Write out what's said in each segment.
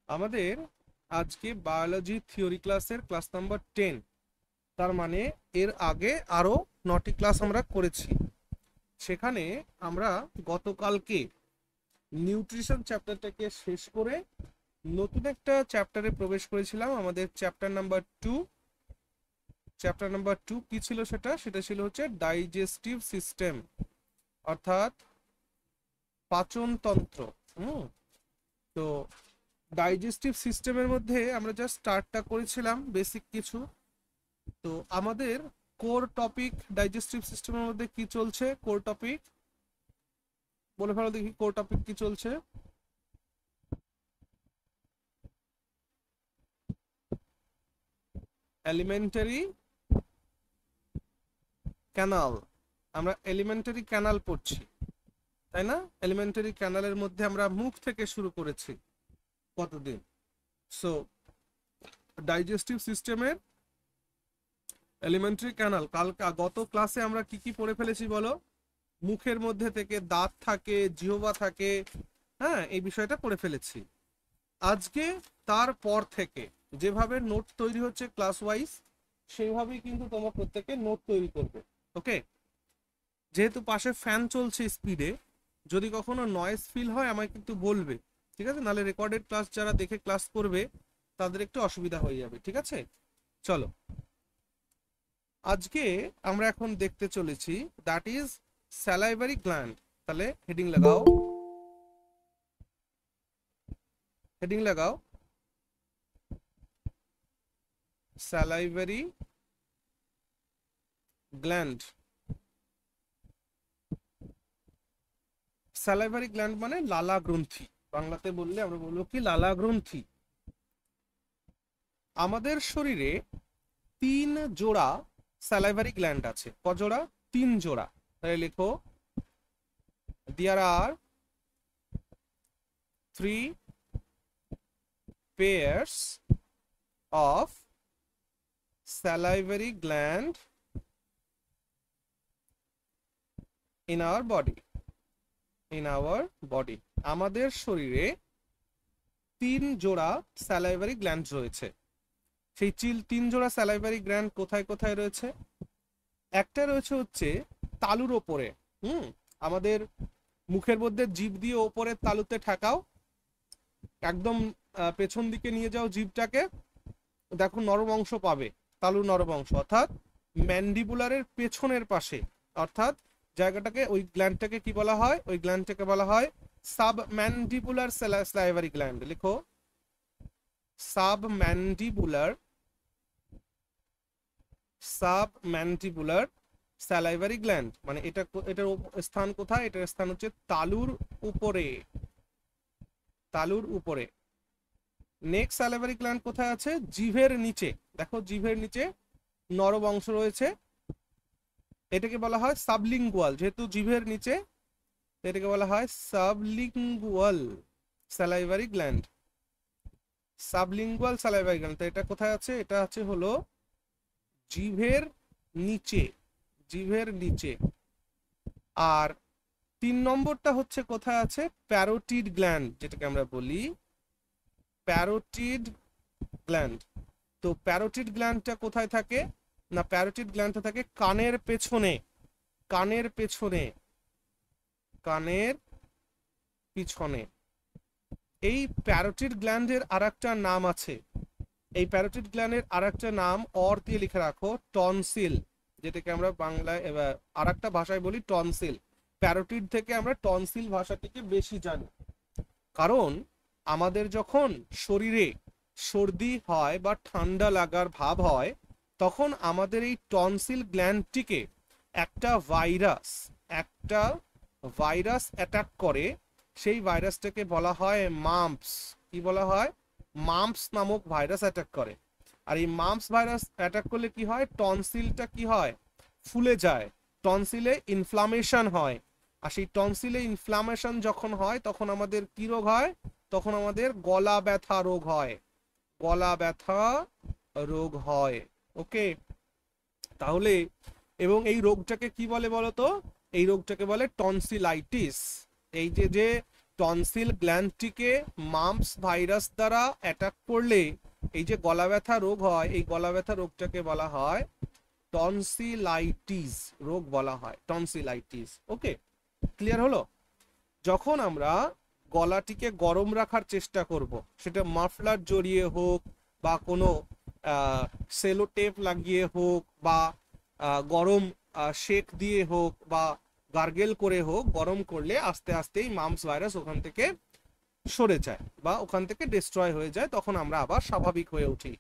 আমাদের আজকে biology theory ক্লাসের ক্লাস নাম্বার 10। তার মানে এর আগে আরো 9টি ক্লাস আমরা করেছি। সেখানে আমরা গতকালকে নিউট্রিশন চ্যাপ্টারটাকে শেষ করে নতুন একটা চ্যাপ্টারে প্রবেশ করেছিলাম, আমাদের চ্যাপ্টার নাম্বার 2। চ্যাপ্টার নাম্বার 2 কি ছিল? সেটা ছিল হচ্ছে ডাইজেস্টিভ সিস্টেম, অর্থাৎ পাচনতন্ত্র। হুম তো ডাইজেস্টিভ সিস্টেমের মধ্যে আমরা জাস্ট স্টার্টটা করেছিলাম, বেসিক কিছু। তো আমাদের কোর টপিক ডাইজেস্টিভ সিস্টেমের মধ্যে কি চলছে? কোর টপিক বলে ফেলো দেখি, কোর টপিক কি চলছে? Elementary canal. আমরা এলিমেন্টারি ক্যানাল পড়ছি, তাই না? এলিমেন্টারি ক্যানালের মধ্যে আমরা মুখ থেকে শুরু করেছি কতদিন। সো ডাইজেস্টিভ সিস্টেমের এলিমেন্টারি ক্যানাল, গত ক্লাসে আমরা কি কি পড়ে ফেলেছি বলো? মুখের মধ্যে থেকে দাঁত থাকে, জিহ্বা থাকে, হ্যাঁ, এই বিষয়টা পড়ে ফেলেছি। আজকে তারপর থেকে যেভাবে নোট তৈরি হচ্ছে ক্লাস ওয়াইজ, সেইভাবেই কিন্তু তোমরা প্রত্যেকে নোট তৈরি করবে। ওকে? যেহেতু পাশে ফ্যান চলছে স্পিডে, যদি কখনো নয়েজ ফিল হয় আমায় কিন্তু বলবে, ঠিক আছে? নাহলে রেকর্ডেড ক্লাস যারা দেখে ক্লাস করবে তাদের একটু অসুবিধা হয়ে যাবে, ঠিক আছে? চলো, আজকে আমরা এখন দেখতে চলেছি দ্যাট ইজ স্যালাইভারি গ্ল্যান্ড। তাহলে হেডিং লাগাও, হেডিং লাগাও, স্যালাইভারি গ্ল্যান্ড। স্যালাইভারি গ্ল্যান্ড মানে লালা গ্রন্থি, বাংলাতে বললে আমরা বলবো কি লালা গ্রন্থি। আমাদের শরীরে 3 জোড়া স্যালাইভারি গ্ল্যান্ড আছে। কজোড়া? 3 জোড়া। তাহলে লেখো, দেয়ার আর 3 pairs of salivary gland in our body. In our body, আমাদের শরীরে 3 জোড়া স্যালাইভারি গ্ল্যান্ড রয়েছে। সেই 3 জোড়া স্যালাইভারি গ্ল্যান্ড কোথায় কোথায় রয়েছে? একটা রয়েছে হচ্ছে তালুর ওপরে। আমাদের মুখের মধ্যে জিভ দিয়ে ওপরে তালুতে ঠেকাও, একদম পেছন দিকে নিয়ে যাও জিভটাকে, দেখো নরম অংশ পাবে, তালুর নরম অংশ, অর্থাৎ ম্যান্ডিবুলারের পেছনের পাশে। অর্থাৎ জায়গাটাকে, ওই গ্ল্যান্ডটাকে কি বলা হয়? ওই গ্ল্যান্ডটাকে বলা হয় সাবম্যান্ডিবুলার স্যালাইভারি গ্ল্যান্ড। লিখো, সাবম্যান্ডিবুলার, সাবম্যান্ডিবুলার স্যালাইভারি গ্ল্যান্ড। মানে এটার স্থান কোথায়? এটার স্থান হচ্ছে তালুর উপরে, তালুর উপরে। নেক্সট স্যালাইভারি গ্ল্যান্ড কোথায় আছে? জিভের নিচে। দেখো জিভের নিচে নরম অংশ রয়েছে, এটাকে বলা হয় সাবলিঙ্গুয়াল। যেহেতু জিভের নিচে, এটাকে বলা হয় sublingual salivary gland. Sublingual salivary gland, তো এটা কোথায় আছে? এটা আছে হলো জিভের নিচে, জিভের নিচে। আর 3 নম্বরটা হচ্ছে কোথায় আছে? প্যারোটিড গ্ল্যান্ড, যেটাকে আমরা বলি প্যারোটিড গ্ল্যান্ড। তো প্যারোটিড গ্ল্যান্ডটা কোথায় থাকে? না, প্যারোটিড গ্ল্যান্ডটা থাকে কানের পেছনে, কানের পেছনে, কানের পিছনে। এই প্যারোটিড গ্ল্যান্ডের আরেকটা নাম আছে, এই প্যারোটিড গ্ল্যান্ডের আরেকটা নাম অর দিয়ে লিখে রাখো, টনসিল, যেটাকে আমরা বাংলায় এবার আরেকটা ভাষায় বলি টনসিল। প্যারোটিড থেকে আমরা টনসিল ভাষাটিকে বেশি জানি, কারণ আমাদের যখন শরীরে সর্দি হয় বা ঠান্ডা লাগার ভাব হয়, তখন আমাদের এই টনসিল গ্ল্যান্ডটিকে একটা ভাইরাস, একটা ভাইরাস অ্যাটাক করে। সেই ভাইরাসটাকে বলা হয় মাম্পস। কি বলা হয়? মাম্পস নামক ভাইরাস অ্যাটাক করে। আর এই মাম্পস ভাইরাস অ্যাটাক করলে কি হয়? টনসিলটা কি হয়? ফুলে যায়, টনসিলে ইনফ্লামেশন হয়। আর সেই টনসিলে ইনফ্লামেশন যখন হয়, তখন আমাদের কি রোগ হয়? তখন আমাদের গলা ব্যথা রোগ হয়, গলা ব্যথা রোগ হয়। ওকে? তাহলে, এবং এই রোগটাকে কি বলে বলো তো? এই রোগটাকে বলে টনসিলাইটিস। এই যে যে টনসিল গ্ল্যান্ডটিকে মাম্পস ভাইরাস দ্বারা অ্যাটাক করলে এই যে গলা ব্যথা রোগ হয়, এই গলা ব্যথা রোগটাকে বলা হয় টনসিলাইটিস রোগ বলা হয়, টনসিলাইটিস। ওকে, ক্লিয়ার হলো? যখন আমরা গলাটিকে গরম রাখার চেষ্টা করব, সেটা মাফলার জড়িয়ে হোক বা কোনো সেলো টেপ লাগিয়ে হোক বা গরম শেক দিয়ে হোক বা গার্গেল করে হোক, গরম করলে আস্তে আস্তেই মাম্পস ভাইরাস ওখান থেকে সরে যায় বা ওখান থেকে ডিস্ট্রয় হয়ে যায়, তখন আমরা আবার স্বাভাবিক হয়ে উঠি।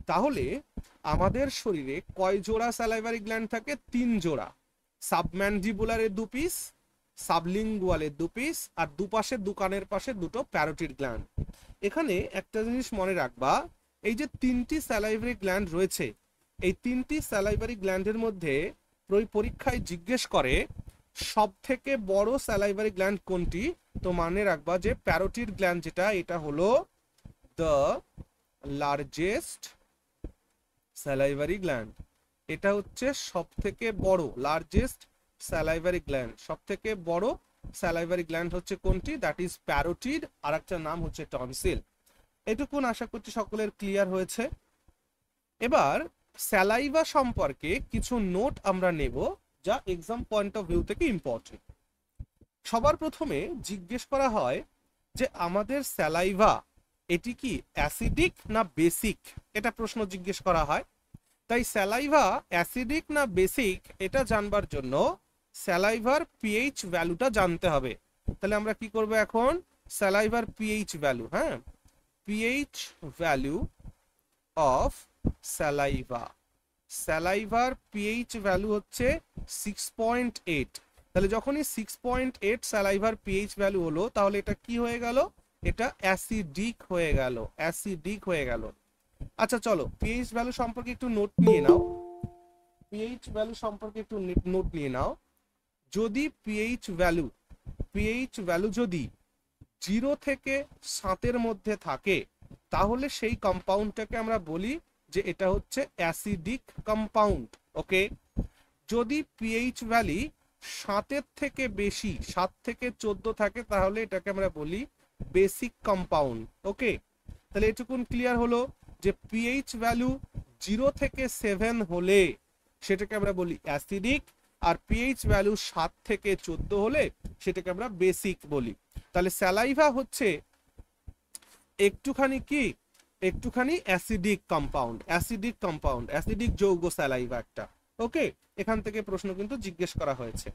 তাহলে আমাদের শরীরে কয় জোড়া স্যালাইভারি গ্ল্যান্ড থাকে? 3 জোড়া। সাবম্যান্ডিবুলারে 2 পিস, সাবলিঙ্গুয়ালে 2 পিস, আর দুপাশে দুকানের পাশে 2টো প্যারোটিড গ্ল্যান্ড। এখানে একটা জিনিস মনে রাখবা, এই যে 3টি স্যালাইভারি গ্ল্যান্ড রয়েছে, এই 3টি স্যালাইভারি গ্ল্যান্ডের মধ্যে পরীক্ষায় জিজ্ঞেস করে সব থেকে বড় স্যালাইভারি গ্ল্যান্ড কোনটি? তো মনে রাখবা যে প্যারোটিড গ্ল্যান্ড যেটা, এটা হলো দ্য লার্জেস্ট স্যালাইভারি গ্ল্যান্ড। এটা হচ্ছে সব থেকে বড়, লার্জেস্ট স্যালাইভারি গ্ল্যান্ড। সব থেকে বড় স্যালাইভারি গ্ল্যান্ড হচ্ছে কোনটি? দ্যাট ইজ প্যারোটিড, আর একটা নাম হচ্ছে টনসিল। এটুকুন আশা করছি সকলের ক্লিয়ার হয়েছে। এবার স্যালাইভা সম্পর্কে কিছু নোট আমরা নেব, যা এক্সাম পয়েন্ট অফ ভিউ থেকে ইম্পর্টেন্ট। সবার প্রথমে জিজ্ঞেস করা হয় যে আমাদের স্যালাইভা এটি কি অ্যাসিডিক না বেসিক, এটা প্রশ্ন জিজ্ঞেস করা হয়। তাই স্যালাইভা অ্যাসিডিক না বেসিক এটা জানবার জন্য স্যালাইভার পিএইচ ভ্যালুটা জানতে হবে। তাহলে আমরা কি করব এখন? স্যালাইভার পিএইচ ভ্যালু, হ্যাঁ, পিএইচ ভ্যালু অফ স্যালাইভা। স্যালাইভার পিএইচ ভ্যালু হচ্ছে 6.8। তাহলে যখনই 6.8 স্যালাইভার পিএইচ ভ্যালু হলো, তাহলে এটা কি হয়ে গেল? এটা অ্যাসিডিক হয়ে গেল, অ্যাসিডিক হয়ে গেল। আচ্ছা চলো পিএইচ ভ্যালু সম্পর্কে একটু নোট নিয়ে নাও, পিএইচ ভ্যালু সম্পর্কে একটু নোট নিয়ে নাও। যদি পিএইচ ভ্যালু যদি 0 থেকে 7-এর মধ্যে থাকে, তাহলে সেই কম্পাউন্ডটাকে আমরা বলি যে এটা হচ্ছে অ্যাসিডিক কম্পাউন্ড। ওকে, যদি পিএইচ ভ্যালু 7-এর থেকে বেশি, 7 থেকে 14 থাকে, তাহলে এটাকে আমরা বলি বেসিক কম্পাউন্ড। ওকে, তাহলে এটুকুন ক্লিয়ার হলো যে পিএইচ ভ্যালু 0 থেকে 7 হলে সেটাকে আমরা বলি অ্যাসিডিক, আর পিএইচ ভ্যালু 7 থেকে 14 হলে সেটাকে আমরা বেসিক বলি। তাহলে স্যালাইভা হচ্ছে একটুখানি অ্যাসিডিক কম্পাউন্ড, অ্যাসিডিক যৌগ স্যালাইভা একটা। ওকে, এখান থেকে প্রশ্ন কিন্তু জিজ্ঞেস করা হয়েছে।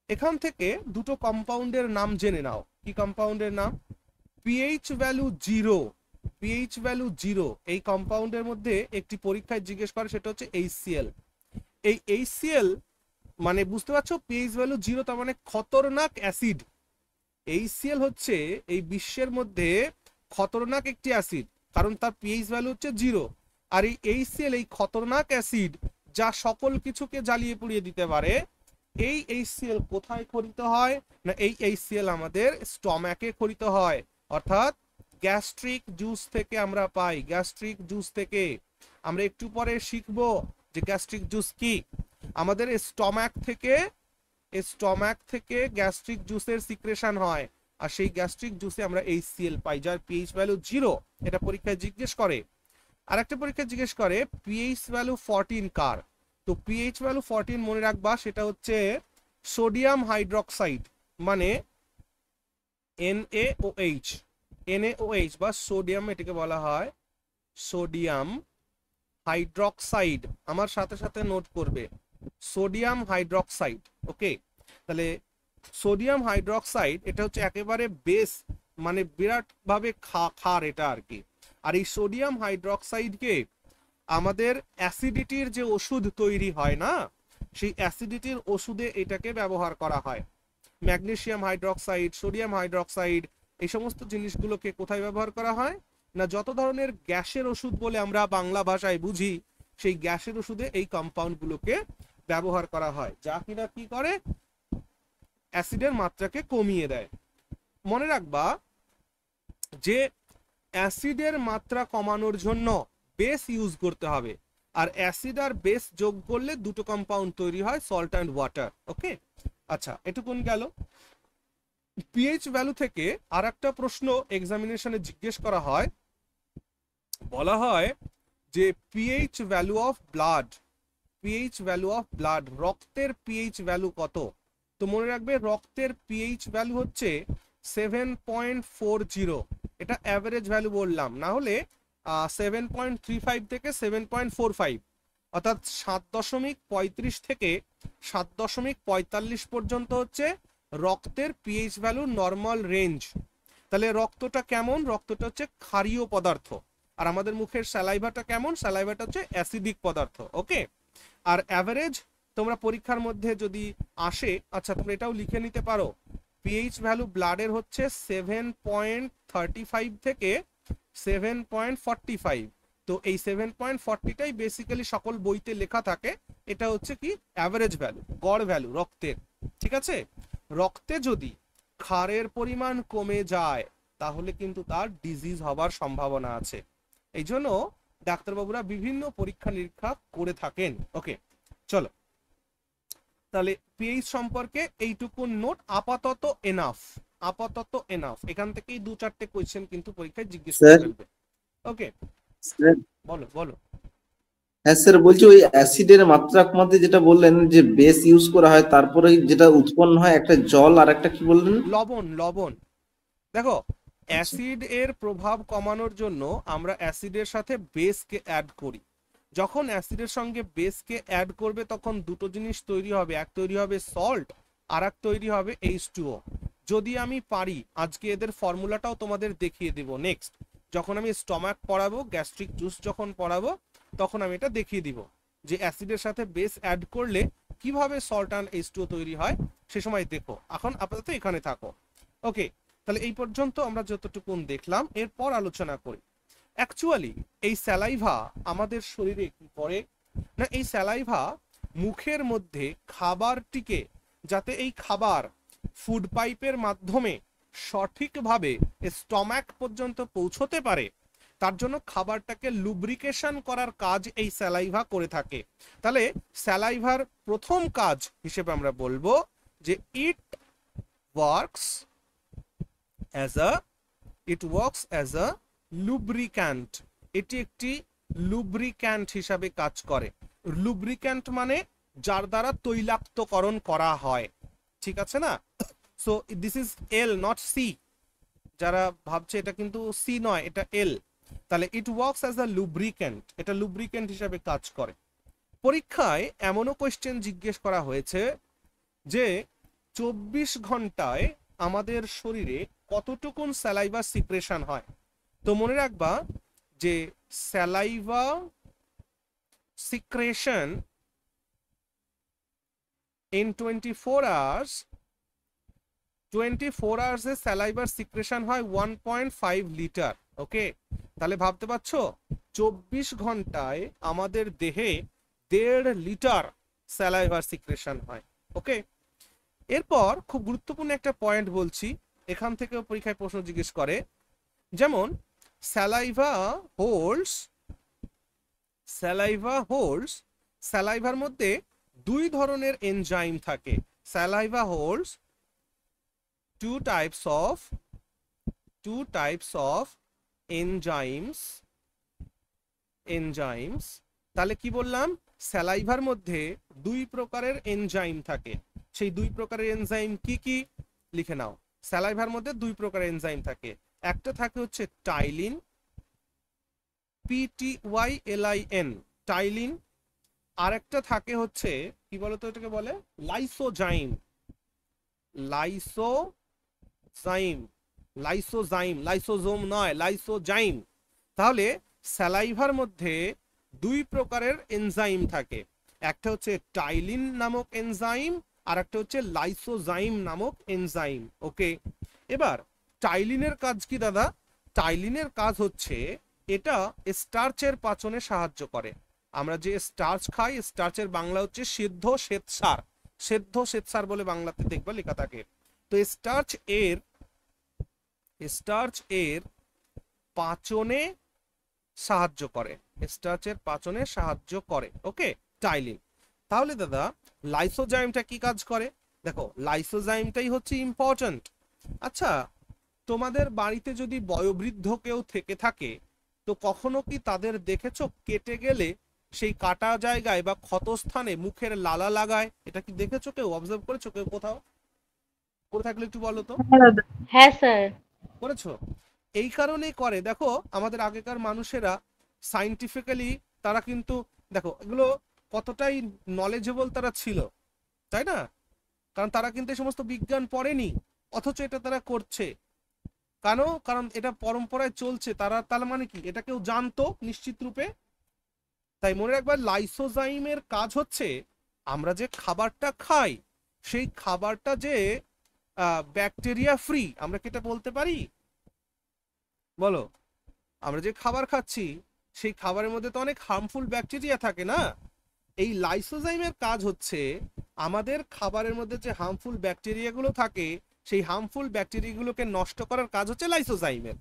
এখান থেকে দুটো কম্পাউন্ডের নাম জেনে নাও। কি কম্পাউন্ডের নাম? পিএইচ ভ্যালু 0, এই কম্পাউন্ডের মধ্যে একটি পরীক্ষায় জিজ্ঞেস করে, সেটা হচ্ছে HCl। এই HCl মানে বুঝতে পারছো, পিএইচ ভ্যালু 0 তার মানে খতরনাক অ্যাসিড। HCl হচ্ছে এই বিশ্বের মধ্যে খতরনাক একটি অ্যাসিড, কারণ তার পিএইচ ভ্যালু হচ্ছে 0। আর এই HCl এই খতরনাক অ্যাসিড যা সকল কিছুকে জ্বালিয়ে পুড়িয়ে দিতে পারে। এই HCl কোথায় খরিত হয় না? এই HCl আমাদের স্টমাকে খরিত হয়, অর্থাৎ গ্যাস্ট্রিক জুস থেকে আমরা পাই। গ্যাস্ট্রিক জুস থেকে আমরা একটু পরে শিখবো যে গ্যাস্ট্রিক জুস কি। আমাদের স্টমাক থেকে গ্যাস্ট্রিক জুসের সিক্রেশন হয়, আর সেই গ্যাস্ট্রিক জুসে আমরা HCl পাই, যার পিএইচ ভ্যালু 0। এটা পরীক্ষায় জিজ্ঞেস করে। আরেকটা পরীক্ষায় জিজ্ঞেস করে পিএইচ ভ্যালু 14 কার? তো পিএইচ ভ্যালু 14 মনে রাখবা, সেটা হচ্ছে সোডিয়াম হাইড্রক্সাইড, মানে NaOH বা সোডিয়াম, এটাকে বলা হয় সোডিয়াম হাইড্রক্সাইড। আমার সাথে সাথে নোট করবে, সোডিয়াম হাইড্রক্সাইড। ওকে, তাহলে সোডিয়াম হাইড্রক্সাইড এটা হচ্ছে একেবারে বেস, মানে বিরাট ভাবে খার এটা আর কি। আর এই সোডিয়াম হাইড্রক্সাইডকে আমাদের অ্যাসিডিটির যে ওষুধ তৈরি হয় না, সেই অ্যাসিডিটির ওষুধে এটাকে ব্যবহার করা হয়। ম্যাগনেসিয়াম হাইড্রক্সাইড, সোডিয়াম হাইড্রক্সাইড, এই সমস্ত জিনিসগুলোকে কোথায় ব্যবহার করা হয় না, যত ধরনের গ্যাসের ওষুধ বলে আমরা বাংলা ভাষায় বুঝি, সেই গ্যাসের ওষুধে এই কম্পাউন্ডগুলোকে ব্যবহার করা হয়, যা কিনা কি করে? অ্যাসিডের মাত্রাকে কমিয়ে দেয়। মনে রাখবা যে অ্যাসিডের মাত্রা কমানোর জন্য বেস ইউজ করতে হবে, আর অ্যাসিড আর বেস যোগ করলে দুটো কম্পাউন্ড তৈরি হয়, সল্ট অ্যান্ড ওয়াটার। ওকে, আচ্ছা এটুকুন গেল। পিএইচ ভ্যালু থেকে আর একটা প্রশ্ন এক্সামিনেশনে জিজ্ঞেস করা হয়, বলা হয় যে pH value of blood, pH value of blood, রক্তের পিএইচ ভ্যালু কত? তো মনে রাখবে রক্তের পিএইচ ভ্যালু হচ্ছে 7.40, এটা অ্যাভারেজ ভ্যালু বললাম, না হলে 7.35 থেকে 7.45, অর্থাৎ 7.35 থেকে 7.45 পর্যন্ত হচ্ছে রক্তের পিএইচ ভ্যালু নর্মাল রেঞ্জ। তাহলে রক্তটা কেমন? রক্তটা হচ্ছে ক্ষারীয় পদার্থ, আর আমাদের মুখের স্যালাইভাটা কেমন? স্যালাইভাটা হচ্ছে অ্যাসিডিক পদার্থ। ওকে, আর অ্যাভারেজ তোমরা পরীক্ষার মধ্যে যদি আসে, আচ্ছা তোমরা এটাও লিখে নিতে পারো, পিএইচ ভ্যালু ব্লাডের হচ্ছে 7.35 থেকে 7.45। তো এই 7.40টাই বেসিক্যালি সকল বইতে লেখা থাকে, এটা হচ্ছে কি অ্যাভারেজ ভ্যালু, গড় ভ্যালু রক্তের। ঠিক আছে, রক্তে যদি ক্ষারের পরিমাণ কমে যায় তাহলে কিন্তু তার ডিজিজ হবার সম্ভাবনা আছে। এই জন্য ডাক্তারবাবুরা বিভিন্ন পরীক্ষা নিরীক্ষা করে থাকেন। ওকে, চলো তাহলে পিএইচ সম্পর্কে এইটুকু নোট, আপাতত এনাফ, আপাতত এনাফ। এখান থেকেই 2-4টে কোয়েশ্চেন কিন্তু পরীক্ষায় জিজ্ঞেস করবে। ওকে, বলো বলো। হ্যাঁ স্যার, বলছি ওই অ্যাসিডের মাত্রা কমাতে যেটা বললেন যে বেস ইউজ করা হয়, তারপরে যেটা উৎপন্ন হয় একটা জল আর একটা কি বললেন? লবণ। লবণ, দেখো অ্যাসিড এর প্রভাব কমানোর জন্য আমরা অ্যাসিডের সাথে বেসকে অ্যাড করি। যখন অ্যাসিডের সঙ্গে বেসকে অ্যাড করবে তখন দুটো জিনিস তৈরি হবে, এক তৈরি হবে সল্ট, আর এক তৈরি হবে H2O। যদি আমি পারি আজকে এদের ফর্মুলাটাও তোমাদের দেখিয়ে দেব নেক্সট, যখন আমি স্টমাক পড়াবো, গ্যাস্ট্রিক জুস যখন পড়াবো তখন আমি এটা দেখিয়ে দিব যে অ্যাসিডের সাথে বেস অ্যাড করলে কিভাবে সল্ট অ্যান্ড H2O তৈরি হয়, সে সময় দেখো। এখন আপাতত এখানে থাকো। ওকে, তাহলে এই পর্যন্ত আমরা যতটুকু দেখলাম, এরপর আলোচনা করি অ্যাকচুয়ালি এই স্যালাইভা আমাদের শরীরে কি করে না, এই স্যালাইভা মুখের মধ্যে খাবারটিকে, যাতে এই খাবার ফুড পাইপের মাধ্যমে সঠিকভাবে স্টমাক পর্যন্ত পৌঁছতে পারে, তার জন্য খাবারটাকে লুব্রিকেশন করার কাজ এই স্যালাইভা করে থাকে। তাহলে স্যালাইভার প্রথম কাজ হিসেবে আমরা বলবো যে ইট ওয়ার্কস অ্যাজ আ লুব্রিক্যান্ট, এটি একটি লুব্রিক্যান্ট হিসাবে কাজ করে। লুব্রিক্যান্ট মানে যার দ্বারা তৈলাক্তকরণ করা হয়, ঠিক আছে না? So this is L not C, যারা ভাবছে এটা কিন্তু সি নয়, এটা এল। তাহলে it works as a lubricant, এটা লুব্রিক্যান্ট হিসাবে কাজ করে। পরীক্ষায় এমনও কোয়েশ্চেন জিজ্ঞেস করা হয়েছে যে 24 ঘন্টায় আমাদের শরীরে কতটুকুন স্যালাইভা সিক্রেশন হয়। তো মনে রাখবা যে স্যালাইভা সিক্রেশন ইন 24 আওয়ার্স, 24 আওয়ার্সে স্যালাইভার সিক্রেশন হয় 1.5 লিটার। ওকে, তাহলে ভাবতে পারছো 24 ঘন্টায় আমাদের দেহে 1.5 লিটার স্যালাইভার সিক্রেশন হয়। ওকে, এরপর খুব গুরুত্বপূর্ণ একটা পয়েন্ট বলছি, এখান থেকেও পরীক্ষায় প্রশ্ন জিজ্ঞেস করে, যেমন স্যালাইভা হোল্ডস, স্যালাইভার মধ্যে দুই ধরনের এনজাইম থাকে। Saliva holds two types of enzymes। তাহলে কি বললাম, স্যালাইভার মধ্যে দুই প্রকারের এনজাইম থাকে। সেই দুই প্রকারের এনজাইম কি কি লিখে নাও। স্যালাইভার মধ্যে দুই প্রকারের এনজাইম থাকে, একটা থাকে হচ্ছে টাইলিন, PTYLIN, টাইলিন, আর একটা থাকে হচ্ছে কি বলতো এটাকে বলে লাইসোজাইম, লাইসোজোম নয়, লাইসোজাইম। তাহলে স্যালাইভার মধ্যে দুই প্রকারের এনজাইম থাকে, একটা হচ্ছে টাইলিন নামক এনজাইম, আর একটা হচ্ছে লাইসোজাইম নামক এনজাইম। ওকে, এবার টাইলিনের কাজ কি দাদা? টাইলিনের কাজ হচ্ছে এটা স্টার্চের পাচনে সাহায্য করে। আমরা যে স্টার্চ খাই, স্টার্চের বাংলা হচ্ছে সেদ্ধ শ্বেতসার, সেদ্ধ শ্বেতসার বলে বাংলাতে দেখবা লেখা থাকে। তো স্টার্চ এর পাচনে সাহায্য করে, স্টার্চের পাচনে সাহায্য করে। ওকে, টাইলিন। তাহলে দাদা লাইসোজাইমটা কি কাজ করে? দেখো লাইসোজাইমটাই হচ্ছে ইম্পর্টেন্ট। আচ্ছা, তোমাদের বাড়িতে যদি বয়োবৃদ্ধ কেউ থেকে থাকে, তো কখনো কি তাদের দেখেছো কেটে গেলে সেই কাটা জায়গায় বা ক্ষতস্থানে মুখের লালা লাগায়? এটা কি দেখেছো, কেউ অবজার্ভ করেছো, কেউ কোথাও করে থাকলে একটু বলো তো। হ্যাঁ দাদা। হ্যাঁ স্যার। করেছো? এই কারণেই করে, দেখো আমাদের আগেকার মানুষেরা সাইন্টিফিক্যালি তারা কিন্তু, দেখো এগুলো কতটাই নলেজেবল তারা ছিল, তাই না? কারণ তারা কিন্তু এই সমস্ত বিজ্ঞান পড়েনি, অথচ এটা তারা করছে। কেন? কারণ এটা পরম্পরায় চলছে, তারা তার মানে কি এটা কেউ জানতো নিশ্চিত রূপে। তাই মনে রাখবার, লাইসোজাইমের কাজ হচ্ছে আমরা যে খাবারটা খাই সেই খাবারটা যে ব্যাকটেরিয়া ফ্রি, আমরা কি এটা বলতে পারি? বলো। আমরা যে খাবার খাচ্ছি সেই খাবারের মধ্যে তো অনেক হার্মফুল ব্যাকটেরিয়া থাকে না? এই লাইসোজাইমের কাজ হচ্ছে আমাদের খাবারের মধ্যে যে হার্মফুল ব্যাকটেরিয়াগুলো থাকে সেই হার্মফুল ব্যাকটেরিয়াগুলোকে নষ্ট করার কাজ হচ্ছে লাইসোজাইমের।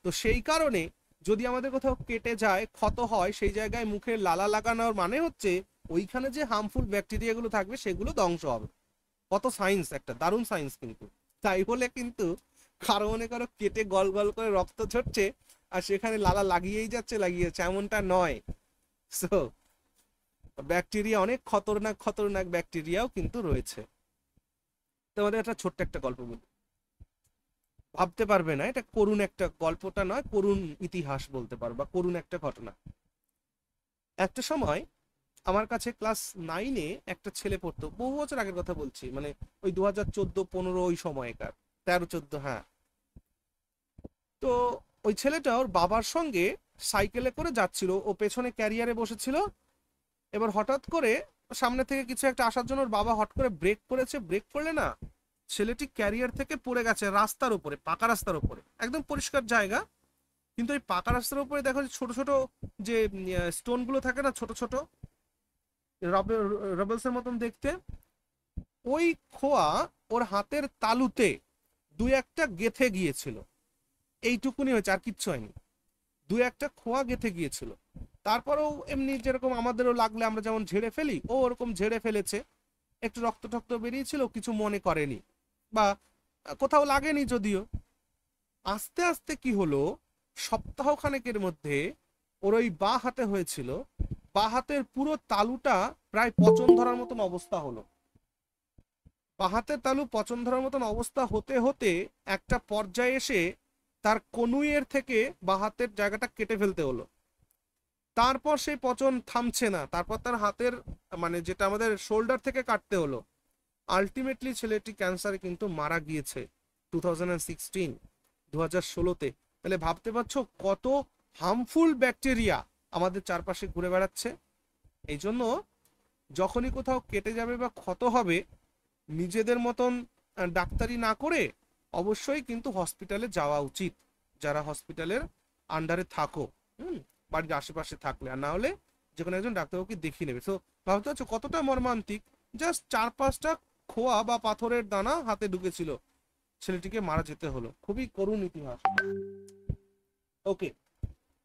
তো সেই কারণে যদি আমাদের কোথাও কেটে যায়, ক্ষত হয়, সেই জায়গায় মুখে লালা লাগানোর মানে হচ্ছে ওইখানে যে হার্মফুল ব্যাকটেরিয়াগুলো থাকবে সেগুলো ধ্বংস হবে। কত সায়েন্স, একটা দারুণ সায়েন্স কিন্তু। তাই বলে কিন্তু কারো মনে করো কেটে গল গল করে রক্ত ঝরছে আর সেখানে লালা লাগিয়েই যাচ্ছে, লাগিয়েছে, এমনটা নয়। সো ব্যাকটেরিয়া, অনেক খতরনাক খতরনাক ব্যাকটেরিয়াও কিন্তু রয়েছে। তোমাদের একটা ছোট্ট একটা গল্প বলি, ভাবতে পারবে না এটা করুণ একটা গল্পটা নয়, করুণ ইতিহাস বলতে পারো, বা করুণ একটা ঘটনা। একটা সময় আমার কাছে ক্লাস 9-এ একটা ছেলে পড়তো, বহু বছর আগের কথা বলছি, মানে ওই 2014-15 ওই সময়কার, 13-14, হ্যাঁ। তো ওই ছেলেটা ওর বাবার সঙ্গে সাইকেলে করে যাচ্ছিল, ও পেছনে ক্যারিয়ারে বসেছিল। এবার হঠাৎ করে সামনে থেকে কিছু একটা আসার জন্য ওর বাবা হট করে ব্রেক করেছে, ব্রেক করলে না ছেলেটি ক্যারিয়ার থেকে পড়ে গেছে রাস্তার উপরে, পাকা রাস্তার উপরে, একদম পরিষ্কার জায়গা, কিন্তু ওই পাকা রাস্তার উপরে দেখো ছোট ছোট যে স্টোন গুলো থাকে না, ছোট ছোট রবেলসের মতন দেখতে, ওই খোয়া ওর হাতের তালুতে দুই একটা গেথে গিয়েছিল। এইটুকুনি হয়েছে, আর কিচ্ছু হয়নি, দুই একটা খোয়া গেথে গিয়েছিল। তারপরেও এমনি যেরকম আমাদেরও লাগলে আমরা যেমন ঝেড়ে ফেলি, ও ওরকম ঝেড়ে ফেলেছে, একটু রক্ত টক্ত বেরিয়েছিল, কিছু মনে করেনি বা কোথাও লাগেনি যদিও। আস্তে আস্তে কি হলো, সপ্তাহ খানেকের মধ্যে ওর ওই বা হাতে হয়েছিল, বা হাতের পুরো তালুটা প্রায় পচন ধরার মতন অবস্থা হলো। বা হাতের তালু পচন ধরার মতন অবস্থা হতে হতে একটা পর্যায়ে এসে তার কনুইয়ের থেকে বা হাতের জায়গাটা কেটে ফেলতে হলো। তারপর সেই পচন থামছে না, তারপর তার হাতের মানে যেটা আমাদের শোল্ডার থেকে কাটতে হলো। আলটিমেটলি ছেলেটি ক্যান্সারে কিন্তু মারা গিয়েছে 2016-তে। তাহলে ভাবতে পারছো কত হার্মফুল ব্যাকটেরিয়া আমাদের চারপাশে ঘুরে বেড়াচ্ছে। এই জন্য যখনই কোথাও কেটে যাবে বা ক্ষত হবে, নিজেদের মতন ডাক্তারি না করে অবশ্যই কিন্তু হসপিটালে যাওয়া উচিত, যারা হসপিটালের আন্ডারে থাকো, বাড়ির আশেপাশে থাকলে, আর না হলে যে কোনো একজন ডাক্তারবাবুকে দেখিয়ে নেবে। তো ভাবতে পারছো কতটা মর্মান্তিক, জাস্ট 4-5টা খোয়া বা পাথরের দানা হাতে ঢুকেছিল, ছেলেটিকে মারা যেতে হলো। খুবই করুণ ইতিহাস। ওকে,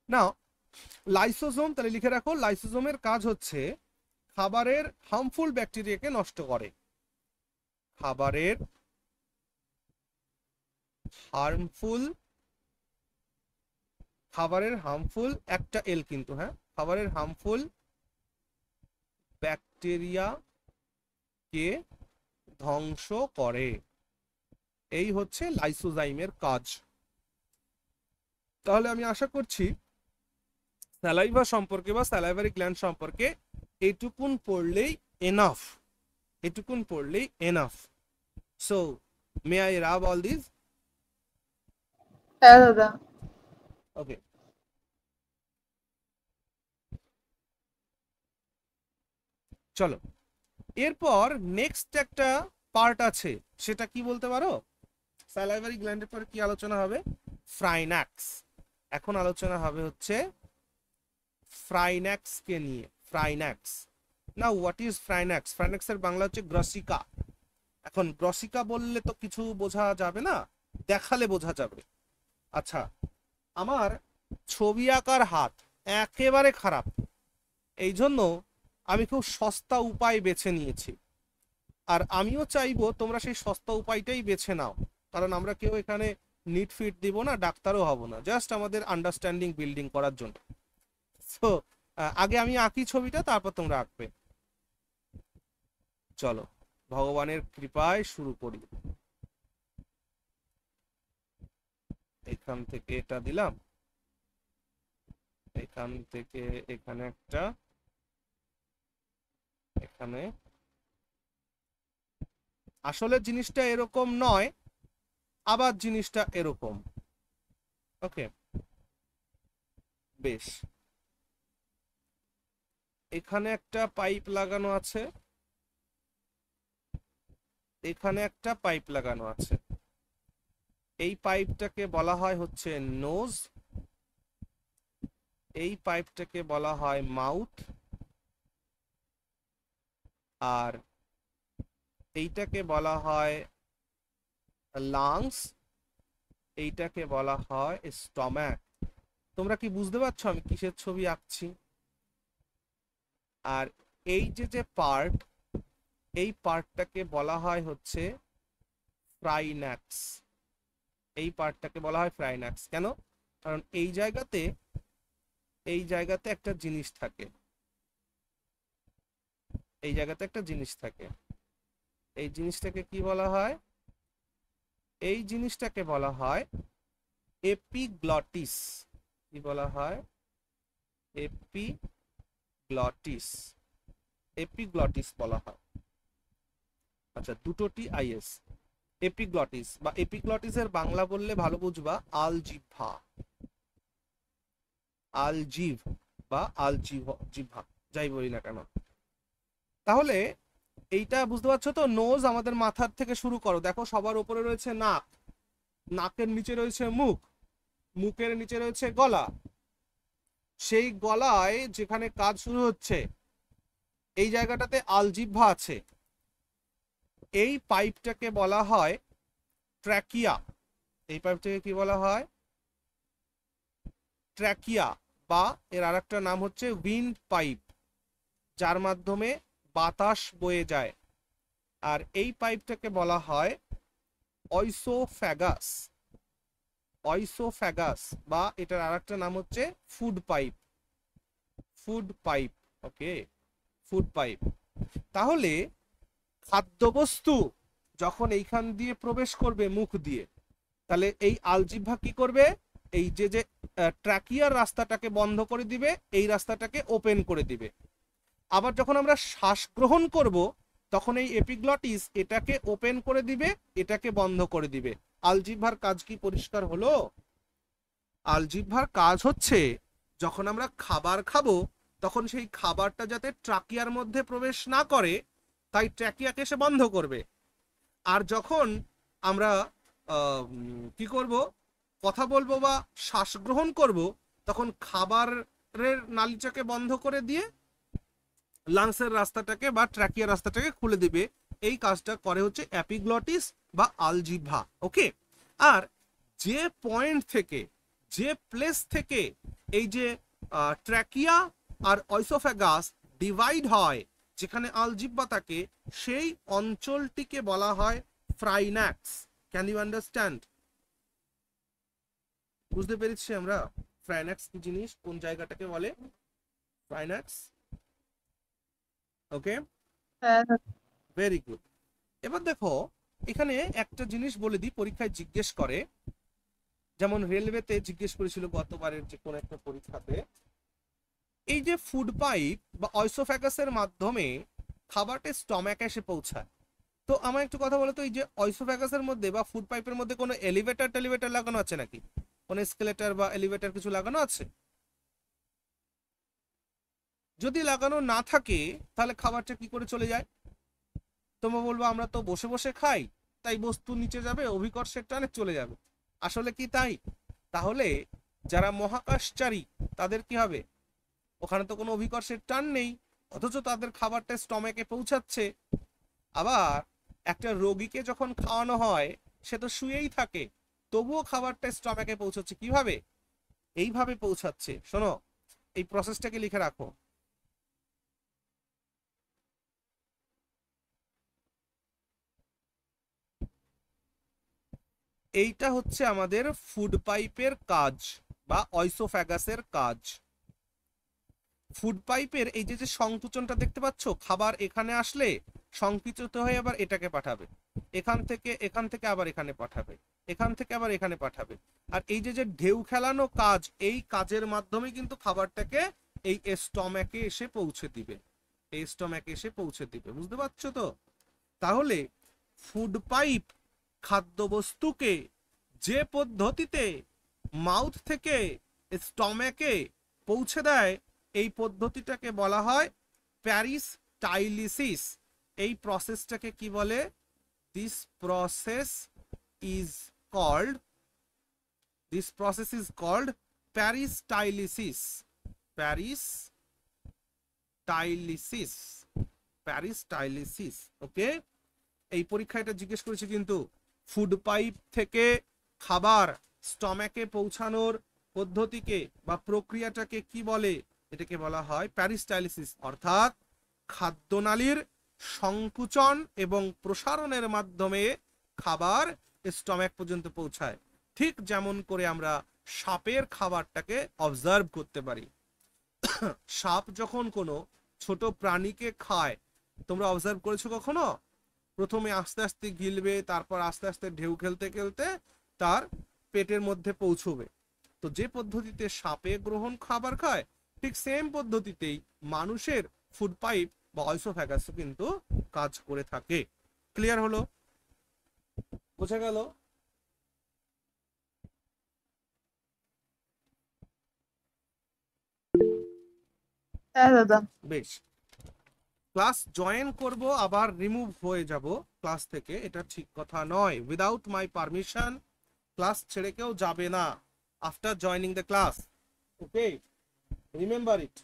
নাও লাইসোজোম, তাহলে লিখে রাখো, লাইসোজোমের কাজ হচ্ছে খাবারের হার্মফুল ব্যাকটেরিয়াকে নষ্ট করে। খাবারের হার্মফুল, খাবারের হার্মফুল একটা এল কিন্তু, হ্যাঁ, খাবারের হার্মফুল ব্যাকটেরিয়া কে ধ্বংস করে। এই হচ্ছে লাইসোজাইমের কাজ। তাহলে আমি আশা করছি স্যালাইভা সম্পর্কে বা স্যালাইভারি গ্ল্যান্ড সম্পর্কে এইটুকুন পড়লেই এনাফ, এটুকুন পড়লেই enough. So may I rub all this? হ্যাঁ দাদা। ওকে, চলো এরপর নেক্সট একটা পার্ট আছে, সেটা কি বলতে পারো? স্যালাইভারি গ্ল্যান্ডের পর কি আলোচনা হবে? ফ্রাইন্যাক্স। এখন আলোচনা হবে হচ্ছে ফ্রাইন্যাক্স কে নিয়ে। ফ্রাইন্যাক্স, না হোয়াট ইজ ফ্রাইন্যাক্স? ফ্রাইন্যাক্স এর বাংলা হচ্ছে গ্রসিকা। এখন গ্রসিকা বললে তো কিছু বোঝা যাবে না, দেখালে বোঝা যাবে। আচ্ছা, আমার ছবি আঁকার হাত একেবারে খারাপ, এই জন্য আমি খুব সস্তা উপায় বেছে নিয়েছি, আর আমিও চাইবো তোমরা সেই সস্তা উপায়টাই বেছে নাও। কারণ আমরা কেউ এখানে নিট ফিট দিব না, ডাক্তারও হব না, জাস্ট আমাদের আন্ডারস্ট্যান্ডিং বিল্ডিং করার জন্য। সো আগে আমি আঁকি ছবিটা, তারপর তোমরা আঁকবে। চলো ভগবানের কৃপায় শুরু করি। এখান থেকে এটা দিলাম, এখান থেকে এখানে একটা, এখানে। আসলে জিনিসটা এরকম নয়, আবার জিনিসটা এরকম। ওকে, বেশ। এখানে একটা পাইপ লাগানো আছে, এখানে একটা পাইপ লাগানো আছে। এই পাইপটাকে বলা হয় হচ্ছে নোজ, এই পাইপটাকে বলা হয় মাউথ, আর এইটাকে বলা হয় লাংস, এইটাকে বলা হয় স্টমাক। তোমরা কি বুঝতে পারছো আমি কিসের ছবি আঁকছি? আর এই যে পার্ট, এই পার্টটাকে বলা হয় হচ্ছে ফ্রাইন্যাক্স। এই পার্টটাকে বলা হয় ফ্রাইন্যাক্স। কেন? কারণ এই জায়গাতে, এই জায়গাতে একটা জিনিস থাকে, এই জায়গাতে একটা জিনিস থাকে। এই জিনিসটাকে কি বলা হয়? এই জিনিসটাকে বলা হয় এপিগ্লটিস। কি বলা হয়? এপিগ্লটিস, এপিগ্লটিস বলা হয়। আচ্ছা, দুটো টি আইএস। এপিগ্লটিস বা এপিগ্লটিসের বাংলা বললে ভালো বুঝবা, আলজিহ্বা, আলজিভ বা জিহ্বা, যাই বলি না কেন। তাহলে এইটা বুঝতে পারছো তো? নোজ আমাদের মাথার থেকে শুরু করো, দেখো সবার উপরে রয়েছে নাক, নাকের নিচে রয়েছে মুখ, মুখের নিচে রয়েছে গলা, সেই গলায় যেখানে কাজ শুরু হচ্ছে এই জায়গাটাতে আলজিহ্বা আছে। এই পাইপটাকে বলা হয় ট্র্যাকিয়া। এই পাইপটাকে কি বলা হয়? ট্র্যাকিয়া, বা এর আরেকটা নাম হচ্ছে উইন্ড পাইপ, যার মাধ্যমে বাতাস বয়ে যায়। আর এই পাইপটাকে বলা হয় অইসোফ্যাগাস, অইসোফ্যাগাস, বা এটার আরেকটা নাম হচ্ছে ফুড পাইপ, ফুড পাইপ। ওকে, ফুড পাইপ। তাহলে খাদ্যবস্তু যখন এইখান দিয়ে প্রবেশ করবে মুখ দিয়ে, তাহলে এই আলজিহ্বা কি করবে? এই যে ট্র্যাকিয়ার রাস্তাটাকে বন্ধ করে দিবে, এই রাস্তাটাকে ওপেন করে দিবে। আবার যখন আমরা শ্বাস গ্রহণ করব, তখন এই এপিগ্লটিস এটাকে ওপেন করে দিবে, এটাকে বন্ধ করে দিবে। আলজিহ্বার কাজ কি পরিষ্কার হলো? আলজিহ্বার কাজ হচ্ছে যখন আমরা খাবার খাবো, তখন সেই খাবারটা যাতে ট্রাকিয়ার মধ্যে প্রবেশ না করে, তাই ট্র্যাকিয়াকে সে বন্ধ করবে। আর যখন আমরা কি করব, কথা বলবো বা শ্বাস গ্রহণ করব, তখন খাবারের নালীটাকে বন্ধ করে দিয়ে লাংসের রাস্তাটাকে বা ট্র্যাকিয়ার রাস্তাটাকে খুলে দিবে। এই কাজটা করে হচ্ছে অ্যাপিগ্লটিস বা আলজিহ্বা। ওকে, আর যে পয়েন্ট থেকে, যে প্লেস থেকে এই যে ট্র্যাকিয়া আর অইসোফ্যাগাস ডিভাইড হয়, যেখানে আলজিহ্বা থাকে, সেই অঞ্চলটিকে বলা হয় ফ্রাইন্যাক্স। Can you understand? বুঝতে পেরেছি আমরা ফ্রাইন্যাক্স কি জিনিস, কোন জায়গাটাকে বলে ফ্রাইন্যাক্স? ওকে, ভেরি গুড। এবার দেখো, এখানে একটা জিনিস বলে দিই, পরীক্ষায় জিজ্ঞেস করে, যেমন রেলওয়েতে জিজ্ঞেস করেছিল গতবারের যে কোন একটা পরীক্ষাতে, এই যে ফুড পাইপ বা অইসোফ্যাগাসের মাধ্যমে খাবারটা স্টমাকে এসে পৌঁছায়। তো আমার একটু কথা বলো তো, এই যে অইসোফ্যাগাসের মধ্যে বা ফুড পাইপের মধ্যে কোনো এলিভেটর টেলিভেটর লাগানো আছে নাকি? কোনো এসকেলেটর বা এলিভেটর কিছু লাগানো আছে? যদি লাগানো না থাকে, তাহলে খাবারটা কি করে চলে যায়? তোমরা বলবো আমরা তো বসে বসে খাই, তাই বস্তু নিচে যাবে, অভিকর্ষের টানে চলে যাবে। আসলে কি তাই? তাহলে যারা মহাকাশচারী তাদের কি হবে? ওখানে তো কোনো অভিকর্ষের টান নেই, অথচ তাদের খাবারটা স্টমাকে পৌঁছাচ্ছে। আবার একটা রোগীকে যখন খাওয়ানো হয়, সে তো শুয়েই থাকে, তবুও খাবারটা স্টমাকে পৌঁছাচ্ছে কিভাবে? এইভাবে পৌঁছাচ্ছে। শোনো, এই প্রসেসটাকে লিখে রাখো। এইটা হচ্ছে আমাদের ফুড পাইপের কাজ বা অইসোফ্যাগাসের কাজ। ফুড পাইপের এই যে যে সংকুচনটা দেখতে পাচ্ছ, খাবার এখানে আসলে সংকুচিত হয়ে আবার এটাকে পাঠাবে, এখান থেকে আবার এখানে পাঠাবে, এখান থেকে আবার এখানে পাঠাবে। আর এই যে যে ঢেউ খেলানো কাজ, এই কাজের মাধ্যমে কিন্তু খাবারটাকে এই স্টম্যাকে এসে পৌঁছে দিবে, এই স্টম্যাকে এসে পৌঁছে দিবে। বুঝতে পারছো তো? তাহলে ফুড পাইপ খাদ্যবস্তুকে যে পদ্ধতিতে মাউথ থেকে স্টম্যাকে পৌঁছে দেয়, এই পদ্ধতিটাকে বলা হয় প্যারিস্টাইলিসিস। এই প্রসেসটাকে কি বলে? This process is called peristalsis. Peristalsis. Okay, এই পরীক্ষায় এটা জিজ্ঞেস করেছে কিন্তু। ফুড পাইপ থেকে খাবার স্টম্যাকে পৌঁছানোর পদ্ধতিকে বা প্রক্রিয়াটাকে কি বলে? এটাকে বলা হয় প্যারিস্টাইলিসিস, অর্থাৎ খাদ্যনালীর সংকুচন এবং প্রসারণের মাধ্যমে খাবার স্টম্যাক পর্যন্ত পৌঁছায়। ঠিক যেমন করে আমরা সাপের খাবারটাকে অবজার্ভ করতে পারি। সাপ যখন কোনো ছোট প্রাণীকে খায়, তোমরা অবজার্ভ করেছো কখনো? প্রথমে আস্তে আস্তে গিলবে, তারপর আস্তে আস্তে ঢেউ খেলতে খেলতে তার পেটের মধ্যে পৌঁছবে। তো যে পদ্ধতিতে সাপে গ্রহণ খাবার খায়, ঠিক সেম পদ্ধতিতেই মানুষের ফুড পাইপ বা অইসোফ্যাগাসও কিন্তু কাজ করে থাকে। ক্লিয়ার হলো? বোঝা গেল? হ্যাঁ দাদা। বেশ, ক্লাস জয়েন করব আবার রিমুভ হয়ে যাব ক্লাস থেকে, এটা ঠিক কথা নয়। উইদাউট মাই পারমিশন ক্লাস ছেড়ে কেউ যাবে না after joining the class. Okay, remember it.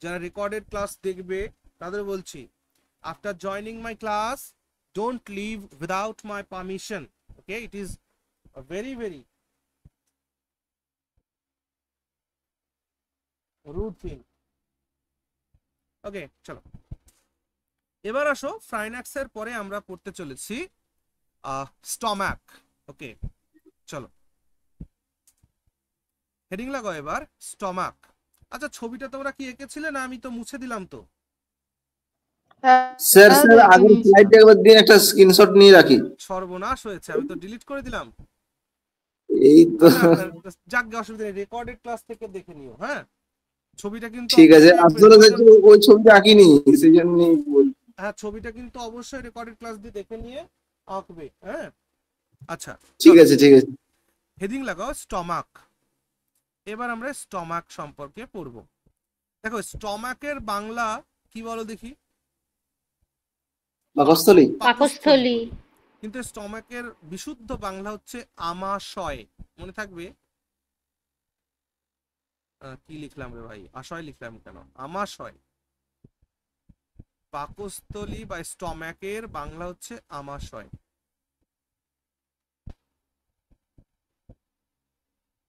যারা রেকর্ডেড ক্লাস দেখবে তাদের বলছি, after joining my class don't leave without my permission. Okay, it is very very rude thing. Okay, চলো এবার আসো, ফ্রাইনাক্সের পরে আমরা পড়তে চলেছি স্টম্যাক। ওকে, চলো হেডিং লাগাও এবার, স্টমাক। আচ্ছা, ছবিটা তোমরা কি এঁকেছিলে না আমি তো মুছে দিলাম? তো স্যার আগের স্লাইডটা একবার দিন, একটা স্ক্রিনশট নিয়ে রাখি। সর্বনাশ হয়েছে, আমি তো ডিলিট করে দিলাম। এই তো যাক, অসুবিধা নেই, রেকর্ডেড ক্লাস থেকে দেখে নিও। হ্যাঁ, ছবিটা কিন্তু ঠিক আছে, আসলে ওই ছবিটা আঁকিনি, সেই জন্যই বলছি। হ্যাঁ, ছবিটা কিন্তু অবশ্যই রেকর্ডেড ক্লাস দিয়ে দেখে নিয়ে আঁকবে। হ্যাঁ, আচ্ছা ঠিক আছে ঠিক আছে। হেডিং লাগাও স্টমাক। এবার আমরা স্টমাক সম্পর্কে পড়ব। দেখো, স্টমাকের বাংলা কি বলো দেখি? পাকস্থলী। পাকস্থলী। কিন্তু স্টমাকের বিশুদ্ধ বাংলা হচ্ছে আমাশয়। মনে থাকবে? কি লিখলাম রে ভাই, আশয় লিখলাম কেন? আমাশয়। পাকস্থলী বা স্টমাকের বাংলা হচ্ছে আমাশয়।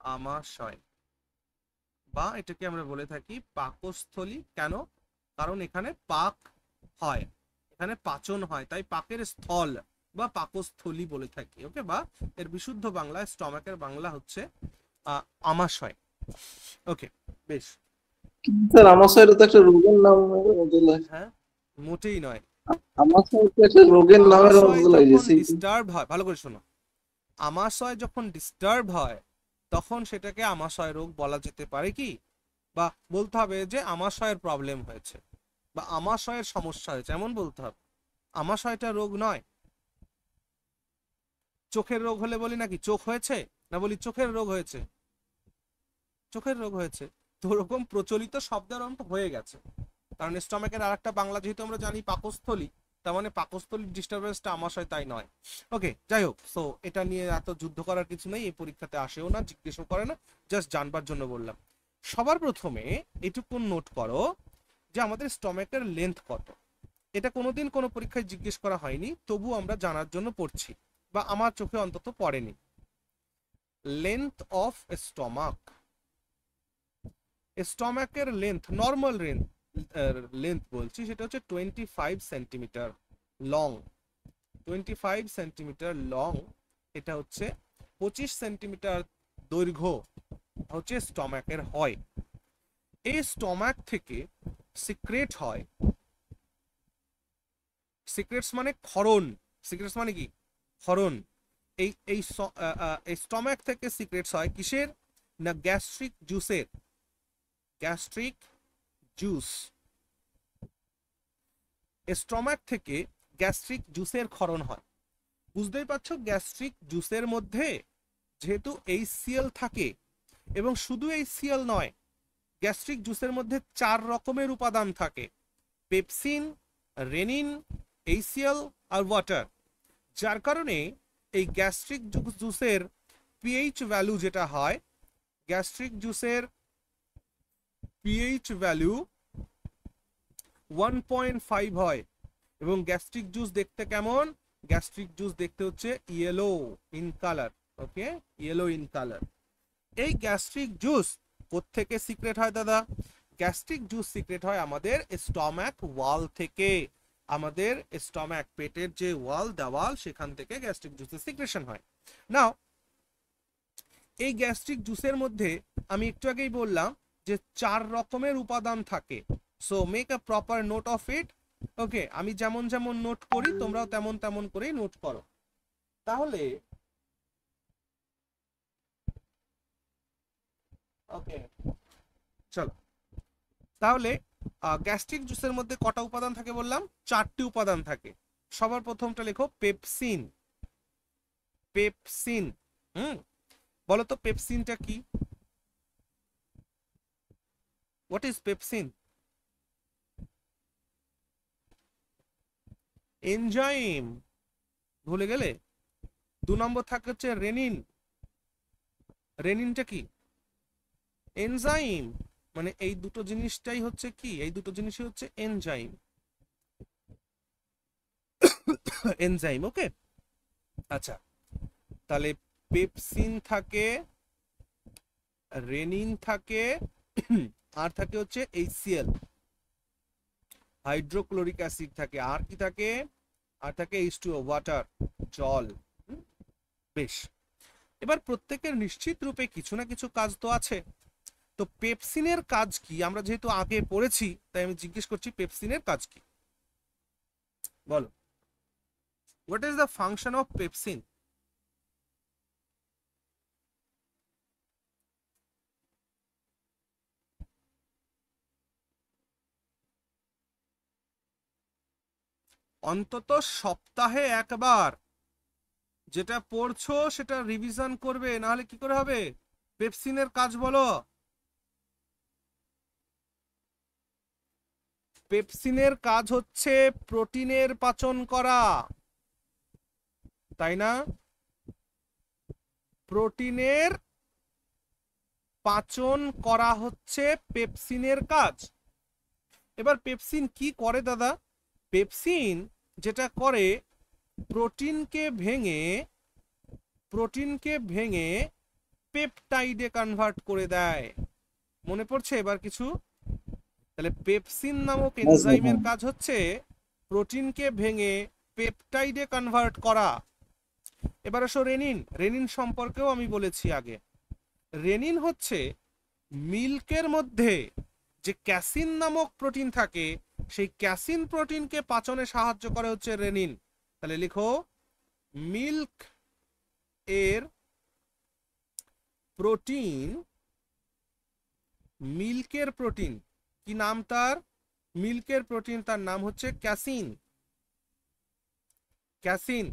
আমাশয় বা এটাকে আমরা বলে থাকি পাকস্থলী। কেন? কারণ এখানে পাক হয়, এখানে পাচন হয়, তাই পাকের স্থল বা পাকস্থলী বলে থাকি। ওকে, বা এর বিশুদ্ধ বাংলা স্টমাকের বাংলা হচ্ছে আমাশয়। ওকে, বেশ। স্যার আমাশয় তো একটা রোগের নাম। হ্যাঁ, মোটেই নয়। আমাশয় তো একটা রোগের নামের মতো লাগে। ডিস্টার্ব হয়, ভালো করে শোনো, আমাশয় যখন ডিস্টার্ব হয় তখন সেটাকে আমাশয় রোগ বলা যেতে পারে কি, বা বলতে হবে যে আমাশয়ের প্রবলেম হয়েছে বা আমাশয়ের সমস্যা হয়েছে, এমন বলতে হবে। আমাশয়টা রোগ নয়। চোখের রোগ হলে বলি নাকি চোখ হয়েছে, না বলি চোখের রোগ হয়েছে? চোখের রোগ হয়েছে। তো ওরকম প্রচলিত শব্দের অন্ত হয়ে গেছে, কারণ স্টমাকের আরেকটা বাংলা যেহেতু আমরা জানি পাকস্থলী, তার মানে পাকস্থলীর ডিস্টারবেন্সটা আমাশয়, তাই নয়। ওকে, যাই হোক, সো এটা নিয়ে এত যুদ্ধ করার কিছু নেই, এই পরীক্ষাতে আসেও না, জিজ্ঞেসও করে না, জাস্ট জানবার জন্য বললাম। সবার প্রথমে এটুকু নোট করো যে আমাদের স্টমাকের লেন্থ কত। এটা কোনোদিন কোনো পরীক্ষায় জিজ্ঞেস করা হয়নি, তবু আমরা জানার জন্য পড়ছি, বা আমার চোখে অন্তত পড়েনি। লেন্থ অফ স্টমাক, স্টমাকের লেন্থ, নর্মাল লেন্থ বলছি, সেটা হচ্ছে 25 সেন্টিমিটার লং। 25 সেন্টিমিটার লং, এটা হচ্ছে 25 সেন্টিমিটার দৈর্ঘ্য হচ্ছে স্টমাকের হয়। এই স্টমাক থেকে সিক্রেট হয়, সিক্রেটস মানে ক্ষরণ, সিক্রেটস মানে কি ক্ষরণ। এই এই স্টমাক থেকে সিক্রেটস হয় কিসের না গ্যাস্ট্রিক জুসের, গ্যাস্ট্রিক জুস। স্টমাক থেকে গ্যাস্ট্রিক জুসের ক্ষরণ হয়। বুঝতেই পারছো গ্যাস্ট্রিক জুসের মধ্যে যেহেতু HCl থাকে, এবং শুধু HCl নয়, গ্যাস্ট্রিক জুসের মধ্যে 4 রকমের উপাদান থাকে, পেপসিন, রেনিন, HCl আর ওয়াটার। যার কারণে এই গ্যাস্ট্রিক জুসের পিএইচ ভ্যালু যেটা হয়, গ্যাস্ট্রিক জুসের পিএইচ ভ্যালু 1.5 হয়। এবং গ্যাস্ট্রিক জুস দেখতে কেমন, গ্যাস্ট্রিক জুস দেখতে হচ্ছে yellow in colour, okay, yellow in colour. এই গ্যাস্ট্রিক জুস কোত্থেকে সিক্রেট হয় দাদা? গ্যাস্ট্রিক জুস সিক্রেট হয় আমাদের স্টমাক ওয়াল থেকে, আমাদের স্টমাক পেটের যে ওয়াল দেওয়াল সেখান থেকে গ্যাস্ট্রিক জুসের সিক্রেশন হয়। নাও এই গ্যাস্ট্রিক জুসের মধ্যে আমি একটু আগেই বললাম যে 4 রকমের উপাদান থাকে। So make a proper note of it, okay. আমি যেমন যেমন নোট করি তোমরাও তেমন তেমন করেই নোট করো। তাহলে ওকে চলো, তাহলে গ্যাস্ট্রিক জুসের মধ্যে কটা উপাদান থাকে বললাম? 4টি উপাদান থাকে। সবার প্রথমটা লেখো পেপসিন, পেপসিন। বলো তো পেপসিনটা কি? What is pepsin? এনজাইম, ভুলে গেলে? 2 নম্বর থাকে হচ্ছে রেনিন। রেনিনটা কি? এনজাইম। মানে এই দুটো জিনিসটাই হচ্ছে কি, এই দুটো জিনিসই হচ্ছে এনজাইম, এনজাইম, ওকে। আচ্ছা, তাহলে পেপসিন থাকে, রেনিন থাকে, আর থাকে হচ্ছে HCl, হাইড্রোক্লোরিক অ্যাসিড থাকে, আর কি থাকে? আর থাকে H2O, ওয়াটার, জল। বেশ, এবার প্রত্যেকের নিশ্চিত রূপে কিছু না কিছু কাজ তো আছে। তো পেপসিনের কাজ কি? আমরা যেহেতু আগে পড়েছি তাই আমি জিজ্ঞেস করছি পেপসিনের কাজ কি, বলো। What is the function of pepsin? অন্তত সপ্তাহে একবার যেটা পড়ছো সেটা রিভিশন করবে, না হলে কি করে হবে? পেপসিনের কাজ বলো। পেপসিনের কাজ হচ্ছে প্রোটিনের পাচন করা, তাই না? প্রোটিনের পাচন করা হচ্ছে পেপসিনের কাজ। এবার পেপসিন কি করে দাদা? পেপসিন যেটা করে প্রোটিনকে ভেঙে পেপটাইডে কনভার্ট করে দেয়। মনে পড়ছে এবার কিছু? তাহলে পেপসিন নামক এনজাইমের কাজ হচ্ছে প্রোটিনকে ভেঙে পেপটাইডে কনভার্ট করা। এবার আসো রেনিন। রেনিন সম্পর্কেও আমি বলেছি আগে। রেনিন হচ্ছে মিল্কের মধ্যে যে ক্যাসিন নামক প্রোটিন থাকে, সেই ক্যাসিন প্রোটিনকে পাচনে সাহায্য করে হচ্ছে রেনিন। তাহলে লিখো মিল্ক এর প্রোটিন, মিল্কের প্রোটিন কি নাম তার? মিল্কের প্রোটিন তার নাম হচ্ছে ক্যাসিন। ক্যাসিন,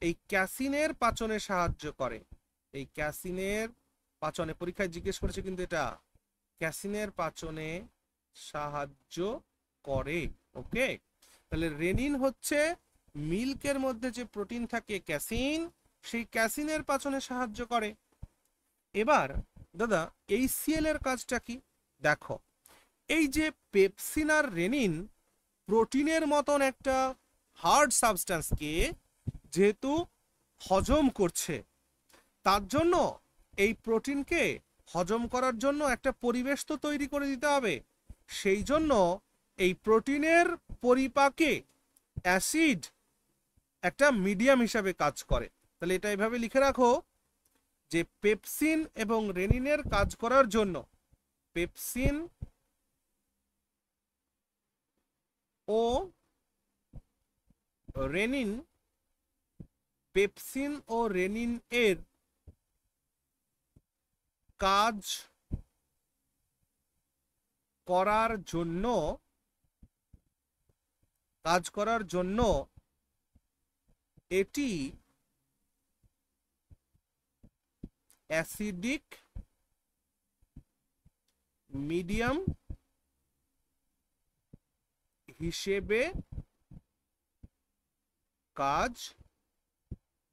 এই ক্যাসিনের পাচনে সাহায্য করে। এই ক্যাসিনের পাচনে, পরীক্ষায় জিজ্ঞেস করেছে কিন্তু এটা, ক্যাসিনের পাচনে সাহায্য করে, ওকে। তাহলে রেনিন হচ্ছে মিল্কের মধ্যে যে প্রোটিন থাকে ক্যাসিন, সেই ক্যাসিনের পাচনে সাহায্য করে। এবার দাদা HCl এর কাজটা কি দেখো। এই যে পেপসিন আর রেনিন প্রোটিনের মতন একটা হার্ড সাবস্টেন্সকে যেহেতু হজম করছে, তার জন্য এই প্রোটিনকে হজম করার জন্য একটা পরিবেশ তো তৈরি করে দিতে হবে। সেই জন্য এই প্রোটিনের পরিপাকে অ্যাসিড একটা মিডিয়াম হিসাবে কাজ করে। তাহলে এটা এভাবে লিখে রাখো, যে পেপসিন এবং রেনিনের কাজ করার জন্য পেপসিন ও রেনিন পেপসিন ও রেনিন এর কাজ করার জন্য এটি অ্যাসিডিক মিডিয়াম হিসেবে কাজ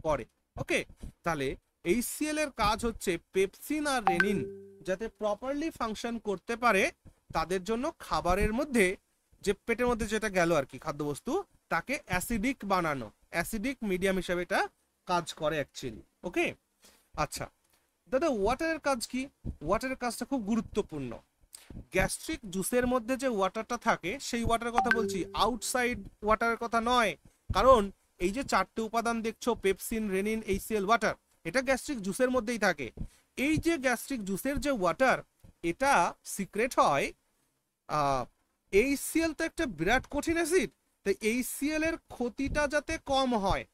করে। ওকে, তাহলে HCl এর কাজ হচ্ছে পেপসিন আর রেনিন যাতে প্রপারলি ফাংশন করতে পারে তাদের জন্য খাবারের মধ্যে যে পেটের মধ্যে যেটা গেল আর কি খাদ্যবস্তু তাকে অ্যাসিডিক বানানো, অ্যাসিডিক মিডিয়াম হিসেবে এটা কাজ করে অ্যাকচুয়ালি। ওকে, আচ্ছা দাদা ওয়াটারের কাজ কি? ওয়াটারের কাজটা খুব গুরুত্বপূর্ণ। গ্যাস্ট্রিক জুসের মধ্যে যে ওয়াটারটা থাকে সেই ওয়াটারের কথা বলছি, আউটসাইড ওয়াটারের কথা নয়। কারণ এই যে চারটে উপাদান দেখছো পেপসিন, রেনিন, HCl, ওয়াটার, এটা গ্যাস্ট্রিক জুসের মধ্যেই থাকে। এই যে গ্যাস্ট্রিক জুসের যে ওয়াটার এটা সিক্রেট হয়, HCl তো একটা বিরাট কঠিন অ্যাসিড, তাই HCl এর ক্ষতিটা যাতে কম হয়,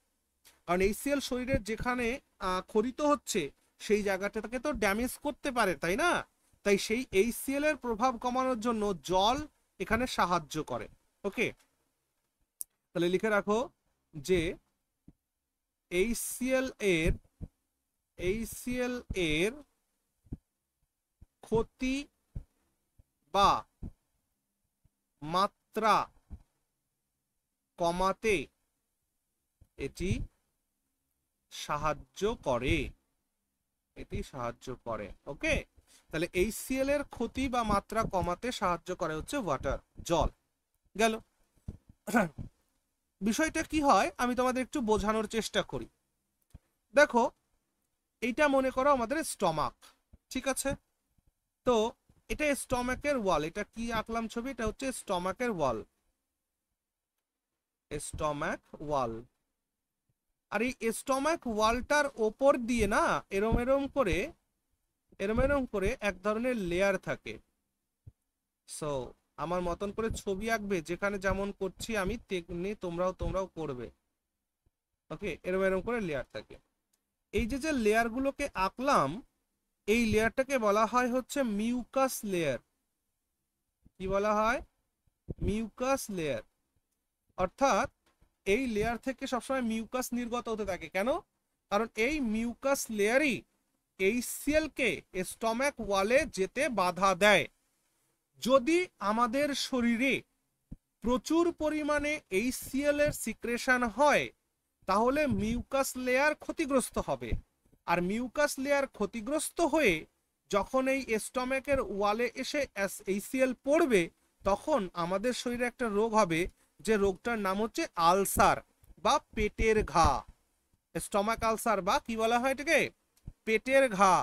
কারণ HCl শরীরের যেখানে ক্ষরিত হচ্ছে সেই জায়গাটাকে তো ড্যামেজ করতে পারে, তাই না? তাই সেই HCl এর প্রভাব কমানোর জন্য জল এখানে সাহায্য করে। ওকে, তাহলে লিখে রাখো যে HCl এর ক্ষতি বা মাত্রা কমাতে এটি সাহায্য করে, ওকে, তাহলে HCl এর ক্ষতি বা মাত্রা কমাতে সাহায্য করে হচ্ছে ওয়াটার, জল। গেল। বিষয়টা কি হয় আমি তোমাদের একটু বোঝানোর চেষ্টা করি। দেখো এইটা মনে করো আমাদের স্টমাক, ঠিক আছে? তো এটা স্টমাকের ওয়াল, এটা কি আঁকলাম ছবি, এটা হচ্ছে স্টমাকের ওয়াল, স্টমাক ওয়াল। আর এই স্টমাক ওয়ালটার ওপর দিয়ে না এরম এরম করে এক ধরনের লেয়ার থাকে। সো আমার মতন করে ছবি আঁকবে, যেখানে যেমন করছি আমি তেমনি তোমরাও করবে। ওকে, এরম করে লেয়ার থাকে। এই যে লেয়ারগুলোকে আঁকলাম এই লেয়ারটাকে বলা হয় হচ্ছে মিউকাস লেয়ার। কি বলা হয়? Mucus layer. অর্থাৎ এই লেয়ার থেকে সবসময় মিউকাস নির্গত হতে থাকে। কেন? কারণ এই মিউকাস লেয়ারই HCl কে স্টমাক ওয়ালে যেতে বাধা দেয়। যদি আমাদের শরীরে প্রচুর পরিমাণে HCl এর সিক্রেশন হয় তাহলে মিউকাস লেয়ার ক্ষতিগ্রস্ত হবে। আর মিউকাস লেয়ার ক্ষতিগ্রস্ত হয়ে যখন এই স্টমাকের ওয়ালে এসে HCl পড়বে তখন আমাদের শরীরে একটা রোগ হবে, যে রোগটার নাম হচ্ছে আলসার বা পেটের ঘা। স্টমাক আলসার বা কি বলা হয় এটাকে? পেটের ঘা।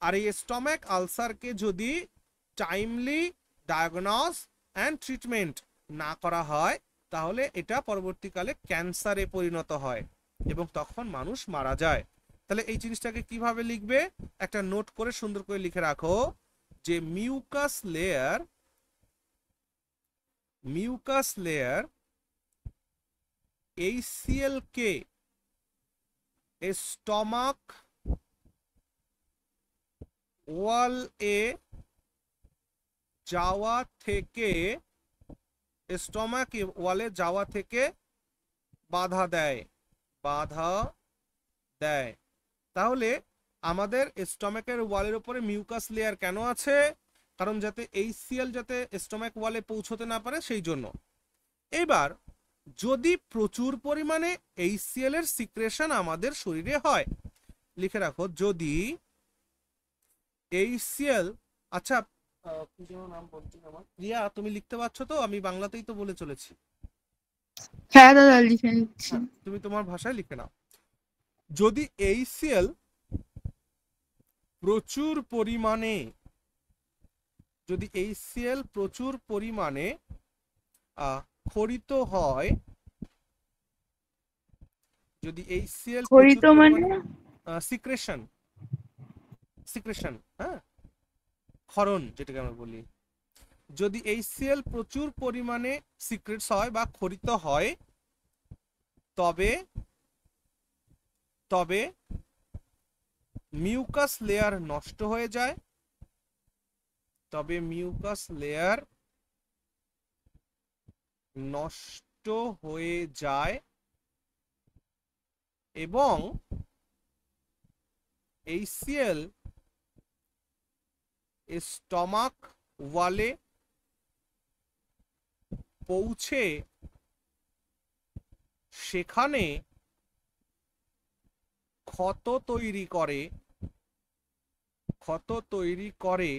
আর এই স্টমাক আলসারকে যদি টাইমলি ডায়াগনোস অ্যান্ড ট্রিটমেন্ট না করা হয় তাহলে এটা পরবর্তীকালে ক্যান্সারে পরিণত হয় এবং তখন মানুষ মারা যায়। তাহলে এই জিনিসটাকে কিভাবে লিখবে একটা নোট করে সুন্দর করে লিখে রাখো যে মিউকাস লেয়ার HCl কে স্টমাক ওয়াল এ যাওয়া থেকে বাধা দেয়। তাহলে আমাদের স্টমাকের ওয়ালের উপরে মিউকাস লেয়ার কেন আছে? কারণ যাতে HCl যাতে স্টমাক ওয়ালে পৌঁছতে না পারে সেই জন্য। এবার যদি প্রচুর পরিমাণে HCl এর সিক্রেশন আমাদের শরীরে হয়, লিখে রাখো যদি HCl, আচ্ছা কি যেন নাম বলছি আমার, রিয়া তুমি লিখতে পারছো তো? আমি বাংলাতেই তো বলে চলেছি। হ্যাঁ দাদা লিখে নিচ্ছি। তুমি তোমার ভাষায় লিখে নাও। যদি HCl প্রচুর পরিমাণে ক্ষরিত হয়, যদি HCl খরিত মানে সিক্রেশন সিক্রেশন, হ্যাঁ, ক্ষরণ যেটাকে আমরা বলি। যদি HCl প্রচুর পরিমাণে সিক্রেটস হয় বা ক্ষরিত হয়, তবে তবে মিউকাস লেয়ার নষ্ট হয়ে যায়, তবে মিউকাস লেয়ার নষ্ট হয়ে যায় এবং HCl স্টমাক ওয়ালে পৌঁছে সেখানে ক্ষত তৈরি করে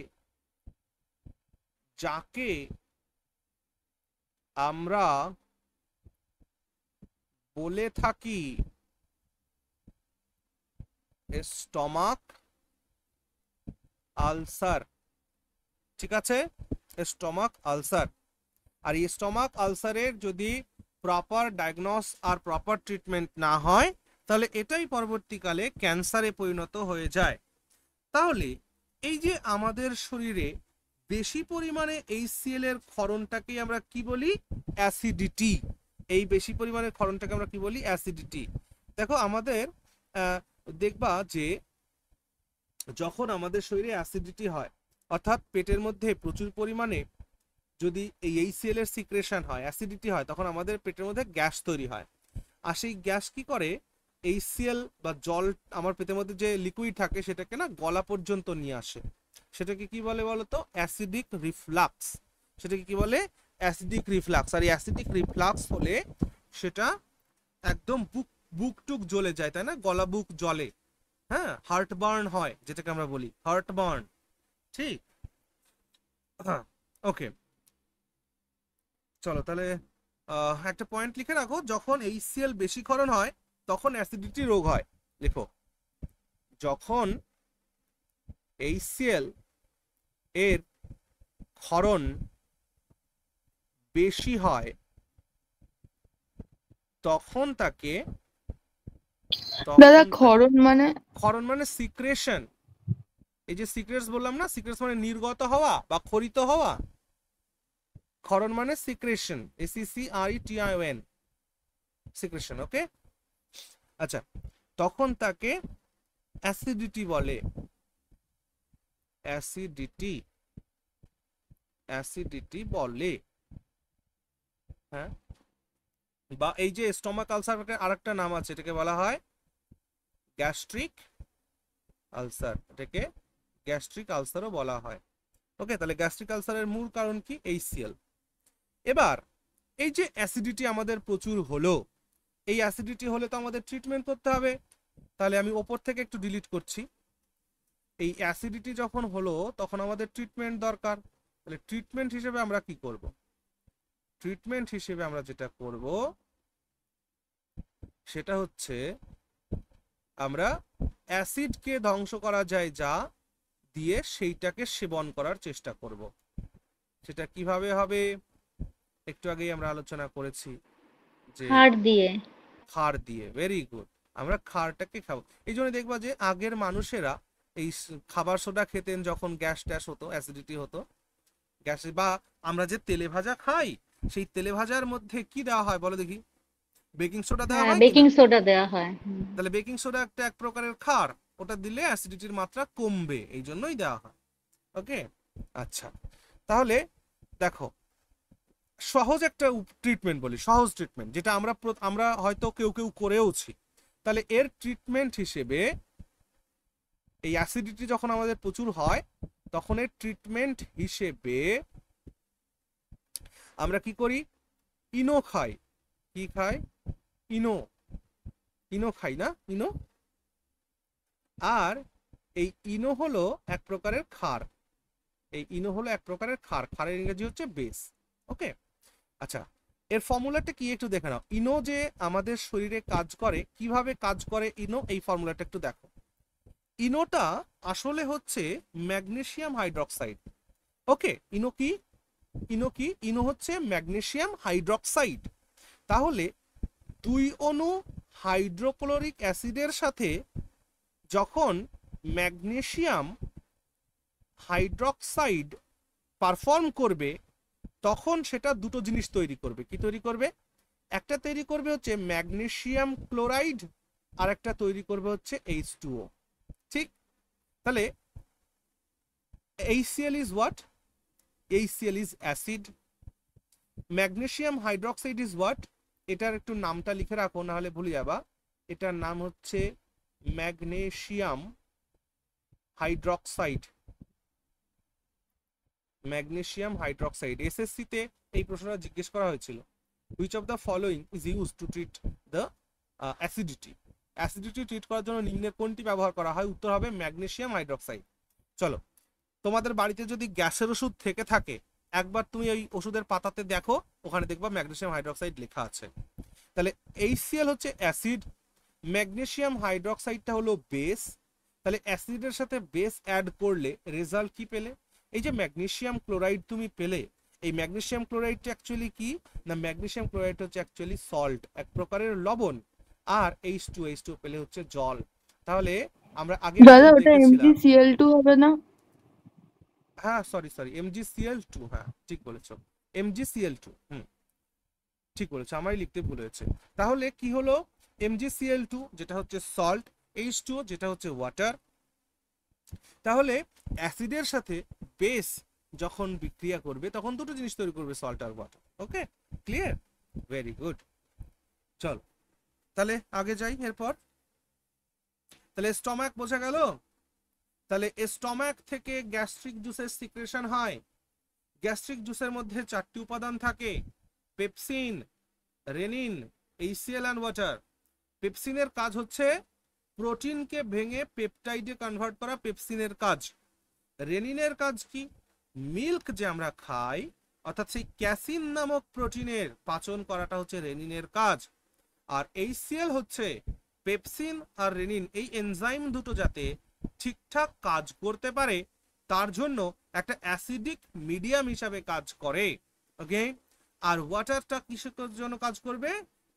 যাকে আমরা বলে থাকি স্টমাক আলসার। ঠিক আছে, স্টমাক আলসার। আর এই স্টমাক আলসারের যদি প্রপার ডায়াগনোস আর প্রপার ট্রিটমেন্ট না হয়, তাহলে এটাই পরবর্তীকালে ক্যান্সারে পরিণত হয়ে যায়। তাহলে এই যে আমাদের শরীরে বেশি পরিমাণে HCl এর ক্ষরণটাকে আমরা কি বলি? অ্যাসিডিটি। এই বেশি পরিমাণে ক্ষরণটাকে আমরা কি বলি? অ্যাসিডিটি। দেখো আমাদের দেখবা যে যখন আমাদের শরীরে অ্যাসিডিটি হয়, অর্থাৎ পেটের মধ্যে প্রচুর পরিমাণে যদি এই HCl এর সিক্রেশন হয়, অ্যাসিডিটি হয়, তখন আমাদের পেটের মধ্যে গ্যাস তৈরি হয়। আর সেই গ্যাস কি করে? HCl বা জল আমার পেটের মধ্যে যে লিকুইড থাকে সেটাকে না গলা পর্যন্ত নিয়ে আসে। সেটাকে কি বলে বলতো? Acidic reflux. সেটাকে কি বলে? Acidic reflux. আর অ্যাসিডিক রিফ্লাক্স হলে সেটা একদম বুক টুক জ্বলে যায়, তাই না? গলা বুক জ্বলে, হ্যাঁ, হার্ট বার্ন হয়, যেটাকে আমরা বলি হার্ট বার্ন। ঠিক, হ্যাঁ, ওকে। চলো তাহলে একটা পয়েন্ট লিখে রাখো, যখন HCl বেশি ক্ষরণ হয় তখন অ্যাসিডিটি রোগ হয়। লিখো, যখন HCl এর ক্ষরণ বেশি হয় তখন তাকে দাদা ক্ষরণ মানে সিক্রেশন। এই যে সিক্রেটস বললাম না, সিক্রেটস মানে নির্গত হওয়া বা ক্ষরিত হওয়া। ক্ষরণ মানে সিক্রেশন, SECRETION, সিক্রেশন। ওকে, আচ্ছা, তখন তাকে অ্যাসিডিটি বলে। অ্যাসিডিটি বলে, হ্যাঁ। বা এই যে স্টমাক আলসার আরেকটা নাম আছে, এটাকে বলা হয় গ্যাস্ট্রিক আলসার। এটাকে গ্যাস্ট্রিক আলসারও বলা হয়। ওকে, তাহলে গ্যাস্ট্রিক আলসারের মূল কারণ কি? HCl। এবার এই যে অ্যাসিডিটি আমাদের প্রচুর হলো, এই অ্যাসিডিটি হলে তো আমাদের ট্রিটমেন্ট করতে হবে। তাহলে আমি ওপর থেকে একটু ডিলিট করছি। এই অ্যাসিডিটি যখন হলো তখন আমাদের ট্রিটমেন্ট দরকার। তাহলে ট্রিটমেন্ট হিসেবে আমরা কি করব? ট্রিটমেন্ট হিসেবে আমরা যেটা করব সেটা হচ্ছে আমরা অ্যাসিডকে ধ্বংস করা যায় যা দিয়ে, সেইটাকে সেবন করার চেষ্টা করব। সেটা কিভাবে হবে? একটু আগেই আমরা আলোচনা করেছি যে খার দিয়ে। ভেরি গুড, আমরা খারটাকে খাবো। এই জন্য দেখবা যে আগের মানুষেরা এই খাবার সোডা খেতেন যখন গ্যাস ট্যাস হতো, অ্যাসিডিটি হতো, গ্যাস। বা আমরা যে তেলে ভাজা খাই, সেই তেলে ভাজার মধ্যে কি দেওয়া হয় বলো দেখি? বেকিং সোডা দেওয়া হয়। বেকিং সোডা দেওয়া হয়। তাহলে বেকিং সোডা একটা এক প্রকারের ক্ষার, ওটা দিলে অ্যাসিডিটির মাত্রা কমবে, এই জন্যই দেওয়া হয়। ওকে, আচ্ছা, তাহলে দেখো সহজ একটা ট্রিটমেন্ট বলি, সহজ ট্রিটমেন্ট যেটা আমরা হয়তো কেউ কেউ করেওছি। তাহলে এর ট্রিটমেন্ট হিসেবে এই অ্যাসিডিটি যখন আমাদের প্রচুর হয়, তখন এর ট্রিটমেন্ট হিসেবে আমরা কি করি? ইনো খাই। কি খাই? ইনো খাই না? ইনো। আর এই ইনো হলো এক প্রকারের ক্ষার। এই ইনো হলো এক প্রকারের ক্ষার। ক্ষারের ইংরেজি হচ্ছে বেস। ওকে, আচ্ছা, এর ফর্মুলাটা কি একটু দেখে নাও। ইনো যে আমাদের শরীরে কাজ করে, কিভাবে কাজ করে ইনো, এই ফর্মুলাটা একটু দেখো। ইনোটা আসলে হচ্ছে ম্যাগনেসিয়াম হাইড্রক্সাইড। ওকে, ইনো কি? ইনো হচ্ছে ম্যাগনেসিয়াম হাইড্রক্সাইড। তাহলে 2 অণু হাইড্রোক্লোরিক অ্যাসিডের সাথে যখন ম্যাগনেসিয়াম হাইড্রক্সাইড পারফর্ম করবে তখন সেটা দুটো জিনিস তৈরি করবে। কি তৈরি করবে? একটা তৈরি করবে হচ্ছে ম্যাগনেসিয়াম ক্লোরাইড, আর একটা তৈরি করবে হচ্ছে H2O। ঠিক? তাহলে HCl is what? HCl is acid. Magnesium hydroxide is what? এটার একটু নামটা লিখে রাখো, না হলে ভুলে যাবা। এটার নাম হচ্ছে magnesium hydroxide. Magnesium hydroxide. SSC তে এই প্রশ্নটা জিজ্ঞেস করা হয়েছিল, which of the following is use to treat the acidity. Acidity treat করার জন্য নিম্নের কোনটি ব্যবহার করা হয়? উত্তর হবে ম্যাগনেসিয়াম হাইড্রক্সাইড। চলো, তোমাদের বাড়িতে যদি গ্যাসের ওষুধ থেকে থাকে, একবার তুমি ওই ওষুধের পাতাতে দেখো, ওখানে দেখবা ম্যাগনেসিয়াম হাইড্রক্সাইড লেখা আছে। তাহলে HCl হচ্ছে অ্যাসিড, ম্যাগনেসিয়াম হাইড্রক্সাইডটা হলো বেস। তাহলে অ্যাসিডের সাথে বেস অ্যাড করলে রেজাল্ট কি পেলে? এই যে ম্যাগনেসিয়াম ক্লোরাইড তুমি পেলে, এই ম্যাগনেসিয়াম ক্লোরাইডটা অ্যাকচুয়ালি কি না? ম্যাগনেসিয়াম ক্লোরাইড হচ্ছে অ্যাকচুয়ালি সল্ট, এক প্রকারের লবণ। আর H2 পেলে হচ্ছে জল। তাহলে আমরা আগে দাদা ওটা MgCl2 হবে না? হ্যাঁ সরি MgCl2, হ্যাঁ ঠিক বলেছো, MgCl2। ঠিক বলেছো, আমারই লিখতে ভুল হয়েছে। তাহলে কি হলো? MgCl2 যেটা হচ্ছে সল্ট, H2O যেটা হচ্ছে ওয়াটার। তাহলে অ্যাসিডের সাথে বেস যখন বিক্রিয়া করবে তখন দুটো জিনিস তৈরি করবে, সল্ট আর ওয়াটার। ওকে, ক্লিয়ার? Very good. চল তাহলে আগে যাই। এরপর তাহলে স্টমাক বোঝা গেল। তাহলে স্টমাক থেকে গ্যাস্ট্রিক জুসের সিক্রেশন হয়। গ্যাস্ট্রিক জুসের মধ্যে 4টি উপাদান থাকে, pepsin, rennin, HCl and water. পেপসিনের কাজ হচ্ছে প্রোটিনকে ভেঙে পেপটাইডে কনভার্ট করা, পেপসিনের কাজ। রেনিনের কাজ কি? মিল্ক যে আমরা খাই, অর্থাৎ সেই ক্যাসিন নামক প্রোটিনের পাচন করাটা হচ্ছে রেনিনের কাজ। আর HCl হচ্ছে পেপসিন আর রেনিন এই এনজাইম দুটো যাতে ঠিকঠাক কাজ করতে পারে তার জন্য একটা অ্যাসিডিক মিডিয়াম হিসাবে কাজ করে। ওকে, আর ওয়াটারটা কিসের জন্য কাজ করবে?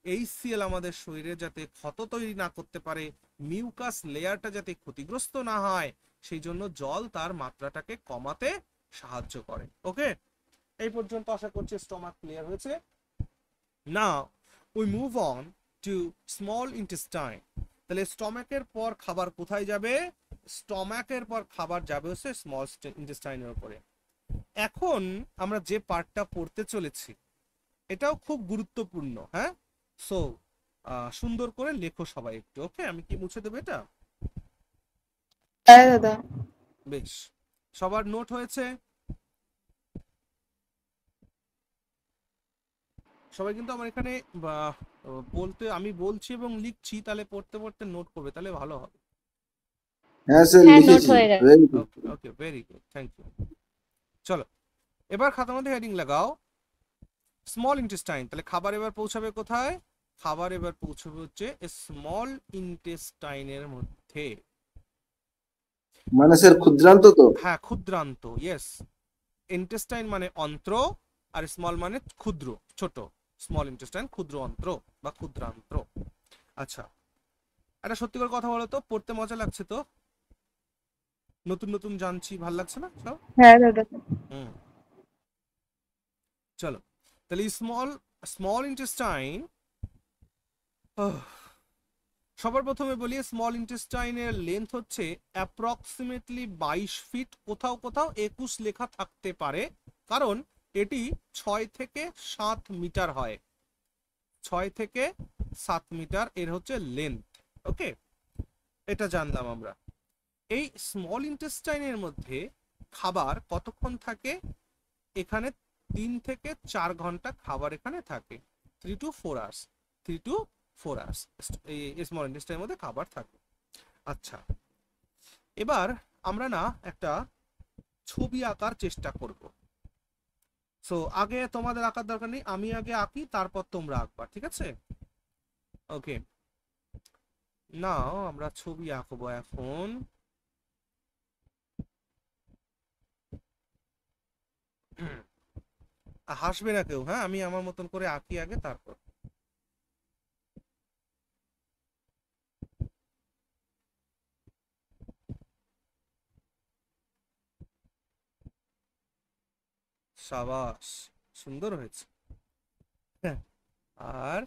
HCl আমাদের শরীরে যাতে ক্ষত তৈরি না করতে পারে, মিউকাস লেয়ারটা যাতে ক্ষতিগ্রস্ত না হয়, সেই জন্য জল তার মাত্রাটাকে কমাতে সাহায্য করে। ওকে, এই পর্যন্ত আশা করছি স্টমাক ক্লিয়ার হয়েছে। Now we move on to small intestine. তাহলে স্টমাকের পর খাবার কোথায় যাবে? স্টমাকের পর খাবার যাবে হচ্ছে স্মল ইন্টেস্টাইনের উপরে। এখন আমরা যে পার্টটা পড়তে চলেছি এটাও খুব গুরুত্বপূর্ণ। হ্যাঁ, সো সুন্দর করে লেখো সবাই একটু। ওকে, আমি কি মুছে দেবো এটা? হ্যাঁ দাদা। বেশ, সবার নোট হয়েছে? সবাই কিন্তু আমার এখানে বলতে, আমি বলছি এবং লিখছি, তাহলে পড়তে পড়তে নোট করবে, তাহলে ভালো হবে। হ্যাঁ স্যার হ্যাঁ, নোট লিখেছি। হয়ে গেছে। Very good. Okay okay, very good, thank you. চলো এবার খাতার মধ্যে হেডিং লাগাও, স্মল ইন্টেস্টাইন। তাহলে খাবার এবার পৌঁছাবে কোথায়? খাবার এবার পৌঁছাবে হচ্ছে স্মল ইন্টেস্টাইনের মধ্যে। মানে স্যার ক্ষুদ্রান্ত তো? হ্যাঁ, ক্ষুদ্রান্ত, ইয়েস। ইন্টেস্টাইন মানে অন্ত্র, আর স্মল মানে ক্ষুদ্র, ছোট। স্মল ইন্টেস্টাইন ক্ষুদ্র অন্ত্র বা ক্ষুদ্রান্ত্র। আচ্ছা, একটা সত্যি করে কথা বলো তো, পড়তে মজা লাগছে তো? নতুন নতুন জানছি, ভাল লাগছে না সব? হ্যাঁ দাদা। চলো তাহলে স্মল ইন্টেস্টাইন, সবার প্রথমে বলি স্মল ইন্টেস্টাইনের লেন্থ হচ্ছে অ্যাপ্রক্সিমেটলি 22 ফিট, কোথাও কোথাও 21 লেখা থাকতে পারে, কারণ এটি 6 থেকে 7 মিটার হয়। 6 থেকে 7 মিটার এর হচ্ছে লেন্থ। ওকে, এটা জানলাম আমরা। এই স্মল ইন্টেস্টাইনের মধ্যে খাবার কতক্ষণ থাকে? এখানে 3 থেকে 4 ঘন্টা খাবার এখানে থাকে, 3 to 4 আওয়ার্স। 3 to 4 আওয়ার্স এই স্মল ইন্টেস্টাইনের মধ্যে খাবার থাকে। আচ্ছা, এবার আমরা না একটা ছবি আঁকার চেষ্টা করব। সো আগে তোমাদের আঁকার দরকার নেই, আমি আগে আঁকি, তারপর তোমরা আঁকবা, ঠিক আছে? ওকে, নাও আমরা ছবি আঁকবো এখন। হাসবে না কেউ, হ্যাঁ? আমি আমার মতন করে আঁকি আগে, তারপর। সাবাস, সুন্দর হয়েছে। হ্যাঁ, আর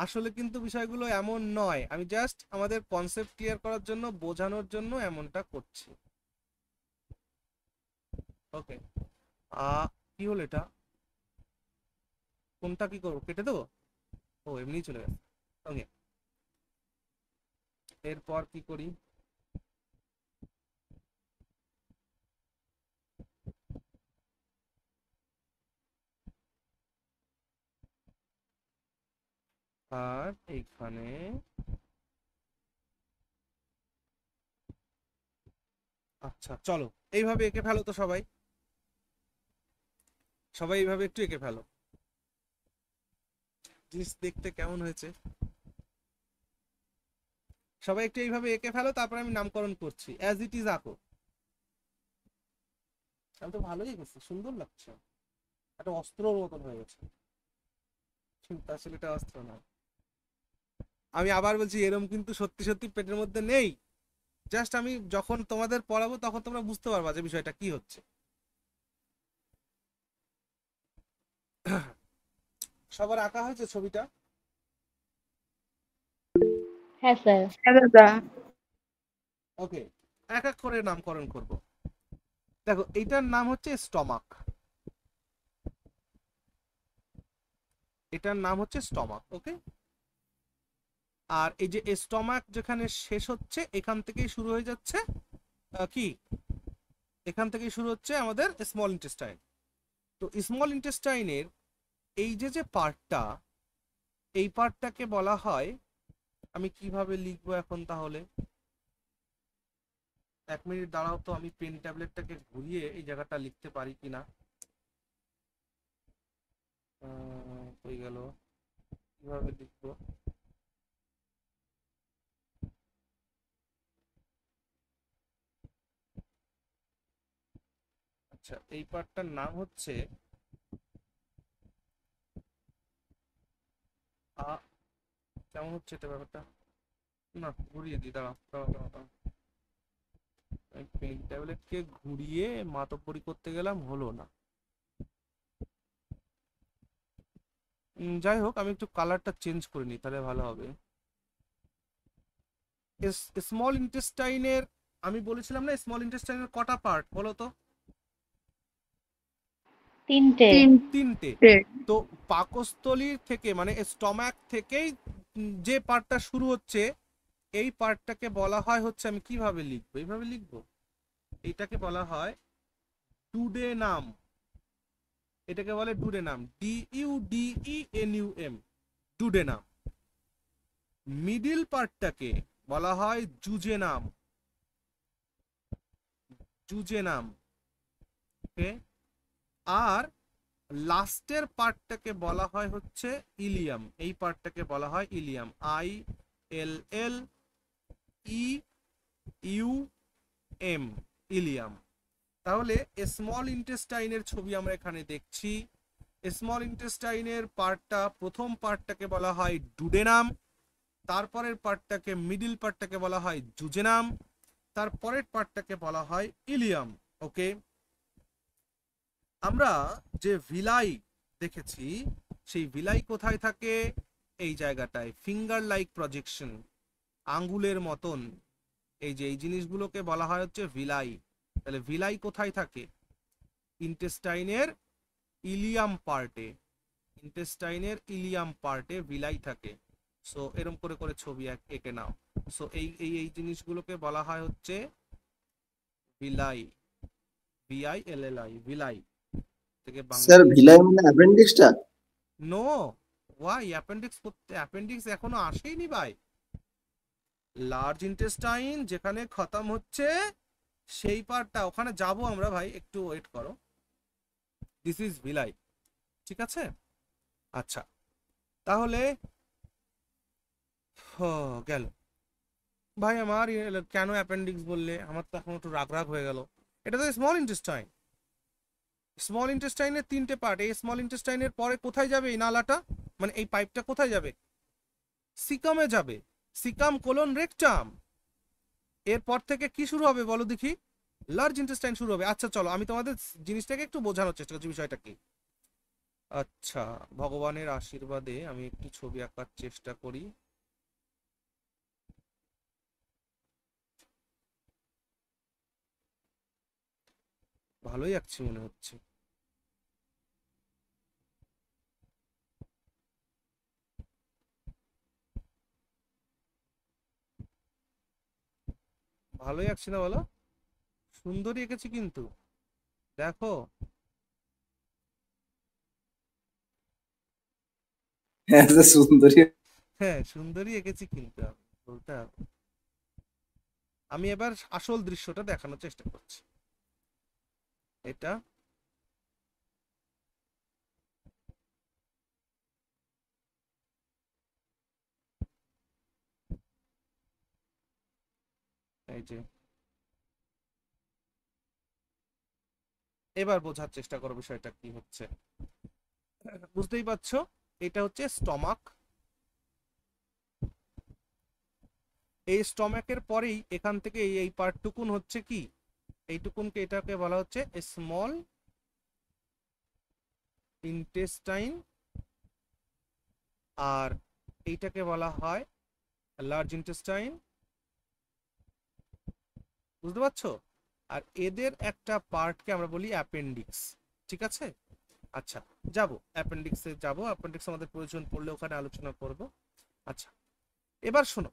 আসলে কিন্তু বিষয়গুলো এমন নয়, আমি জাস্ট আমাদের কনসেপ্ট ক্লিয়ার করার জন্য, বোঝানোর জন্য এমনটা করছি। ওকে, কি হলো এটা? কোনটা কি করবো, কেটে দেবো? ও এমনি চলে গেছে। ওকে, এরপর কি করি? আর এইখানে আচ্ছা চলো, এইভাবে এঁকে ফেলো তো সবাই, সবাই এইভাবে একটু এঁকে ফেলো। জিনিস দেখতে কেমন হয়েছে? সবাই একটু এইভাবে এঁকে ফেলো, তারপর আমি নামকরণ করছি। অ্যাজ ইট ইজ আঁকো। আমি তো ভালোই এঁকেছি, সুন্দর লাগছে। একটা অস্ত্রর মতন হয়ে গেছে, কিন্তু আসলে এটা অস্ত্র না। আমি আবার বলছি, এরম কিন্তু সত্যি সত্যি পেটের মধ্যে নেই। জাস্ট আমি যখন তোমাদের পড়াবো তখন তোমরা বুঝতে পারবা যে বিষয়টা কি হচ্ছে। সবার আঁকা হয়েছে ছবিটা? হ্যাঁ স্যার। হ্যাঁ দাদা। ওকে, এক এক করে নামকরণ করব। দেখো, এইটার নাম হচ্ছে স্টমাক, এটার নাম হচ্ছে স্টমাক। ওকে, আর এই যে স্টমাক যেখানে শেষ হচ্ছে, এখান থেকেই শুরু হয়ে যাচ্ছে কি, এখান থেকেই শুরু হচ্ছে আমাদের স্মল ইন্টেস্টাইন। তো স্মল ইন্টেস্টাইনের এই যে যে পার্টটা, এই পার্টটাকে বলা হয়, আমি কিভাবে লিখবো এখন তাহলে? 1 মিনিট দাঁড়াও তো, আমি পেন ট্যাবলেটটাকে ঘুরিয়ে এই জায়গাটা লিখতে পারি কিনা। হয়ে গেল, কিভাবে লিখবো? আচ্ছা, এই পার্টটার নাম হচ্ছে কেমন হচ্ছে এটা ব্যাপারটা? না, ঘুরিয়ে দিই, দাঁড়াও দাঁড়াও দাঁড়াও দাঁড়াও। পেন ট্যাবলেটকে ঘুরিয়ে মাতব্বরি করতে গেলাম, হলো না। যাই হোক, আমি একটু কালারটা চেঞ্জ করে নিই, তাহলে ভালো হবে। স্মল ইন্টেস্টাইনের, আমি বলেছিলাম না, স্মল ইন্টেস্টাইনের কটা পার্ট বলো তো? 3টে। 3টে। তো পাকস্থলীর থেকে, মানে স্টমাক থেকেই যে পার্টটা শুরু হচ্ছে, এই পার্টটাকে বলা হয় হচ্ছে, আমি কিভাবে লিখবো, এইভাবে লিখবো, এইটাকে বলা হয় ডুডেনাম। এটাকে বলে ডুডেনাম, DUDENUM, ডুডেনাম। মিডিল পার্টটাকে বলা হয় জুজেনাম, জুজেনাম। ওকে, আর লাস্টের পার্টটাকে বলা হয় হচ্ছে ইলিয়াম, এই পার্টটাকে বলা হয় ইলিয়াম, ILLEUM, ইলিয়াম। তাহলে স্মল ইন্টেস্টাইনের ছবি আমরা এখানে দেখছি। স্মল ইন্টেস্টাইনের পার্টটা, প্রথম পার্টটাকে বলা হয় ডুডেনাম, তারপরের পার্টটাকে, মিডিল পার্টটাকে বলা হয় জুজেনাম, তারপরের পার্টটাকে বলা হয় ইলিয়াম। ওকে, আমরা যে ভিলাই দেখেছি, সেই ভিলাই কোথায় থাকে? এই জায়গাটায়, ফিঙ্গার লাইক প্রজেকশন, আঙ্গুলের মতন। এই যে এই জিনিসগুলোকে বলা হয় হচ্ছে ভিলাই। তাহলে ভিলাই কোথায় থাকে? ইন্টেস্টাইনের ইলিয়াম পার্টে, ইন্টেস্টাইনের ইলিয়াম পার্টে ভিলাই থাকে। সো এরকম করে করে ছবি এঁকে নাও। সো এই এই এই জিনিসগুলোকে বলা হয় হচ্ছে ভিলাই, VILLI, ভিলাই থেকে স্যার বাংলা। ভিলাই মানে অ্যাপেন্ডিক্সটা? No, why appendix? অ্যাপেন্ডিক্স এখনো আসেনি ভাই। লার্জ ইন্টেস্টাইন যেখানে খতম হচ্ছে, সেই পার্টটা, ওখানে যাব আমরা ভাই, একটু ওয়েট করো। দিস ইজ ভিলাই, ঠিক আছে? আচ্ছা, তাহলে গেল ভাই আমার। কেন অ্যাপেন্ডিক্স বললে? আমার তো এখন একটু রাগ রাগ হয়ে গেল। এটা তো স্মল ইন্টেস্টাইন। স্মল ইন্টেস্টাইনের 3টে পার্ট। এই স্মল ইন্টেস্টাইনের পরে কোথায় যাবে এই নালাটা, মানে এই পাইপটা কোথায় যাবে? সিকামে যাবে। সিকাম কোলন রেকটাম, এরপর থেকে কি শুরু হবে বলো দেখি? লার্জ ইন্টেস্টাইন শুরু হবে। আচ্ছা চলো আমি তোমাদের জিনিসটাকে একটু বোঝানোর চেষ্টা করছি, বিষয়টা কি। আচ্ছা, ভগবানের আশীর্বাদে আমি একটু ছবি আঁকার চেষ্টা করি। ভালোই আঁকছি মনে হচ্ছে। ভালোই আঁকছি না বলো? সুন্দরই এঁকেছি কিন্তু, দেখো। হ্যাঁ স্যার সুন্দরী। হ্যাঁ সুন্দরই এঁকেছি কিন্তু, আমি বলতে হবে। আমি এবার আসল দৃশ্যটা দেখানোর চেষ্টা করছি। এটা এই যে, এবার বোঝার চেষ্টা করো বিষয়টা কি হচ্ছে। বুঝতেই পারছো, এটা হচ্ছে স্টমাক। এই স্টমাকের পরেই এখান থেকে এই পার্টটুকুন হচ্ছে কি, এইটুকুনকে এটাকে বলা হচ্ছে স্মল ইন্টেস্টাইন, আর এইটাকে বলা হয় লার্জ ইন্টেস্টাইন। বুঝতে পারছো? আর এদের একটা পার্টকে আমরা বলি অ্যাপেন্ডিক্স। ঠিক আছে? আচ্ছা, যাব অ্যাপেন্ডিক্সে যাব, অ্যাপেন্ডিক্স আমাদের প্রয়োজন পড়লে ওখানে আলোচনা করব। আচ্ছা, এবার শোনো,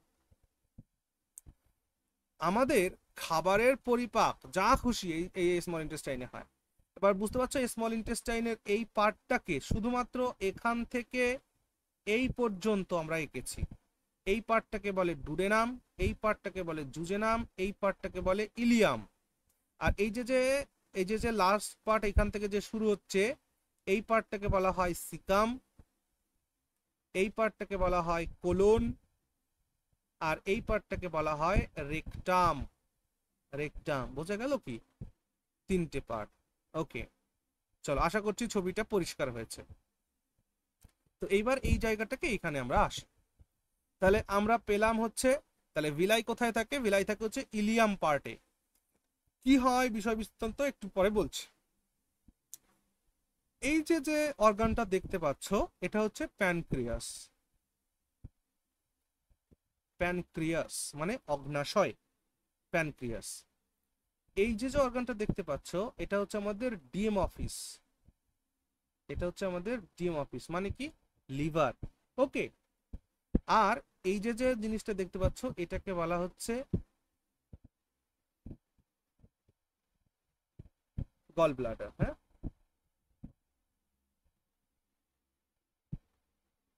আমাদের খাবারের পরিপাক যা খুশি এই স্মল ইন্টেস্টাইনে হয়। এবার বুঝতে পারছো স্মল ইন্টেস্টাইনের এই পার্টটাকে শুধুমাত্র এখান থেকে এই পর্যন্ত আমরা এঁকেছি। এই পার্টটাকে বলে ডুডেনাম, এই পার্টটাকে বলে জুজেনাম, এই পার্টটাকে বলে ইলিয়াম। আর এই যে লাস্ট পার্ট এখান থেকে যে শুরু হচ্ছে, এই পার্টটাকে বলা হয় সিকাম, এই পার্টটাকে বলা হয় কোলন, আর এই পার্টটাকে বলা হয় রেকটাম। রেকটাম বোঝা গেল কি? তিনটে পার্ট। ওকে, চলো আশা করছি ছবিটা পরিষ্কার হয়েছে। তো এইবার এই জায়গাটাকে এখানে আমরা আসি। তাহলে আমরা পেলাম হচ্ছে, তাহলে ভিলাই কোথায় থাকে? ভিলাই থাকে হচ্ছে ইলিয়াম পার্টে। কি হয় বিষয় বৃত্তান্ত একটু পরে বলছি। এই যে অর্গানটা দেখতে পাচ্ছ, এটা হচ্ছে প্যানক্রিয়াস। প্যানক্রিয়াস মানে অগ্নাশয়, প্যানক্রিয়াস। এই যে অর্গানটা দেখতে পাচ্ছ, এটা হচ্ছে আমাদের ডিএম অফিস। এটা হচ্ছে আমাদের ডিএম অফিস মানে কি? লিভার। ওকে। আর এই যে জিনিসটা দেখতে পাচ্ছ, এটাকে বলা হচ্ছে গল ব্লাডার। হ্যাঁ,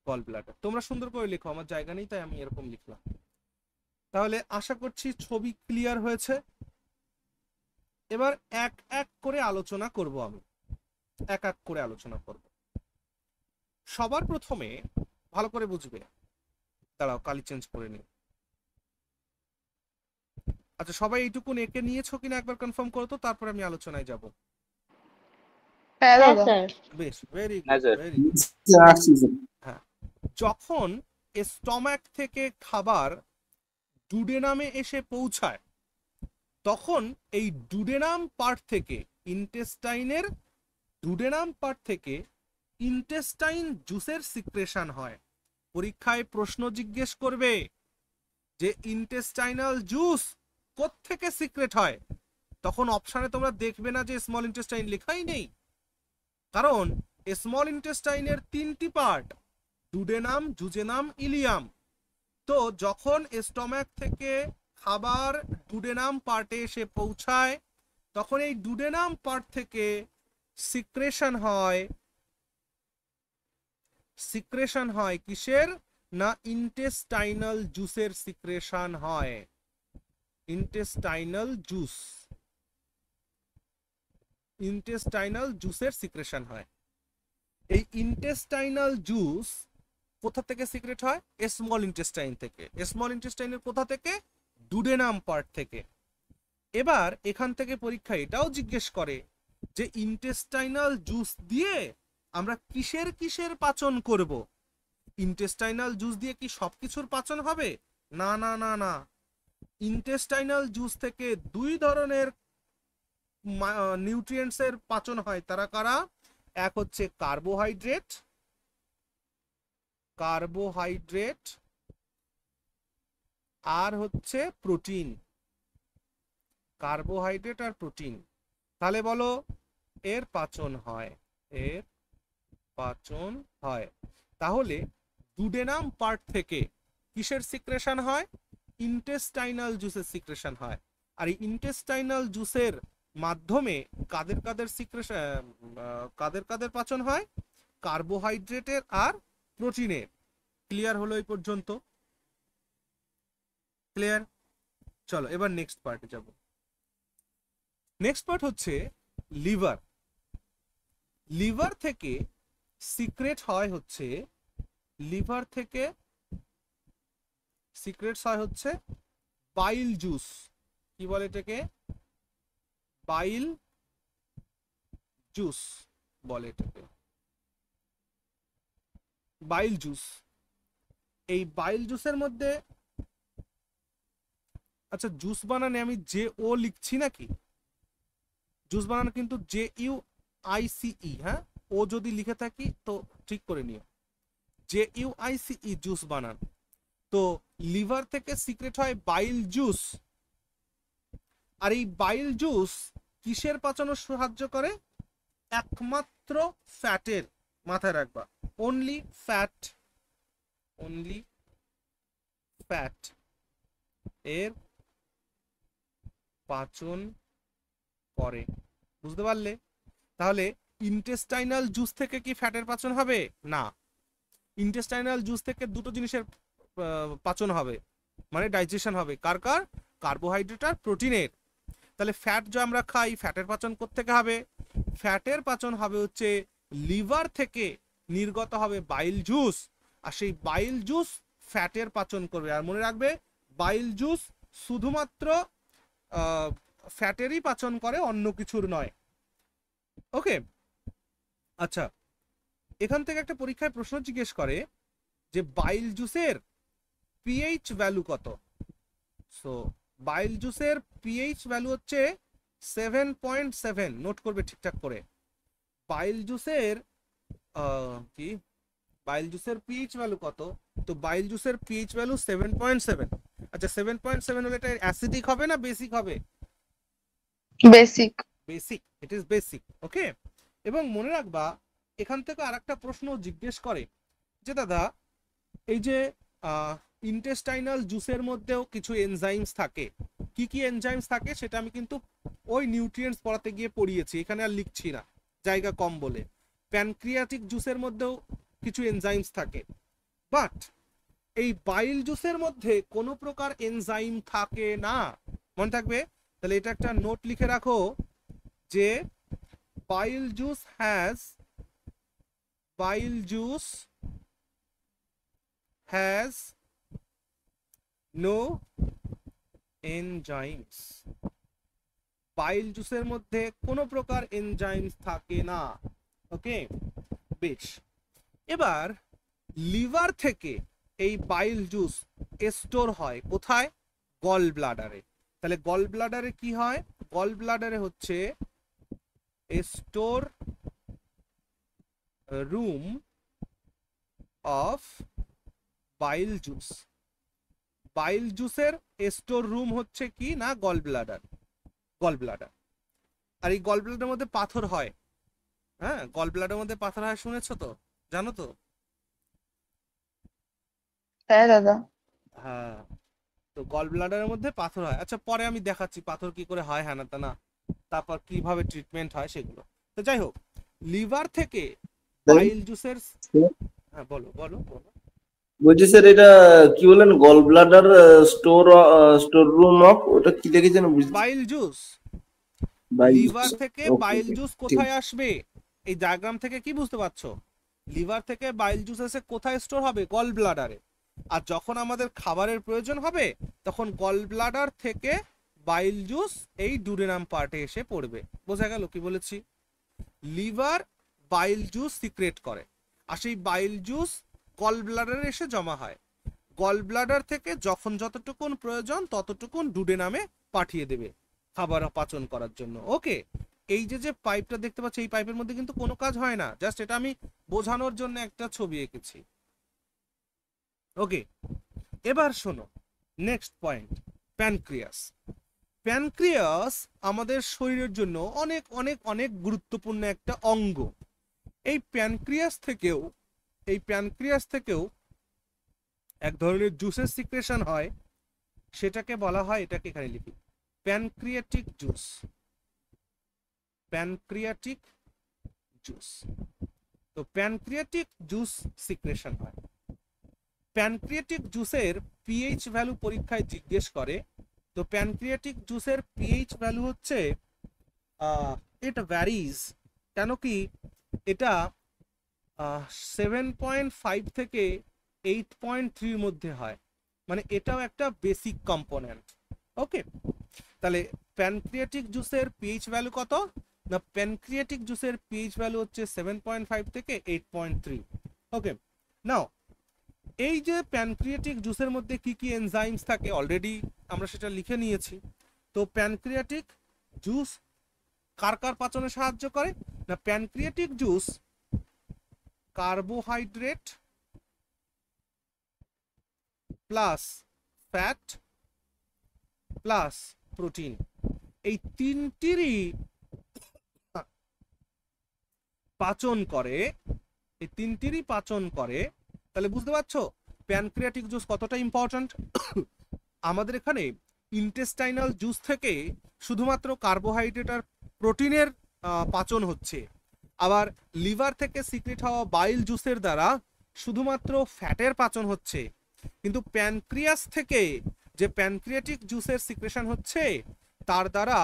গল ব্লাডার। তোমরা সুন্দর করে লেখো, আমার জায়গা নেই তাই আমি এরকম লিখলাম। তাহলে আশা করছি ছবি ক্লিয়ার হয়েছে। এবার এক এক করে আলোচনা করব, আমি এক এক করে আলোচনা করব। সবার প্রথমে ভালো করে বুঝবে, দাঁড়াও কালি চেঞ্জ করে নিই। আচ্ছা, সবাই এইটুকুন এঁকে নিয়েছো কিনা একবার কনফার্ম করো তো, তারপর আমি আলোচনায় যাব। হ্যাঁ হ্যাঁ দাদা। স্যার। বেশ, ভেরি হ্যাঁ গুড, স্যার। Very good. আসছি স্যার। হ্যাঁ, যখন স্টমাক থেকে খাবার ডুডেনামে এসে পৌঁছায়, তখন এই ডুডেনাম পার্ট থেকে ইন্টেস্টাইনের ডুডেনাম পার্ট থেকে ইন্টেস্টাইন জুসের সিক্রেশন হয়। পরীক্ষায় প্রশ্ন জিজ্ঞেস করবে যে ইন্টেস্টাইনাল জুস কোত্থেকে সিক্রেট হয়, তখন অপশনে তোমরা দেখবে না যে স্মল ইন্টেস্টাইন লেখাই নেই, কারণ স্মল ইন্টেস্টাইনের তিনটি পার্ট, ডুডেনাম, জুজেনাম, ইলিয়াম। তো যখন স্টমাক থেকে খাবার ডুডেনাম পার্টে এসে পৌঁছায়, তখন এই ডুডেনাম পার্ট থেকে সিক্রেশন হয়। সিক্রেশন হয় কিসের? না ইন্টেস্টাইনাল জুসের সিক্রেশন হয়। ইন্টেস্টাইনাল জুস, ইন্টেস্টাইনাল জুসের সিক্রেশন হয়। এই ইন্টেস্টাইনাল জুস কোথা থেকে সিক্রেট হয়? স্মল ইন্টেস্টাইন থেকে। স্মল ইন্টেস্টাইনের কোথা থেকে? ডুডেনাম পার্ট থেকে। এবার এখান থেকে পরীক্ষা এটাও জিজ্ঞেস করে যে ইন্টেস্টাইনাল জুস দিয়ে আমরা কিসের কিসের পাচন করব? ইন্টেস্টাইনাল জুস দিয়ে কি সবকিছুর পাচন হবে? না না না না, ইন্টেস্টাইনাল জুস থেকে দুই ধরনের নিউট্রিয়েন্টস এর পাচন হয়, তারা কারা? এক হচ্ছে কার্বোহাইড্রেট, কার্বোহাইড্রেট, আর হচ্ছে প্রোটিন, কার্বোহাইড্রেট আর প্রোটিন। তাহলে বলো এর পাচন হয়, এর পাচন হয়। তাহলে ডুডেনাম পার্ট থেকে কিসের সিক্রেশন হয়? ইন্টেস্টাইনাল জুসের সিক্রেশন হয়। আর এই ইন্টেস্টাইনাল জুসের মাধ্যমে কাদের কাদের সিক্রেশন, কাদের কাদের পাচন হয়? কার্বোহাইড্রেটের আর প্রোটিনের। ক্লিয়ার হলো এই পর্যন্ত? ক্লিয়ার? চলো এবার নেক্সট পার্টে যাব। নেক্সট পার্ট হচ্ছে লিভার। লিভার থেকে সিক্রেট হয় হচ্ছে, লিভার থেকে সিক্রেটস হয় হচ্ছে বাইল জুস। কি বলে এটাকে? বাইল জুস বলে এটাকে, বাইল জুস। এই বাইল জুসের মধ্যে, আচ্ছা জুস বানানে আমি জে ও লিখছি নাকি? জুস বানানো কিন্তু JUICE, হ্যাঁ, ও যদি লিখে থাকি তো ঠিক করে নিও, JUICE জুস বানান। তো লিভার থেকে সিক্রেট হয় বাইল জুস। আর এই বাইল জুস কিসের পাচনে সাহায্য করে? একমাত্র ফ্যাটের, মাথায় রাখবা, অনলি ফ্যাট, অনলি ফ্যাট এর পাচন করে। বুঝতে পারলে? তাহলে ইন্টেস্টাইনাল জুস থেকে কি ফ্যাটের পাচন হবে? না, ইন্টেস্টাইনাল জুস থেকে দুটো জিনিসের পাচন হবে, মানে ডাইজেশন হবে। কার কার? কার্বোহাইড্রেট আর প্রোটিনের। তাহলে ফ্যাট যা আমরা খাই, ফ্যাটের পাচন কোত্থেকে হবে? ফ্যাটের পাচন হবে হচ্ছে লিভার থেকে নির্গত হবে বাইল জুস, আর সেই বাইল জুস ফ্যাটের পাচন করবে। আর মনে রাখবে বাইল জুস শুধুমাত্র ফ্যাটেরই পাচন করে, অন্য কিছুর নয়। ওকে, আচ্ছা, এখান থেকে একটা পরীক্ষায় প্রশ্ন জিজ্ঞেস করে যে বাইল জুসের পিএইচ ভ্যালু কত। সো বাইল জুসের পিএইচ ভ্যালু হচ্ছে 7.7, নোট করবে ঠিকঠাক করে। বাইল জুসের কি বাইল জুসের পিএইচ ভ্যালু কত? তো বাইল জুসের পিএইচ ভ্যালু 7.7। আচ্ছা 7.7 হলে এটা অ্যাসিডিক হবে না বেসিক হবে? Basic. Basic, it is basic. Okay, এবং মনে রাখবা এখান থেকে আরেকটা প্রশ্ন জিজ্ঞেস করে যে দাদা এই যে ইন্টেস্টাইনাল জুসের মধ্যেও কিছু এনজাইমস থাকে, কি কি এনজাইমস থাকে সেটা আমি কিন্তু ওই নিউট্রিয়েন্টস পড়াতে গিয়ে পড়িয়েছি, এখানে আর লিখছি না, জায়গা কম বলে। প্যানক্রিয়াটিক জুসের মধ্যেও কিছু এনজাইমস থাকে, বাট এই বাইল জুসের মধ্যে কোনো প্রকার এনজাইম থাকে না। মনে থাকবে? তাহলে এটা একটা নোট লিখে রাখো যে bile juice has no enzymes. বাইল জুসের মধ্যে কোনো প্রকার এনজাইমস থাকে না। ওকে, বেশ। এবার লিভার থেকে এই বাইল জুস স্টোর হয় কোথায়? গল ব্লাডারে। তাহলে গল ব্লাডারে কি হয়? গল ব্লাডারে হচ্ছে store room of bile juice. Bile জুসের স্টোর রুম হচ্ছে কি না? গল ব্লাডার, গল ব্লাডার। আর এই গল ব্লাডারের মধ্যে পাথর হয়, হ্যাঁ, গল ব্লাডারের মধ্যে পাথর হয়, শুনেছো তো, জানো তো? হ্যাঁ দাদা। হ্যাঁ, তো গল ব্লাডারের মধ্যে পাথর হয়। আচ্ছা পরে আমি দেখাচ্ছি পাথর কি করে হয়, হ্যাঁ না তা না, তারপর কিভাবে ট্রিটমেন্ট হয় সেগুলো। তো যাই হোক, লিভার থেকে বাইল জুসের, হ্যাঁ বলো বলো বলো। বলছি স্যার এটা কি বলেন, gall bladder store room of, ওটা কি লিখেছেন? Bile juice. বাইল লিভার থেকে Okay, বাইল okay, জুস ঠিক। কোথায় আসবে? এই ডায়াগ্রাম থেকে কি বুঝতে পারছো? লিভার থেকে বাইল জুস এসে কোথায় স্টোর হবে? গল ব্লাডারে। আর যখন আমাদের খাবারের প্রয়োজন হবে তখন গল ব্লাডার থেকে বাইল জুস এই ডুডেনাম পার্টে এসে পড়বে। বোঝা গেল কি বলেছি? লিভার বাইল জুস সিক্রেট করে, আর সেই বাইল জুস গল ব্লাডারে এসে জমা হয়। গল ব্লাডার থেকে যখন যতটুকুন প্রয়োজন ততটুকুন ডুডেনামে পাঠিয়ে দেবে খাবার পাচন করার জন্য। ওকে, এই যে পাইপটা দেখতে পাচ্ছি, এই পাইপের মধ্যে কিন্তু কোনো কাজ হয় না, জাস্ট এটা আমি বোঝানোর জন্য একটা ছবি এঁকেছি। ওকে, এবার শোনো নেক্সট পয়েন্ট, প্যানক্রিয়াস। প্যানক্রিয়াস আমাদের শরীরের জন্য অনেক অনেক অনেক গুরুত্বপূর্ণ একটা অঙ্গ। এই প্যানক্রিয়াস থেকেও এক ধরনের জুসের সিক্রেশন হয়, সেটাকে বলা হয়, এটাকে এখানে লিখি, প্যানক্রিয়াটিক জুস। Pancreatic juice. তো প্যানক্রিয়াটিক জুস সিক্রেশন হয়। প্যানক্রিয়াটিক জুসের পিএইচ ভ্যালু পরীক্ষায় জিজ্ঞেস করে। তো প্যানক্রিয়াটিক জুসের পিএইচ ভ্যালু হচ্ছে ইট ভ্যারিজ, কেন কি এটা 7.5 থেকে 8.3 মধ্যে হয়, মানে এটাও একটা বেসিক কম্পোনেন্ট। ওকে, তাহলে প্যানক্রিয়াটিক জুসের পিএইচ ভ্যালু কত না, প্যানক্রিয়াটিক জুসের পিএইচ ভ্যালু হচ্ছে 7.5 থেকে 8.3। ওকে, নাও এই যে প্যানক্রিয়াটিক জুসের মধ্যে কি কি এনজাইমস থাকে অলরেডি আমরা সেটা লিখে নিয়েছি। তো প্যানক্রিয়াটিক জুস কার কার পাচনে সাহায্য করে না, pancreatic juice carbohydrate plus fat plus protein, এই তিনটিরই পাচন করে। তাহলে বুঝতে পারছো প্যানক্রিয়াটিক জুস কতটা ইম্পর্ট্যান্ট। আমাদের এখানে ইন্টেস্টাইনাল জুস থেকে শুধুমাত্র কার্বোহাইড্রেট আর প্রোটিনের পাচন হচ্ছে, আবার লিভার থেকে সিক্রেট হওয়া বাইল জুসের দ্বারা শুধুমাত্র ফ্যাটের পাচন হচ্ছে। কিন্তু প্যানক্রিয়াস থেকে যে প্যানক্রিয়াটিক জুসের সিক্রেশন হচ্ছে তার দ্বারা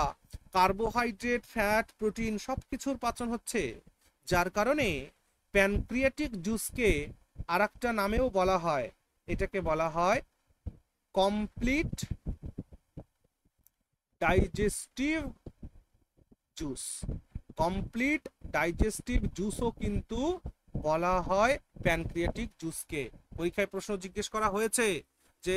কার্বোহাইড্রেট, ফ্যাট, প্রোটিন সবকিছুর পাচন হচ্ছে, যার কারণে প্যানক্রিয়াটিক জুসকে আরেকটা নামেও বলা হয়, এটাকে বলা হয় complete digestive juice. Complete digestive জুসও কিন্তু বলা হয় প্যানক্রিয়াটিক জুসকে। পরীক্ষায় প্রশ্ন জিজ্ঞেস করা হয়েছে যে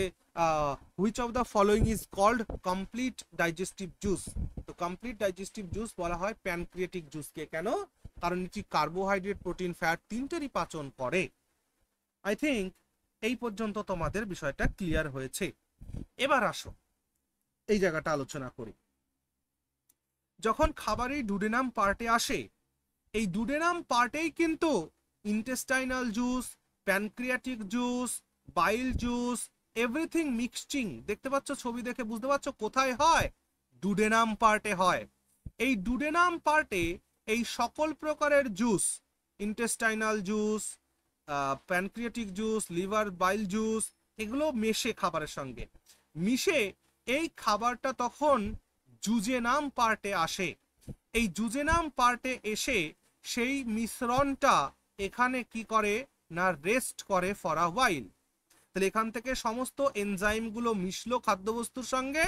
which of the following is called complete digestive juice. তো কমপ্লিট ডাইজেস্টিভ জুস বলা হয় প্যানক্রিয়াটিক জুসকে। কেন? কারণ এটি কার্বোহাইড্রেট, প্রোটিন, ফ্যাট তিনটেরই পাচন করে। আই থিঙ্ক এই পর্যন্ত তোমাদের বিষয়টা ক্লিয়ার হয়েছে। এবার আসো এই জায়গাটা আলোচনা করি। যখন খাবার এই ডুডেনাম পার্টে আসে, এই ডুডেনাম পার্টেই কিন্তু intestinal juice, pancreatic juice, bile juice, everything মিক্সচিং, দেখতে পাচ্ছ ছবি দেখে বুঝতে পারছো কোথায় হয়, ডুডেনাম পার্টে হয়। এই ডুডেনাম পার্টে এই সকল প্রকারের juice, intestinal juice, pancreatic juice, liver bile juice, এগুলো মেশে খাবারের সঙ্গে, মিশে এই খাবারটা তখন জুজেনাম পার্টে আসে। এই জুজেনাম পার্টে এসে সেই মিশ্রণটা এখানে কি করে না রেস্ট করে ফর আ হোয়াইল। তাহলে এখান থেকে সমস্ত এনজাইমগুলো মিশলো খাদ্যবস্তুর সঙ্গে,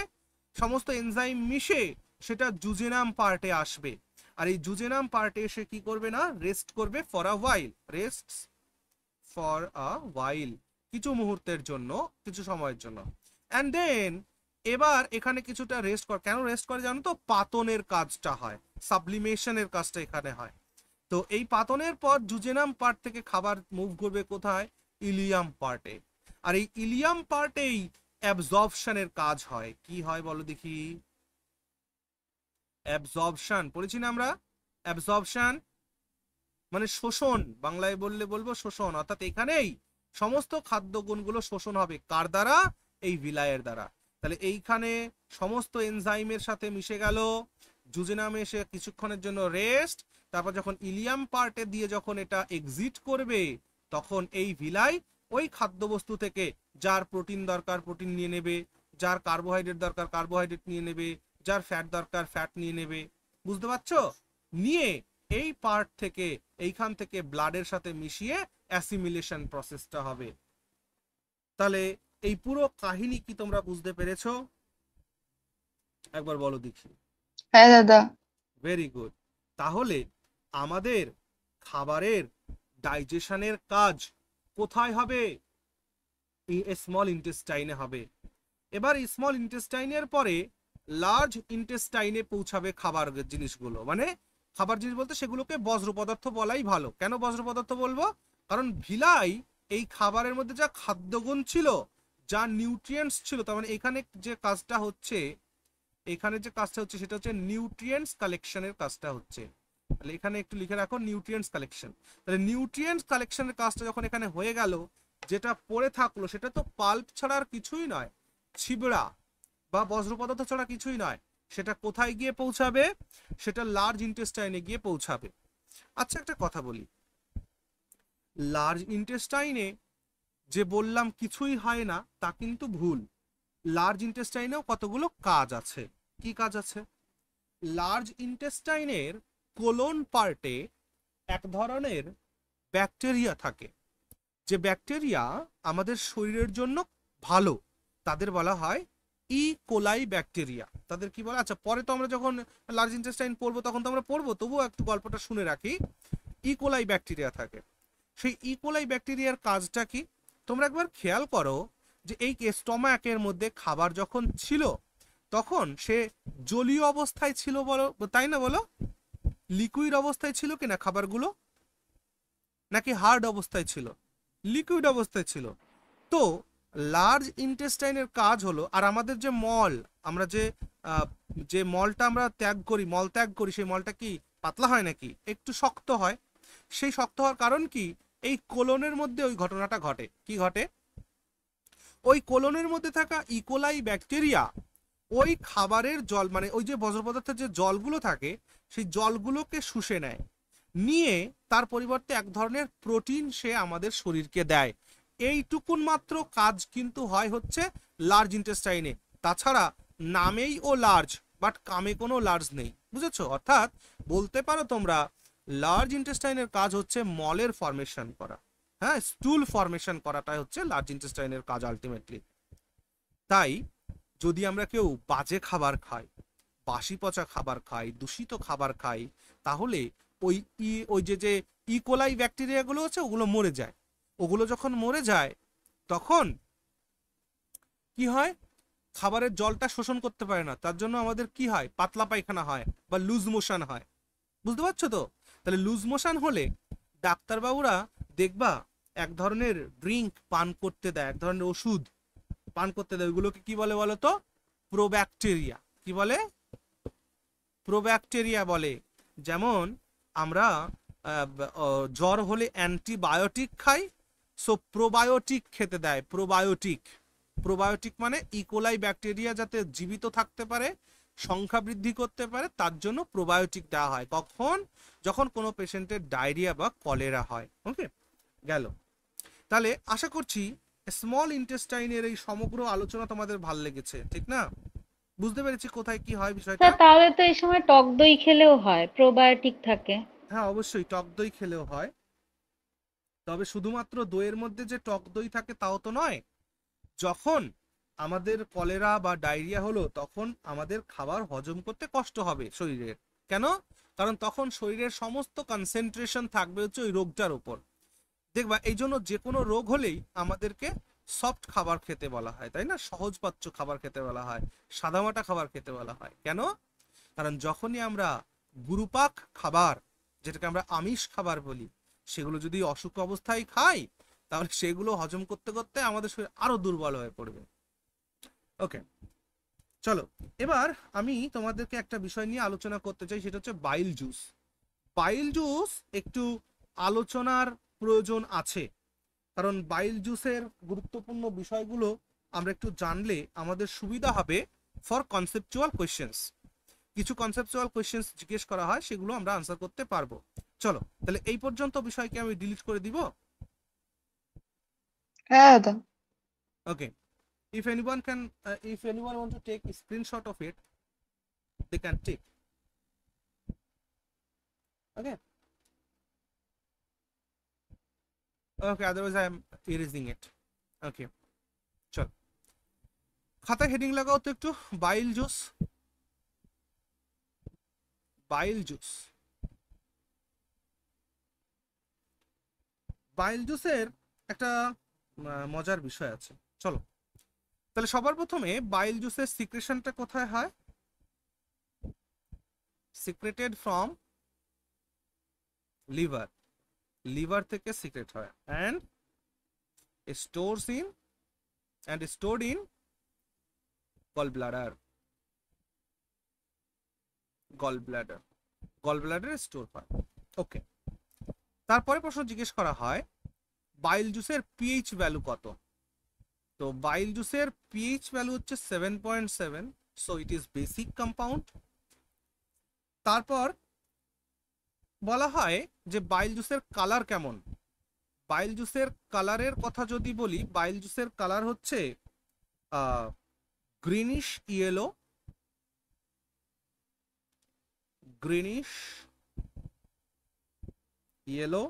সমস্ত এনজাইম মিশে সেটা জুজেনাম পার্টে আসবে। আর এই জুজেনাম পার্টে এসে কি করবে না রেস্ট করবে for a while, রেস্টস for a while, কিছু মুহূর্তের জন্য, কিছু সময়ের জন্য। অ্যান্ড দেন এবার এখানে কিছুটা রেস্ট করে, কেন রেস্ট করে জানো তো, পাতনের কাজটা হয়, সাবলিমেশনের কাজটা এখানে হয়। তো এই পাতনের পর জুজেনাম পার্ট থেকে খাবার মুভ করবে কোথায়, ইলিয়াম পার্টে। আর এই ইলিয়াম পার্টেই অ্যাবজর্পশনের কাজ হয়। কি হয় বলো দেখি, অ্যাবজর্পশন পড়েছি না আমরা। অ্যাবজর্পশন মানে শোষণ, বাংলায় বললে বলবো শোষণ, অর্থাৎ এখানেই সমস্ত খাদ্যগুণগুলো শোষণ হবে কার দ্বারা, এই ভিলাইয়ের দ্বারা। তাহলে এইখানে সমস্ত এনজাইমের সাথে মিশে গেল, জুজেনামে এসে কিছুক্ষণের জন্য রেস্ট, তারপর যখন ইলিয়াম পার্টে দিয়ে যখন এটা এক্সিট করবে তখন এই ভিলাই ওই খাদ্যবস্তু থেকে যার প্রোটিন দরকার প্রোটিন নিয়ে নেবে, যার কার্বোহাইড্রেট দরকার কার্বোহাইড্রেট নিয়ে নেবে, যার ফ্যাট দরকার ফ্যাট নিয়ে নেবে। বুঝতে পারছো? নিয়ে এই পার্ট থেকে এইখান থেকে ব্লাডের সাথে মিশিয়ে অ্যাসিমিলেশন প্রসেসটা হবে। তাহলে এই পুরো কাহিনী কি তোমরা বুঝতে পেরেছো? একবার বলো দেখি। হ্যাঁ দাদা। Very good. তাহলে আমাদের খাবারের ডাইজেশনের কাজ কোথায় হবে? স্মল ইন্টেস্টাইনে হবে। এবার স্মল ইন্টেস্টাইনের পরে লার্জ ইন্টেস্টাইনে পৌঁছাবে খাবার জিনিসগুলো, মানে খাবার জিনিস বলতে সেগুলোকে বজ্র পদার্থ বলাই ভালো। কেন বজ্র পদার্থ বলবো? কারণ ভিলাই এই খাবারের মধ্যে যা খাদ্যগুণ ছিল, যা নিউট্রিয়েন্টস ছিল, তার মানে এখানে যে কাজটা হচ্ছে, সেটা হচ্ছে নিউট্রিয়েন্টস কালেকশনের কাজটা হচ্ছে। তাহলে এখানে একটু লিখে রাখো নিউট্রিয়েন্টস কালেকশন। তাহলে নিউট্রিয়েন্টস কালেকশনের কাজটা যখন এখানে হয়ে গেল, যেটা পড়ে থাকলো সেটা তো পাল্প ছাড়া আর কিছুই নয়, ছিবড়া বা বজ্র পদার্থ ছাড়া কিছুই নয়। সেটা কোথায় গিয়ে পৌঁছাবে? সেটা লার্জ ইন্টেস্টাইনে গিয়ে পৌঁছাবে। আচ্ছা একটা কথা বলি, লার্জ ইন্টেস্টাইনে যে বললাম কিছুই হয় না তা কিন্তু ভুল। লার্জ ইন্টেস্টাইনেও কতগুলো কাজ আছে। কি কাজ আছে? লার্জ ইন্টেস্টাইনের কোলন পার্টে এক ধরনের ব্যাকটেরিয়া থাকে, যে ব্যাকটেরিয়া আমাদের শরীরের জন্য ভালো, তাদের বলা হয় ই কোলাই ব্যাকটেরিয়া। তাদের কি বলে, আচ্ছা পরে তো আমরা যখন লার্জ ইন্টেস্টাইন পড়বো তখন তো আমরা পড়বো, তবুও একটু গল্পটা শুনে রাখি। ই কোলাই ব্যাকটেরিয়া থাকে। সেই ই কোলাই ব্যাকটেরিয়ার কাজটা কি? তোমরা একবার খেয়াল করো যে এই স্টমাকের মধ্যে খাবার যখন ছিল তখন সে জলীয় অবস্থায় ছিল, বলো তাই না? বলো, লিকুইড অবস্থায় ছিল কিনা খাবারগুলো, নাকি হার্ড অবস্থায় ছিল? লিকুইড অবস্থায় ছিল। তো লার্জ ইন্টেস্টাইনের কাজ হলো, আর আমাদের যে মল, আমরা যে মলটা আমরা মল ত্যাগ করি, সেই মলটা কি পাতলা হয় নাকি একটু শক্ত হয়? সেই শক্ত হওয়ার কারণ কি? এই কোলনের মধ্যে ওই ঘটনাটা ঘটে। কি ঘটে? ওই কোলনের মধ্যে থাকা ইকোলাই ব্যাকটেরিয়া ওই খাবারের জল, মানে ওই যে বজ্র পদার্থের যে জলগুলো থাকে, সেই জলগুলোকে শুষে নেয়, নিয়ে তার পরিবর্তে এক ধরনের প্রোটিন সে আমাদের শরীরকে দেয়। এইটুকুন মাত্র কাজ কিন্তু হয় হচ্ছে লার্জ ইন্টেস্টাইনে। তাছাড়া নামেই ও লার্জ, বাট কামে কোনো লার্জ নেই। বুঝেছো? অর্থাৎ বলতে পারো তোমরা লার্জ ইন্টেস্টাইনের কাজ হচ্ছে মলের ফরমেশন করা, হ্যাঁ, স্টুল ফরমেশন করাটাই হচ্ছে লার্জ ইন্টেস্টাইনের কাজ আলটিমেটলি। তাই যদি আমরা কেউ বাজে খাবার খাই, বাসি পচা খাবার খাই, দূষিত খাবার খাই, তাহলে ওই যে ইকোলাই ব্যাকটেরিয়াগুলো হচ্ছে ওগুলো মরে যায়। ওগুলো যখন মরে যায় তখন কি হয়? খাবারের জলটা শোষণ করতে পারে না, তার জন্য আমাদের কি হয়? পাতলা পায়খানা হয় বা লুজ মোশন হয়। বুঝতে পারছো তো? তাহলে লুজ মোশন হলে ডাক্তারবাবুরা দেখবা এক ধরনের ড্রিঙ্ক পান করতে দেয়, এক ধরনের ওষুধ পান করতে দেয়। ওইগুলোকে কি বলে বলো তো? প্রোব্যাকটেরিয়া। কি বলে? প্রোব্যাকটেরিয়া বলে। যেমন আমরা জ্বর হলে অ্যান্টিবায়োটিক খাই, সো প্রোবায়োটিক খেতে দেয়। প্রোবায়োটিক মানে ইকোলাই ব্যাকটেরিয়া যাতে জীবিত থাকতে পারে, সংখ্যা বৃদ্ধি করতে পারে, তার জন্য প্রোবায়োটিক দেওয়া হয়। কখন? যখন কোনো পেশেন্টের ডায়রিয়া বা কলেরা হয়। ওকে, গেল। তাহলে আশা করছি স্মল ইন্টেস্টাইনের এই সমগ্র আলোচনা তোমাদের ভাল লেগেছে, ঠিক না? বুঝতে পেরেছি কোথায় কি হয় বিষয়টা। স্যার তাহলে তো এই সময় টক দই খেলেও হয়, প্রোবায়োটিক থাকে। হ্যাঁ অবশ্যই টক দই খেলেও হয়, তবে শুধুমাত্র দইয়ের মধ্যে যে টক দই থাকে তাও তো নয়। যখন আমাদের কলেরা বা ডায়রিয়া হলো তখন আমাদের খাবার হজম করতে কষ্ট হবে শরীরের। কেন? কারণ তখন শরীরের সমস্ত কনসেন্ট্রেশন থাকবে হচ্ছে ওই রোগটার উপর। দেখবা এই জন্য যে কোনো রোগ হলেই আমাদেরকে সফট খাবার খেতে বলা হয়, তাই না? সহজপাচ্য খাবার খেতে বলা হয়, সাদামাটা খাবার খেতে বলা হয়। কেন? কারণ যখনই আমরা গুরুপাক খাবার, যেটাকে আমরা আমিষ খাবার বলি, সেগুলো যদি অসুখ অবস্থায় খাই, তাহলে সেগুলো হজম করতে করতে আমাদের শরীর আরো দুর্বল হয়ে পড়বে। ওকে, চলো এবার আমি তোমাদেরকে একটা বিষয় নিয়ে আলোচনা করতে চাই, সেটা হচ্ছে বাইল জুস। বাইল জুস একটু আলোচনার প্রয়োজন আছে, কারণ বাইল জুসের গুরুত্বপূর্ণ বিষয়গুলো আমরা একটু জানলে আমাদের সুবিধা হবে ফর কনসেপচুয়াল কোয়েশ্চেন্স। কিছু কনসেপচুয়াল কোয়েশ্চেন্স জিজ্ঞেস করা হয়, সেগুলো আমরা আনসার করতে পারবো। চলো তাহলে এই পর্যন্ত বিষয়কে আমি ডিলিট করে দিব। হ্যাঁ দাদা। ওকে, if anyone want to take a screenshot of it, they can take. Okay, otherwise I am erasing it. Okay, চলো খাতায় হেডিং লাগাও তো একটু, বাইল জুস। বাইল জুস, বাইল জুসের একটা মজার বিষয় আছে। চলো তাহলে সবার প্রথমে বাইল জুসের সিক্রেশনটা কোথায় হয়? সিক্রেটেড ফ্রম লিভার, লিভার থেকে সিক্রেট হয় and stores in and stored in gall bladder, gall bladder, gall ব্লাডারে স্টোর হয়। ওকে, তারপরে প্রশ্ন জিজ্ঞেস করা হয় বাইল জুসের পিএইচ ভ্যালু কত? তো বাইল জুসের পিএইচ ভ্যালু হচ্ছে 7.7, so it is basic compound. তারপর বলা হয় যে বাইল জুসের কালার কেমন। বাইল জুসের কালারের কথা যদি বলি, বাইল জুসের কালার হচ্ছে greenish yellow, greenish yellow,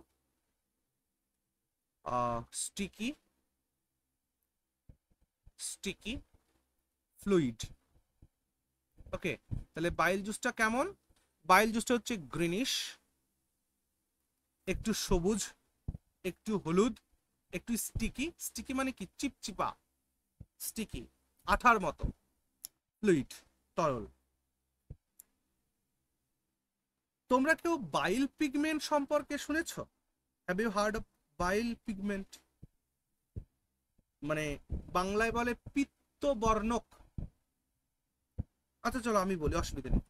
sticky, sticky fluid. Okay, তাহলে বাইল জুসটা কেমন? বাইল জুসটা হচ্ছে গ্রিনিশ, একটু সবুজ, একটু হলুদ, একটু স্টিকি। স্টিকি মানে কি? চিপচিপা, স্টিকি, আঠার মতো, ফ্লুইড, তরল। তোমরা কেউ বাইল পিগমেন্ট সম্পর্কে শুনেছ? Have you heard of bile pigment? মানে বাংলায় বলে পিত্তবর্ণক। আচ্ছা চলো আমি বলি, অসুবিধা নেই।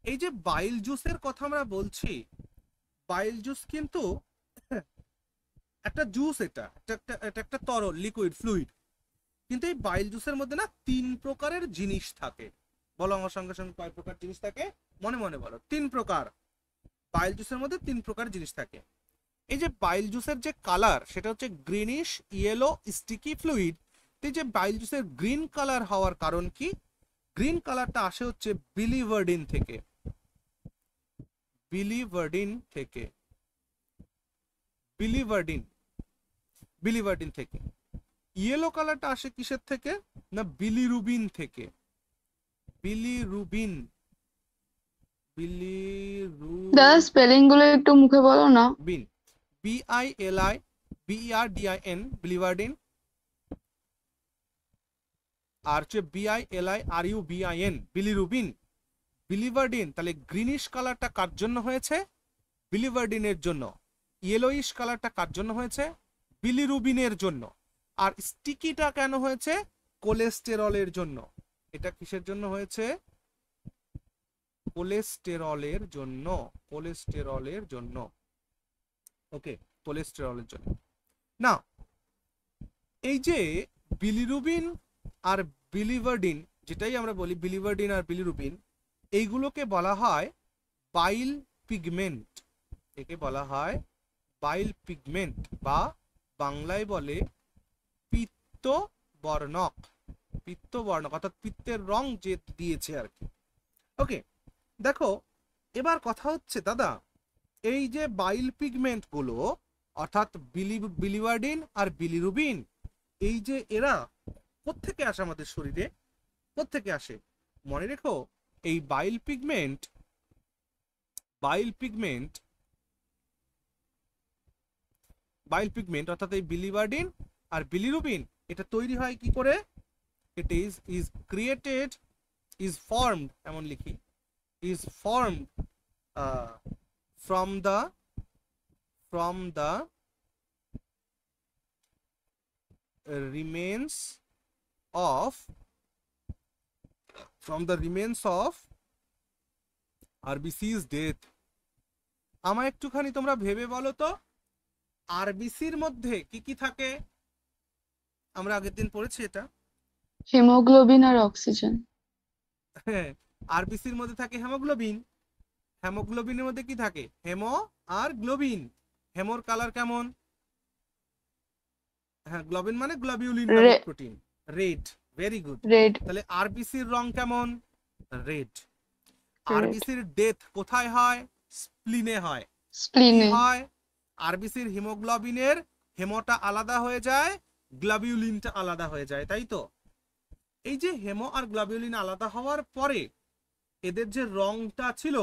এই যে বাইল জুসের কথা আমরা বলছি, বাইল জুস কিন্তু একটা জুস, এটা একটা তরল, লিকুইড, ফ্লুইড। কিন্তু এই বাইল জুসের মধ্যে না 3 প্রকারের জিনিস থাকে। বলো আমার সঙ্গে সঙ্গে কয় প্রকার জিনিস থাকে? মনে মনে বলো। 3 প্রকার। বাইল জুসের মধ্যে 3 প্রকার জিনিস থাকে। এই যে বাইল জুসের যে কালার, সেটা হচ্ছে গ্রিনিশ ইয়েলো স্টিকি ফ্লুইড। এই যে বাইল জুসের গ্রিন কালার হওয়ার কারণ কি? গ্রিন কালারটা আসে হচ্ছে বিলিভার্ডিন থেকে, বিলিভার্ডিন থেকে, বিলিভার্ডিন, বিলিভার্ডিন থেকে। ইয়েলো কালারটা আসে কিসের থেকে? না বিলিরুবিন থেকে, বিলিরুবিন, দাদা স্পেলিং গুলো একটু মুখে বলো না। বিন, BILI BERDIN, বিলিভার্ডিন। আর হচ্ছে BILIRUBIN, বিলিরুবিন, বিলিভার্ডিন। তাহলে গ্রিনিশ কালারটা কার জন্য হয়েছে? বিলিভার্ডিনের জন্য। ইয়েলোইশ কালারটা কার জন্য হয়েছে? বিলিরুবিনের জন্য। আর স্টিকিটা কেন হয়েছে? কোলেস্টেরলের জন্য। এটা কিসের জন্য হয়েছে? কোলেস্টেরলের জন্য, কোলেস্টেরলের জন্য। ওকে, কোলেস্টেরলের জন্য। না, এই যে বিলিরুবিন আর বিলিভার্ডিন, যেটাই আমরা বলি বিলিভার্ডিন আর বিলিরুবিন, এইগুলোকে বলা হয় বাইল পিগমেন্ট। একে বলা হয় বাইল পিগমেন্ট, বা বাংলায় বলে পিত্তবর্ণক, পিত্তবর্ণক অর্থাৎ পিত্তের রং যে দিয়েছে আর কি। ওকে, দেখো এবার কথা হচ্ছে দাদা, এই যে বাইল পিগমেন্ট গুলো অর্থাৎ বিলিভার্ডিন আর বিলিরুবিন, এই যে এরা কোত্থেকে আসে আমাদের শরীরে? কোত্থেকে আসে? মনে রেখো, এই বাইল পিগমেন্ট, বাইল পিগমেন্ট, বাইল পিগমেন্ট অর্থাৎ এই বিলিভার্ডিন আর বিলিরুবিন, এটা তৈরি হয় কি করে? It is created, is formed, এমন লিখি, is formed from the remains of RBC's death। আমায় একটুখানি তোমরা ভেবে বলো তো, আরবিসির মধ্যে কি কি থাকে? আমরা আগের দিন পড়েছি এটা। হিমোগ্লোবিন আর অক্সিজেন। হ্যাঁ, আরবিসির মধ্যে থাকে হেমোগ্লোবিন। হেমোগ্লোবিনের মধ্যে কি থাকে? হেমো আর গ্লোবিন। হেমোর কালার কেমন? হ্যাঁ, গ্লোবিন মানে গ্লোবিউলিন নামক protein, red. Very good. Red. তাহলে আরবিসির রং কেমন? রেড। আরবিসির ডেথ কোথায় হয়? স্প্লিনে হয়। স্প্লিনে হয় আরবিসির হিমোগ্লোবিনের হেমোটা আলাদা হয়ে যায়, গ্লোবিউলিনটা আলাদা হয়ে যায়, তাই তো? এই যে হেমো আর গ্লোবিউলিন আলাদা হওয়ার পরে এদের যে রংটা ছিল,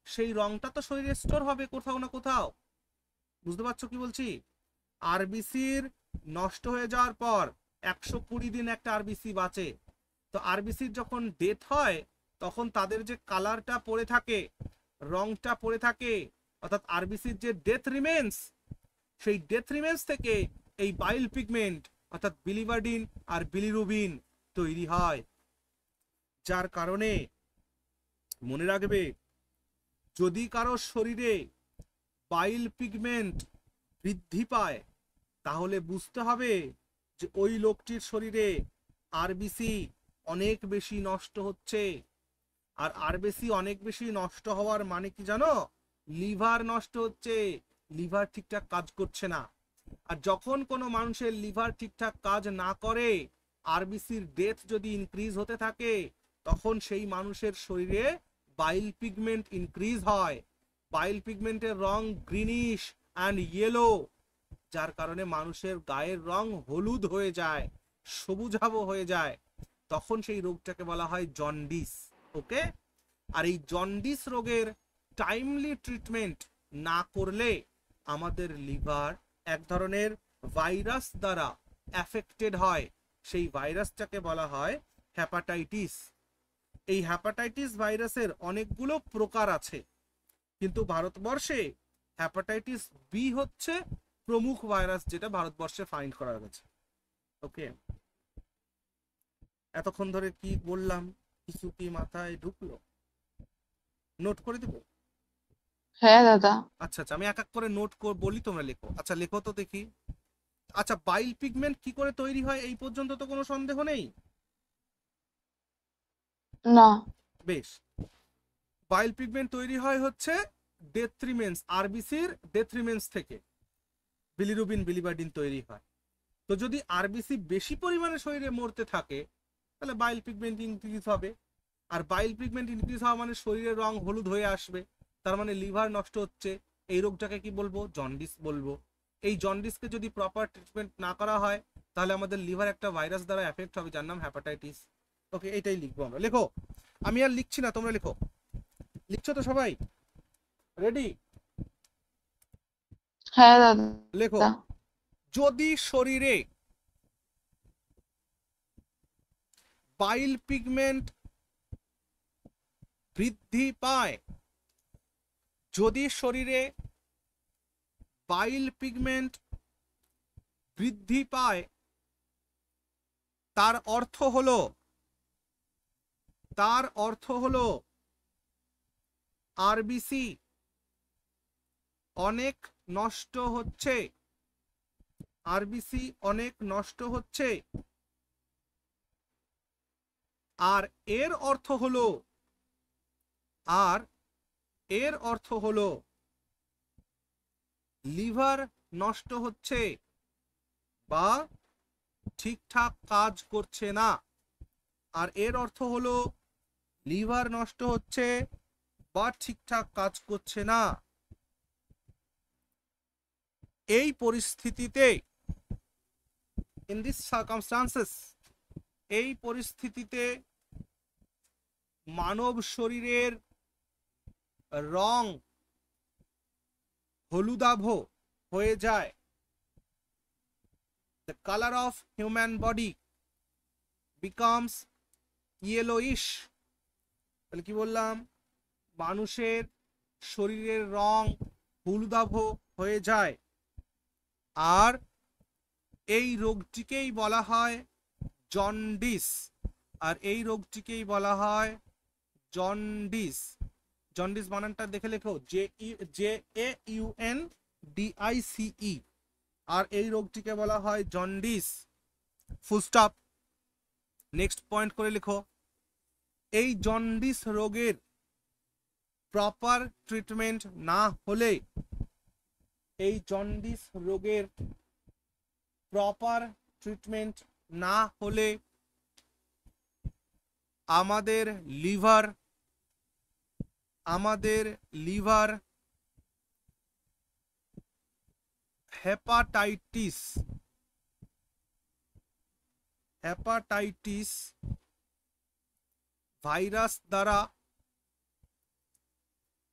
সেই রংটা তো শরীরে স্টোর হবে কোথাও না কোথাও। বুঝতে পারছো কি বলছি? আরবিসির নষ্ট হয়ে যাওয়ার পর 120 দিন একটা আরবিসি বাঁচে। তো আরবিসির যখন ডেথ হয় তখন তাদের যে কালারটা পড়ে থাকে, রংটা পড়ে থাকে, অর্থাৎ আরবিসির যে ডেথ রিমেন্স, সেই ডেথ রিমেন্স থেকে এই বাইল পিগমেন্ট অর্থাৎ বিলিভার্ডিন আর বিলিরুবিন তৈরি হয়। যার কারণে মনে রাখবে, যদি কারো শরীরে বাইল পিগমেন্ট বৃদ্ধি পায় তাহলে বুঝতে হবে যে ওই লোকটির শরীরে আরবিসি অনেক বেশি নষ্ট হচ্ছে। আর আরবিসি অনেক বেশি নষ্ট হওয়ার মানে কি জানো? লিভার নষ্ট হচ্ছে, লিভার ঠিকঠাক কাজ করছে না। আর যখন কোনো মানুষের লিভার ঠিকঠাক কাজ না করে, আরবিসির ডেথ যদি ইনক্রিজ হতে থাকে, তখন সেই মানুষের শরীরে বাইল পিগমেন্ট ইনক্রিজ হয়। বাইল পিগমেন্টের রং গ্রিনিশ অ্যান্ড ইয়েলো, যার কারণে মানুষের গায়ের রং হলুদ হয়ে যায়, সবুজাভ হয়ে যায়। তখন সেই রোগটাকে বলা হয় জন্ডিস। ওকে? আর এই জন্ডিস রোগের টাইমলি ট্রিটমেন্ট না করলে আমাদের লিভার এক ধরনের ভাইরাস দ্বারা অ্যাফেক্টেড হয়। সেই ভাইরাসটাকে বলা হয় হ্যাপাটাইটিস। এই হ্যাপাটাইটিস ভাইরাসের অনেকগুলো প্রকার আছে, কিন্তু ভারতবর্ষে হ্যাপাটাইটিস বি হচ্ছে প্রমুখ ভাইরাস, যেটা ভারতবর্ষে ফাইন্ড করা গেছে। ওকে, এতক্ষণ ধরে কি বললাম কিছু কি মাথায় ঢুকলো? নোট করে দিব? হ্যাঁ দাদা। আচ্ছা আচ্ছা, আমি এক এক করে নোট বলি, তোমরা লেখো। আচ্ছা লেখো তো দেখি। আচ্ছা, বাইল পিগমেন্ট কি করে তৈরি হয় এই পর্যন্ত তো কোনো সন্দেহ নেই? না। বেশ, বাইল পিগমেন্ট তৈরি হয় হচ্ছে ডেথ রিমেন্স, আরবিসির ডেথ রিমেন্স থেকে বিলিরুবিন বিলিভার্ডিন তৈরি হয়। তো যদি আরবিসি বেশি পরিমাণে শরীরে মরতে থাকে তাহলে বাইল পিগমেন্ট ইনক্রিজ হবে। আর বাইল পিগমেন্ট ইনক্রিজ হওয়া মানে শরীরের রং হলুদ হয়ে আসবে, তার মানে লিভার নষ্ট হচ্ছে। এই রোগটাকে কি বলবো? জন্ডিস বলবো। এই জন্ডিসকে যদি প্রপার ট্রিটমেন্ট না করা হয় তাহলে আমাদের লিভার একটা ভাইরাস দ্বারা এফেক্ট হবে, যার নাম হ্যাপাটাইটিস। ওকে, এটাই লিখবো আমরা। লেখো, আমি আর লিখছি না, তোমরা লেখো। লিখছো তো সবাই? রেডি? হ্যাঁ দাদা। লেখো, যদি শরীরে বাইল পিগমেন্ট বৃদ্ধি পায়, যদি শরীরে বাইল পিগমেন্ট বৃদ্ধি পায়, তার অর্থ হলো আরবিসি অনেক নষ্ট হচ্ছে, আরবিসি অনেক নষ্ট হচ্ছে। আর এর অর্থ হলো লিভার নষ্ট হচ্ছে বা ঠিকঠাক কাজ করছে না। আর এর অর্থ হলো লিভার নষ্ট হচ্ছে বা ঠিকঠাক কাজ করছে না। এই পরিস্থিতিতে, ইন দিস সার্কামস্টান্সেস, এই পরিস্থিতিতে মানব শরীরের রং হলুদাভ হয়ে যায়। The color of human body becomes yellowish। তাহলে কি বললাম? মানুষের শরীরের রং হলুদাভ হয়ে যায়। আর এই রোগটিকেই বলা হয় জন্ডিস। আর এই রোগটিকেই বলা হয় জন্ডিস। জন্ডিস বানানটা দেখে লেখো, JAUNDICE। আর এই রোগটিকে বলা হয় jaundice. Full stop. Next point করে লেখো, এই জন্ডিস রোগের প্রপার ট্রিটমেন্ট না হলে, এই জন্ডিস রোগের প্রপার ট্রিটমেন্ট না হলে আমাদের লিভার হেপাটাইটিস ভাইরাস দ্বারা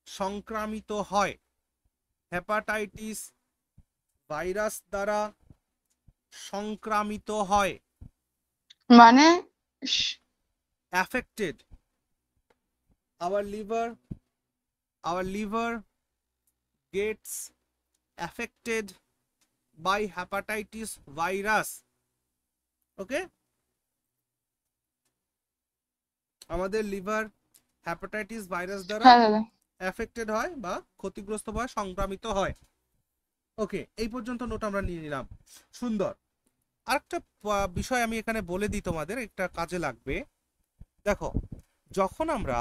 সংক্রামিত হয়। হেপাটাইটিস ভাইরাস দ্বারা সংক্রামিত হয়, মানে affected. Our liver gets affected by hepatitis virus. Okay, আমাদের লিভার হ্যাপাটাইটিস ভাইরাস দ্বারা হ্যাঁ দাদা। অ্যাফেক্টেড হয় বা ক্ষতিগ্রস্ত হয়, সংক্রামিত হয়। ওকে, এই পর্যন্ত নোট আমরা নিয়ে নিলাম। সুন্দর। আরেকটা বিষয় আমি এখানে বলে দিই, তোমাদের একটা কাজে লাগবে। দেখো, যখন আমরা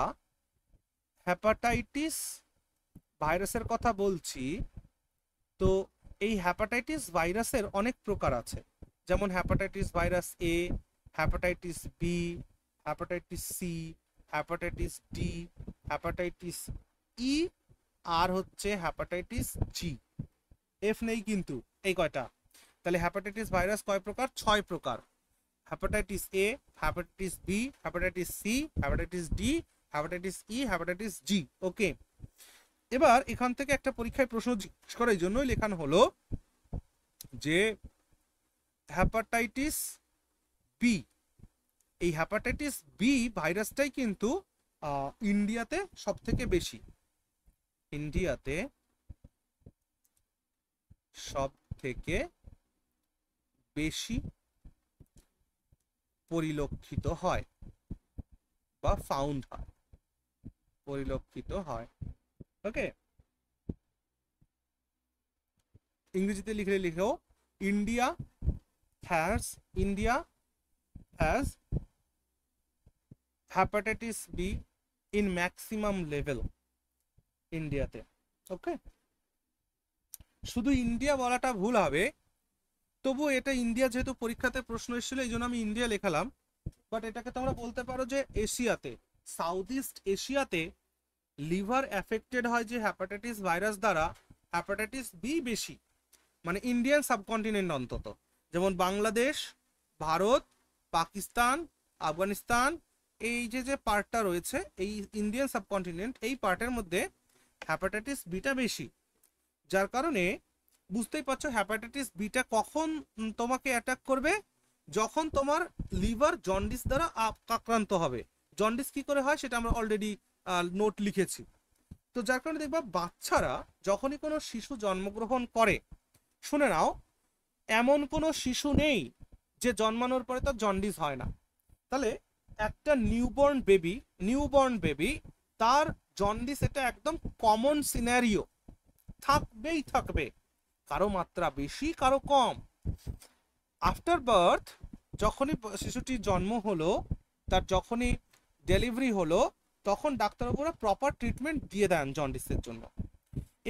হ্যাপাটাইটিস ভাইরাসের কথা বলছি, তো এই হ্যাপাটাইটিস ভাইরাসের অনেক প্রকার আছে। যেমন hepatitis virus A, hepatitis B, hepatitis C, hepatitis D, hepatitis E, আর হচ্ছে হ্যাপাটাইটিস জি। এফ নেই কিন্তু, এই কয়টা। তাহলে হ্যাপাটাইটিস ভাইরাস কয় প্রকার? 6 প্রকার। Hepatitis A, hepatitis B, hepatitis C, hepatitis D, hepatitis E, hepatitis G. Okay, এবার এখান থেকে একটা পরীক্ষায় প্রশ্ন জিজ্ঞেস করার জন্যই লেখানো হলো যে হ্যাপাটাইটিস বি, এই হ্যাপাটাইটিস বি ভাইরাসটাই কিন্তু ইন্ডিয়াতে সব থেকে বেশি, ইন্ডিয়াতে সব থেকে বেশি পরিলক্ষিত হয় বা ফাউন্ড হয়, পরিলক্ষিত হয়। ওকে, ইংরেজিতে লিখলে লিখো India has hepatitis B in maximum level ইন্ডিয়াতে। ওকে, শুধু ইন্ডিয়া বলাটা ভুল হবে, তবু এটা ইন্ডিয়া যেহেতু পরীক্ষাতে প্রশ্ন এসেছিল এই জন্য আমি ইন্ডিয়া লেখালাম। বাট এটাকে তোমরা বলতে পারো যে এশিয়াতে, সাউথ ইস্ট এশিয়াতে লিভার অ্যাফেক্টেড হয় যে হ্যাপাটাইটিস ভাইরাস দ্বারা, হ্যাপাটাইটিস বি বেশি, মানে ইন্ডিয়ান সাবকন্টিনেন্ট অন্তত। যেমন বাংলাদেশ, ভারত, পাকিস্তান, আফগানিস্তান, এই যে পার্টটা রয়েছে এই ইন্ডিয়ান সাবকন্টিনেন্ট, এই পার্টের মধ্যে হ্যাপাটাইটিস বিটা বেশি। যার কারণে বুঝতেই পারছো হ্যাপাটাইটিস বিটা কখন তোমাকে অ্যাটাক করবে, যখন তোমার লিভার জন্ডিস দ্বারা আক্রান্ত হবে। জন্ডিস কি করে হয় সেটা আমরা অলরেডি নোট লিখেছি। তো যার কারণে দেখবা বাচ্চারা যখনই কোনো শিশু জন্মগ্রহণ করে, শুনে নাও, এমন কোনো শিশু নেই যে জন্মানোর পরে তার জন্ডিস হয় না। তাহলে একটা নিউবর্ন বেবি তার জন্ডিস এটা একদম কমন সিনারিও, থাকবেই থাকবে, কারো মাত্রা বেশি কারো কম। আফটার বার্থ, যখনই শিশুটির জন্ম হলো, তার যখনই ডেলিভারি হলো, তখন ডাক্তারবাবুরা প্রপার ট্রিটমেন্ট দিয়ে দেন জন্ডিসের জন্য।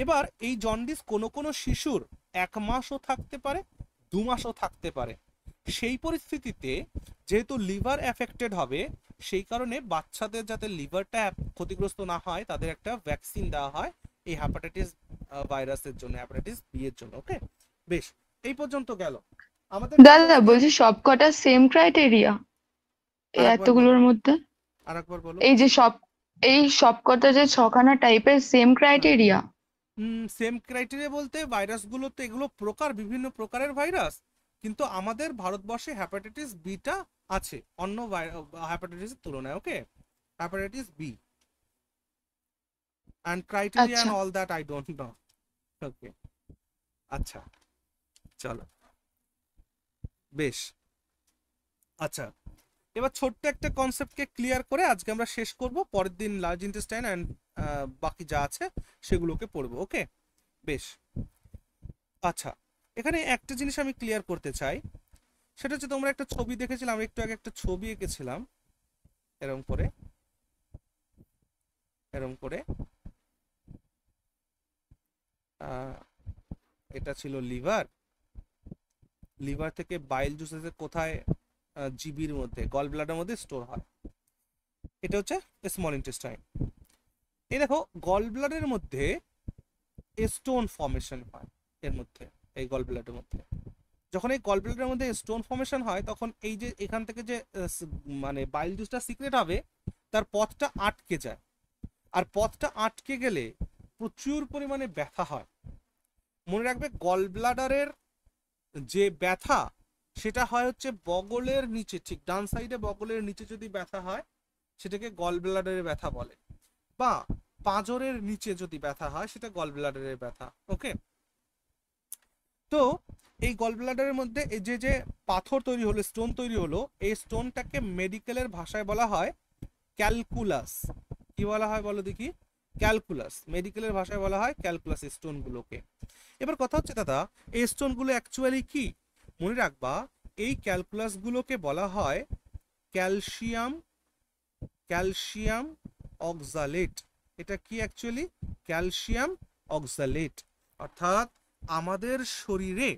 এবার এই জন্ডিস কোনো কোনো শিশুর 1 মাসও থাকতে পারে, 2 মাসও থাকতে পারে। সেই পরিস্থিতিতে যেহেতু লিভার এফেক্টেড হবে, সেই কারণে বাচ্চাদের যাতে লিভারটা ক্ষতিগ্রস্ত না হয় তাদের একটা ভ্যাকসিন দেওয়া হয় এই হ্যাপাটাইটিস ভাইরাসের জন্য, হ্যাপাটাইটিস বি এর জন্য। ওকে, বেশ, এই পর্যন্ত গেল আমাদের। দাদা বলছি সবকটা সেম ক্রাইটেরিয়া এই এতগুলোর মধ্যে? আরেকবার বলো। এই সবকটা যে 6খানা টাইপের সেম ক্রাইটেরিয়া? সেম ক্রাইটেরিয়া বলতে ভাইরাসগুলো তো এগুলো প্রকার, বিভিন্ন প্রকারের ভাইরাস, কিন্তু আমাদের ভারতবর্ষে হ্যাপাটাইটিস বিটা আছে অন্য হ্যাপাটাইটিসের তুলনায়। ওকে, hepatitis B and criteria and all that I don't know. Okay, আচ্ছা চলো, বেশ। আচ্ছা, এবার ছোট্ট একটা কনসেপ্টকে ক্লিয়ার করে আজকে আমরা শেষ করব। পরের দিন লার্জ ইন্টেস্টাইন অ্যান্ড বাকি যা আছে সেগুলোকে পড়বো। ওকে, বেশ। আচ্ছা, এখানে একটা জিনিস আমি ক্লিয়ার করতে চাই, সেটা হচ্ছে তোমরা একটা ছবি দেখেছিলাম, আমি একটু আগে একটা ছবি এঁকেছিলাম এরকম করে, এরকম করে। এটা ছিল লিভার, লিভার থেকে বাইল জুসেস কোথায়? জিবির মধ্যে, গল ব্লাডারের মধ্যে স্টোর হয়। এটা হচ্ছে স্মল ইন্টেস্টাইন। এই দেখো গল ব্লাডারের মধ্যে স্টোন ফর্মেশন হয়, এর মধ্যে এই গল ব্লাডারের মধ্যে। যখন এই গল ব্লাডারের মধ্যে স্টোন ফর্মেশন হয়, তখন এই যে এখান থেকে যে মানে বাইল জুসটা সিক্রেট হবে, তার পথটা আটকে যায়। আর পথটা আটকে গেলে প্রচুর পরিমাণে ব্যথা হয়। মনে রাখবে গল ব্লাডারের যে ব্যথা, সেটা হয় হচ্ছে বগলের নিচে, ঠিক ডান সাইডে বগলের নিচে যদি ব্যথা হয় সেটাকে গল ব্লাডারের ব্যথা বলে, বা পাঁজরের নিচে যদি ব্যথা হয় সেটা গল ব্লাডারের ব্যথা। ওকে, তো এই গল ব্লাডারের মধ্যে এই যে যে পাথর তৈরি হলো, স্টোন তৈরি হলো, এই স্টোনটাকে মেডিকেলের ভাষায় বলা হয় ক্যালকুলাস। কি বলা হয় বলো দেখি? ক্যালকুলাস। মেডিকেলের ভাষায় বলা হয় ক্যালকুলাস স্টোনগুলোকে। এবার কথা হচ্ছে দাদা, এই স্টোনগুলো অ্যাকচুয়ালি কি? মনে রাখবা, এই ক্যালকুলাসগুলোকে বলা হয় ক্যালসিয়াম ক্যালসিয়াম অক্সালেট। এটা কি অ্যাকচুয়ালি? Calcium oxalate. অর্থাৎ আমাদের শরীরে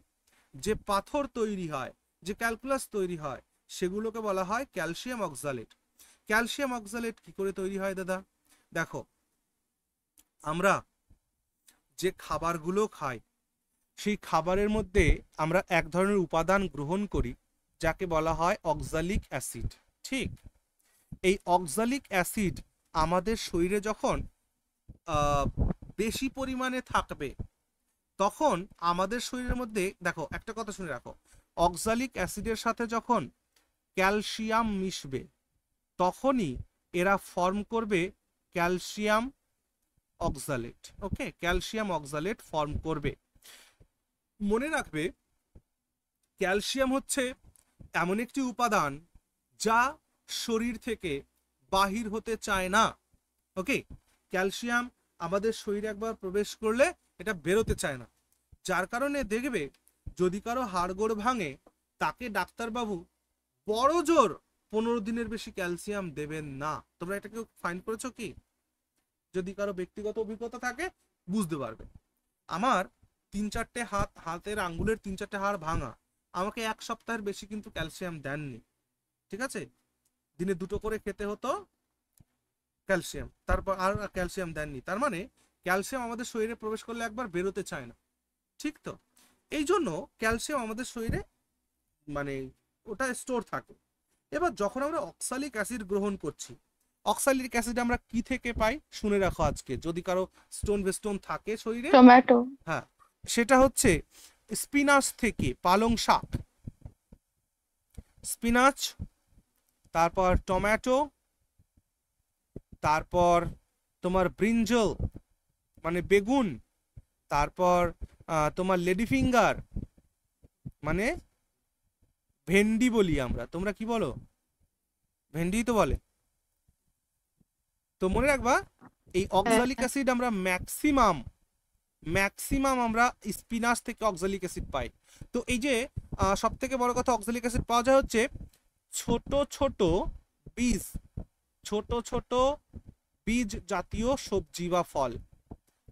যে পাথর তৈরি হয়, যে ক্যালকুলাস তৈরি হয়, সেগুলোকে বলা হয় ক্যালসিয়াম অক্সালেট। ক্যালসিয়াম অক্সালেট কি করে তৈরি হয় দাদা? দেখো, আমরা যে খাবারগুলো খাই সেই খাবারের মধ্যে আমরা এক ধরনের উপাদান গ্রহণ করি যাকে বলা হয় অক্সালিক অ্যাসিড। ঠিক, এই অক্সালিক অ্যাসিড আমাদের শরীরে যখন বেশি পরিমাণে থাকবে তখন আমাদের শরীরের মধ্যে, দেখো একটা কথা শুনে রাখো, অক্সালিক অ্যাসিডের সাথে যখন ক্যালসিয়াম মিশবে তখনই এরা ফর্ম করবে ক্যালসিয়াম অক্সালেট। ওকে, ক্যালসিয়াম অক্সালেট ফর্ম করবে। মনে রাখবে, ক্যালসিয়াম হচ্ছে এমন একটি উপাদান যা শরীর থেকে বাহির হতে চায় না। ওকে, ক্যালসিয়াম আমাদের শরীরে একবার প্রবেশ করলে এটা বেরোতে চায় না, যার কারণে দেখবে যদি কারো হাড়গোড় ভাঙে তাকে ডাক্তারবাবু বড় জোর 15 দিনের বেশি ক্যালসিয়াম দেবেন না। তোমরা এটা কেউ ফাইন্ড করেছো কি? যদি কারো ব্যক্তিগত অভিজ্ঞতা থাকে বুঝতে পারবে। আমার 3-4টে হাতের আঙ্গুলের 3-4টে হাড় ভাঙা, আমাকে 1 সপ্তাহের বেশি কিন্তু ক্যালসিয়াম দেননি। ঠিক আছে, দিনে 2টো করে খেতে হতো ক্যালসিয়াম, তারপর আর ক্যালসিয়াম দেননি। তার মানে ক্যালসিয়াম আমাদের শরীরে প্রবেশ করলে একবার বেরোতে চায় না। ঠিক তো, এই জন্য ক্যালসিয়াম আমাদের শরীরে মানে ওটা স্টোর থাকে। এবার যখন আমরা অক্সালিক অ্যাসিড গ্রহণ করছি, অক্সালিক অ্যাসিড আমরা কি থেকে পাই শুনে রাখো আজকে, যদি কারো স্টোন বেস্টোন থাকে শরীরে। টমেটো। হ্যাঁ, সেটা হচ্ছে স্পিনাচ থেকে, পালং শাক, স্পিনাচ, তারপর টমেটো, তারপর তোমার ব্রিঞ্জল মানে বেগুন, তারপর তোমার লেডি ফিঙ্গার মানে ভেন্ডি বলি আমরা, তোমরা কি বলো? ভেন্ডি তো বলে। তো মনে রাখবা, এই অক্সালিক অ্যাসিড আমরা ম্যাক্সিমাম আমরা স্পিনাচ থেকে অক্সালিক অ্যাসিড পাই। তো এই যে সব থেকে বড় কথা, অক্সালিক অ্যাসিড পাওয়া যায় হচ্ছে ছোট ছোট বীজ, ছোট ছোট বীজ জাতীয় সবজি বা ফল,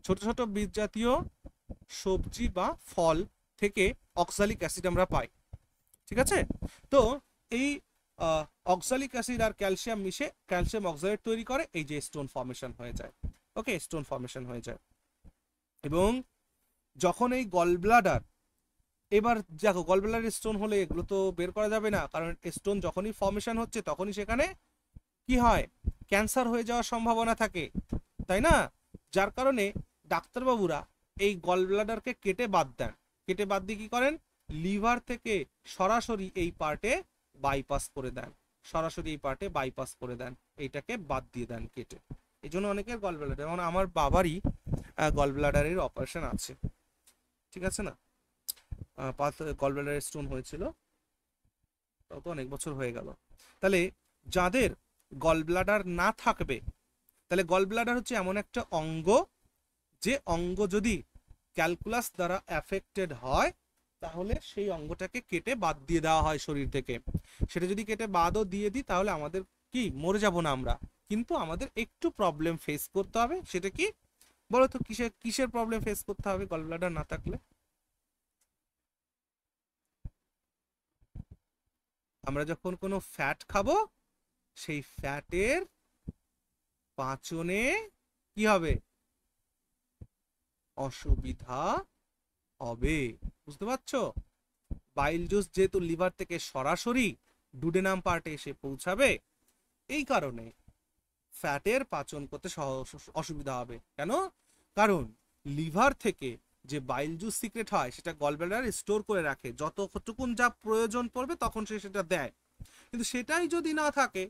ছোট ছোট বীজ জাতীয় সবজি বা ফল থেকে অক্সালিক অ্যাসিড আমরা পাই। ঠিক আছে, তো এই অক্সালিক অ্যাসিড আর ক্যালসিয়াম মিশে ক্যালসিয়াম অক্সালেট তৈরি করে, এই যে স্টোন ফর্মেশন হয়ে যায়। ওকে, স্টোন ফর্মেশন হয়ে যায়। এবং যখন এই গল ব্লাডার, এবার দেখো গল ব্লাডার স্টোন হলে এগুলো তো বের করা যাবে না, কারণ স্টোন যখনই ফর্মেশন হচ্ছে তখনই সেখানে কি হয়, ক্যান্সার হয়ে যাওয়ার সম্ভাবনা থাকে, তাই না? যার কারণে ডাক্তারবাবুরা এই গল ব্লাডারকে কেটে বাদ দেন। কেটে বাদ দিয়ে কি করেন, লিভার থেকে সরাসরি এই পার্টে বাইপাস করে দেন, সরাসরি এই পার্টে বাইপাস করে দেন, এইটাকে বাদ দিয়ে দেন কেটে। এই জন্য অনেকের গল ব্লাডার, যেমন আমার বাবারই গল ব্লাডারের অপারেশন আছে। ঠিক আছে না, গল ব্লাডারের স্টোন হয়েছিল, তাও তো অনেক বছর হয়ে গেল। তাহলে যাদের গল ব্লাডার না থাকবে, তাহলে গল ব্লাডার হচ্ছে এমন একটা অঙ্গ, যে অঙ্গ যদি ক্যালকুলাস দ্বারা অ্যাফেক্টেড হয় তাহলে সেই অঙ্গটাকে কেটে বাদ দিয়ে দেওয়া হয় শরীর থেকে। সেটা যদি কেটে বাদও দিয়ে দিই তাহলে আমাদের কি, মরে যাব না আমরা, কিন্তু আমাদের একটু প্রবলেম ফেস করতে হবে। সেটা কি বলো তো, কিসের প্রবলেম ফেস করতে হবে গল ব্লাডার না থাকলে? আমরা যখন কোনো ফ্যাট খাবো সেই ফ্যাটের পাচনে কি হবে, অসুবিধা হবে। বুঝতে পারছো? বাইল জুস যেহেতু লিভার থেকে সরাসরি ডুডেনাম পার্টে এসে পৌঁছাবে, এই কারণে ফ্যাটের পাচন করতে অসুবিধা হবে। কেন? কারণ লিভার থেকে যে বাইল জুস সিক্রেট হয় সেটা গল ব্লাডার স্টোর করে রাখে, যতটুকুন যা প্রয়োজন পড়বে তখন সে সেটা দেয়। কিন্তু সেটাই যদি না থাকে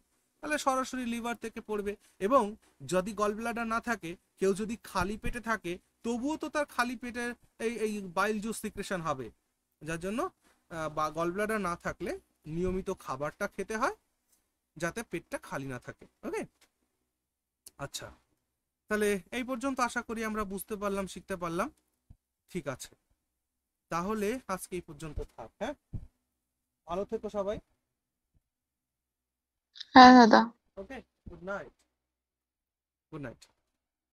তাহলে সরাসরি লিভার থেকে পড়বে। এবং যদি গল ব্লাডার না থাকে, কেউ যদি খালি পেটে থাকে, তবুও তো তার খালি পেটে এই বাইল জুস সিক্রেশন হবে। যার জন্য বা গল ব্লাডার না থাকলে নিয়মিত খাবারটা খেতে হয় যাতে পেটটা খালি না থাকে। ওকে, আচ্ছা, তাহলে এই পর্যন্ত আশা করি আমরা বুঝতে পারলাম, শিখতে পারলাম। ঠিক আছে, তাহলে আজকে এই পর্যন্ত থাক। হ্যাঁ, ভালো থেকো সবাই। হ্যাঁ দাদা। ওকে, গুড নাইট। Good night.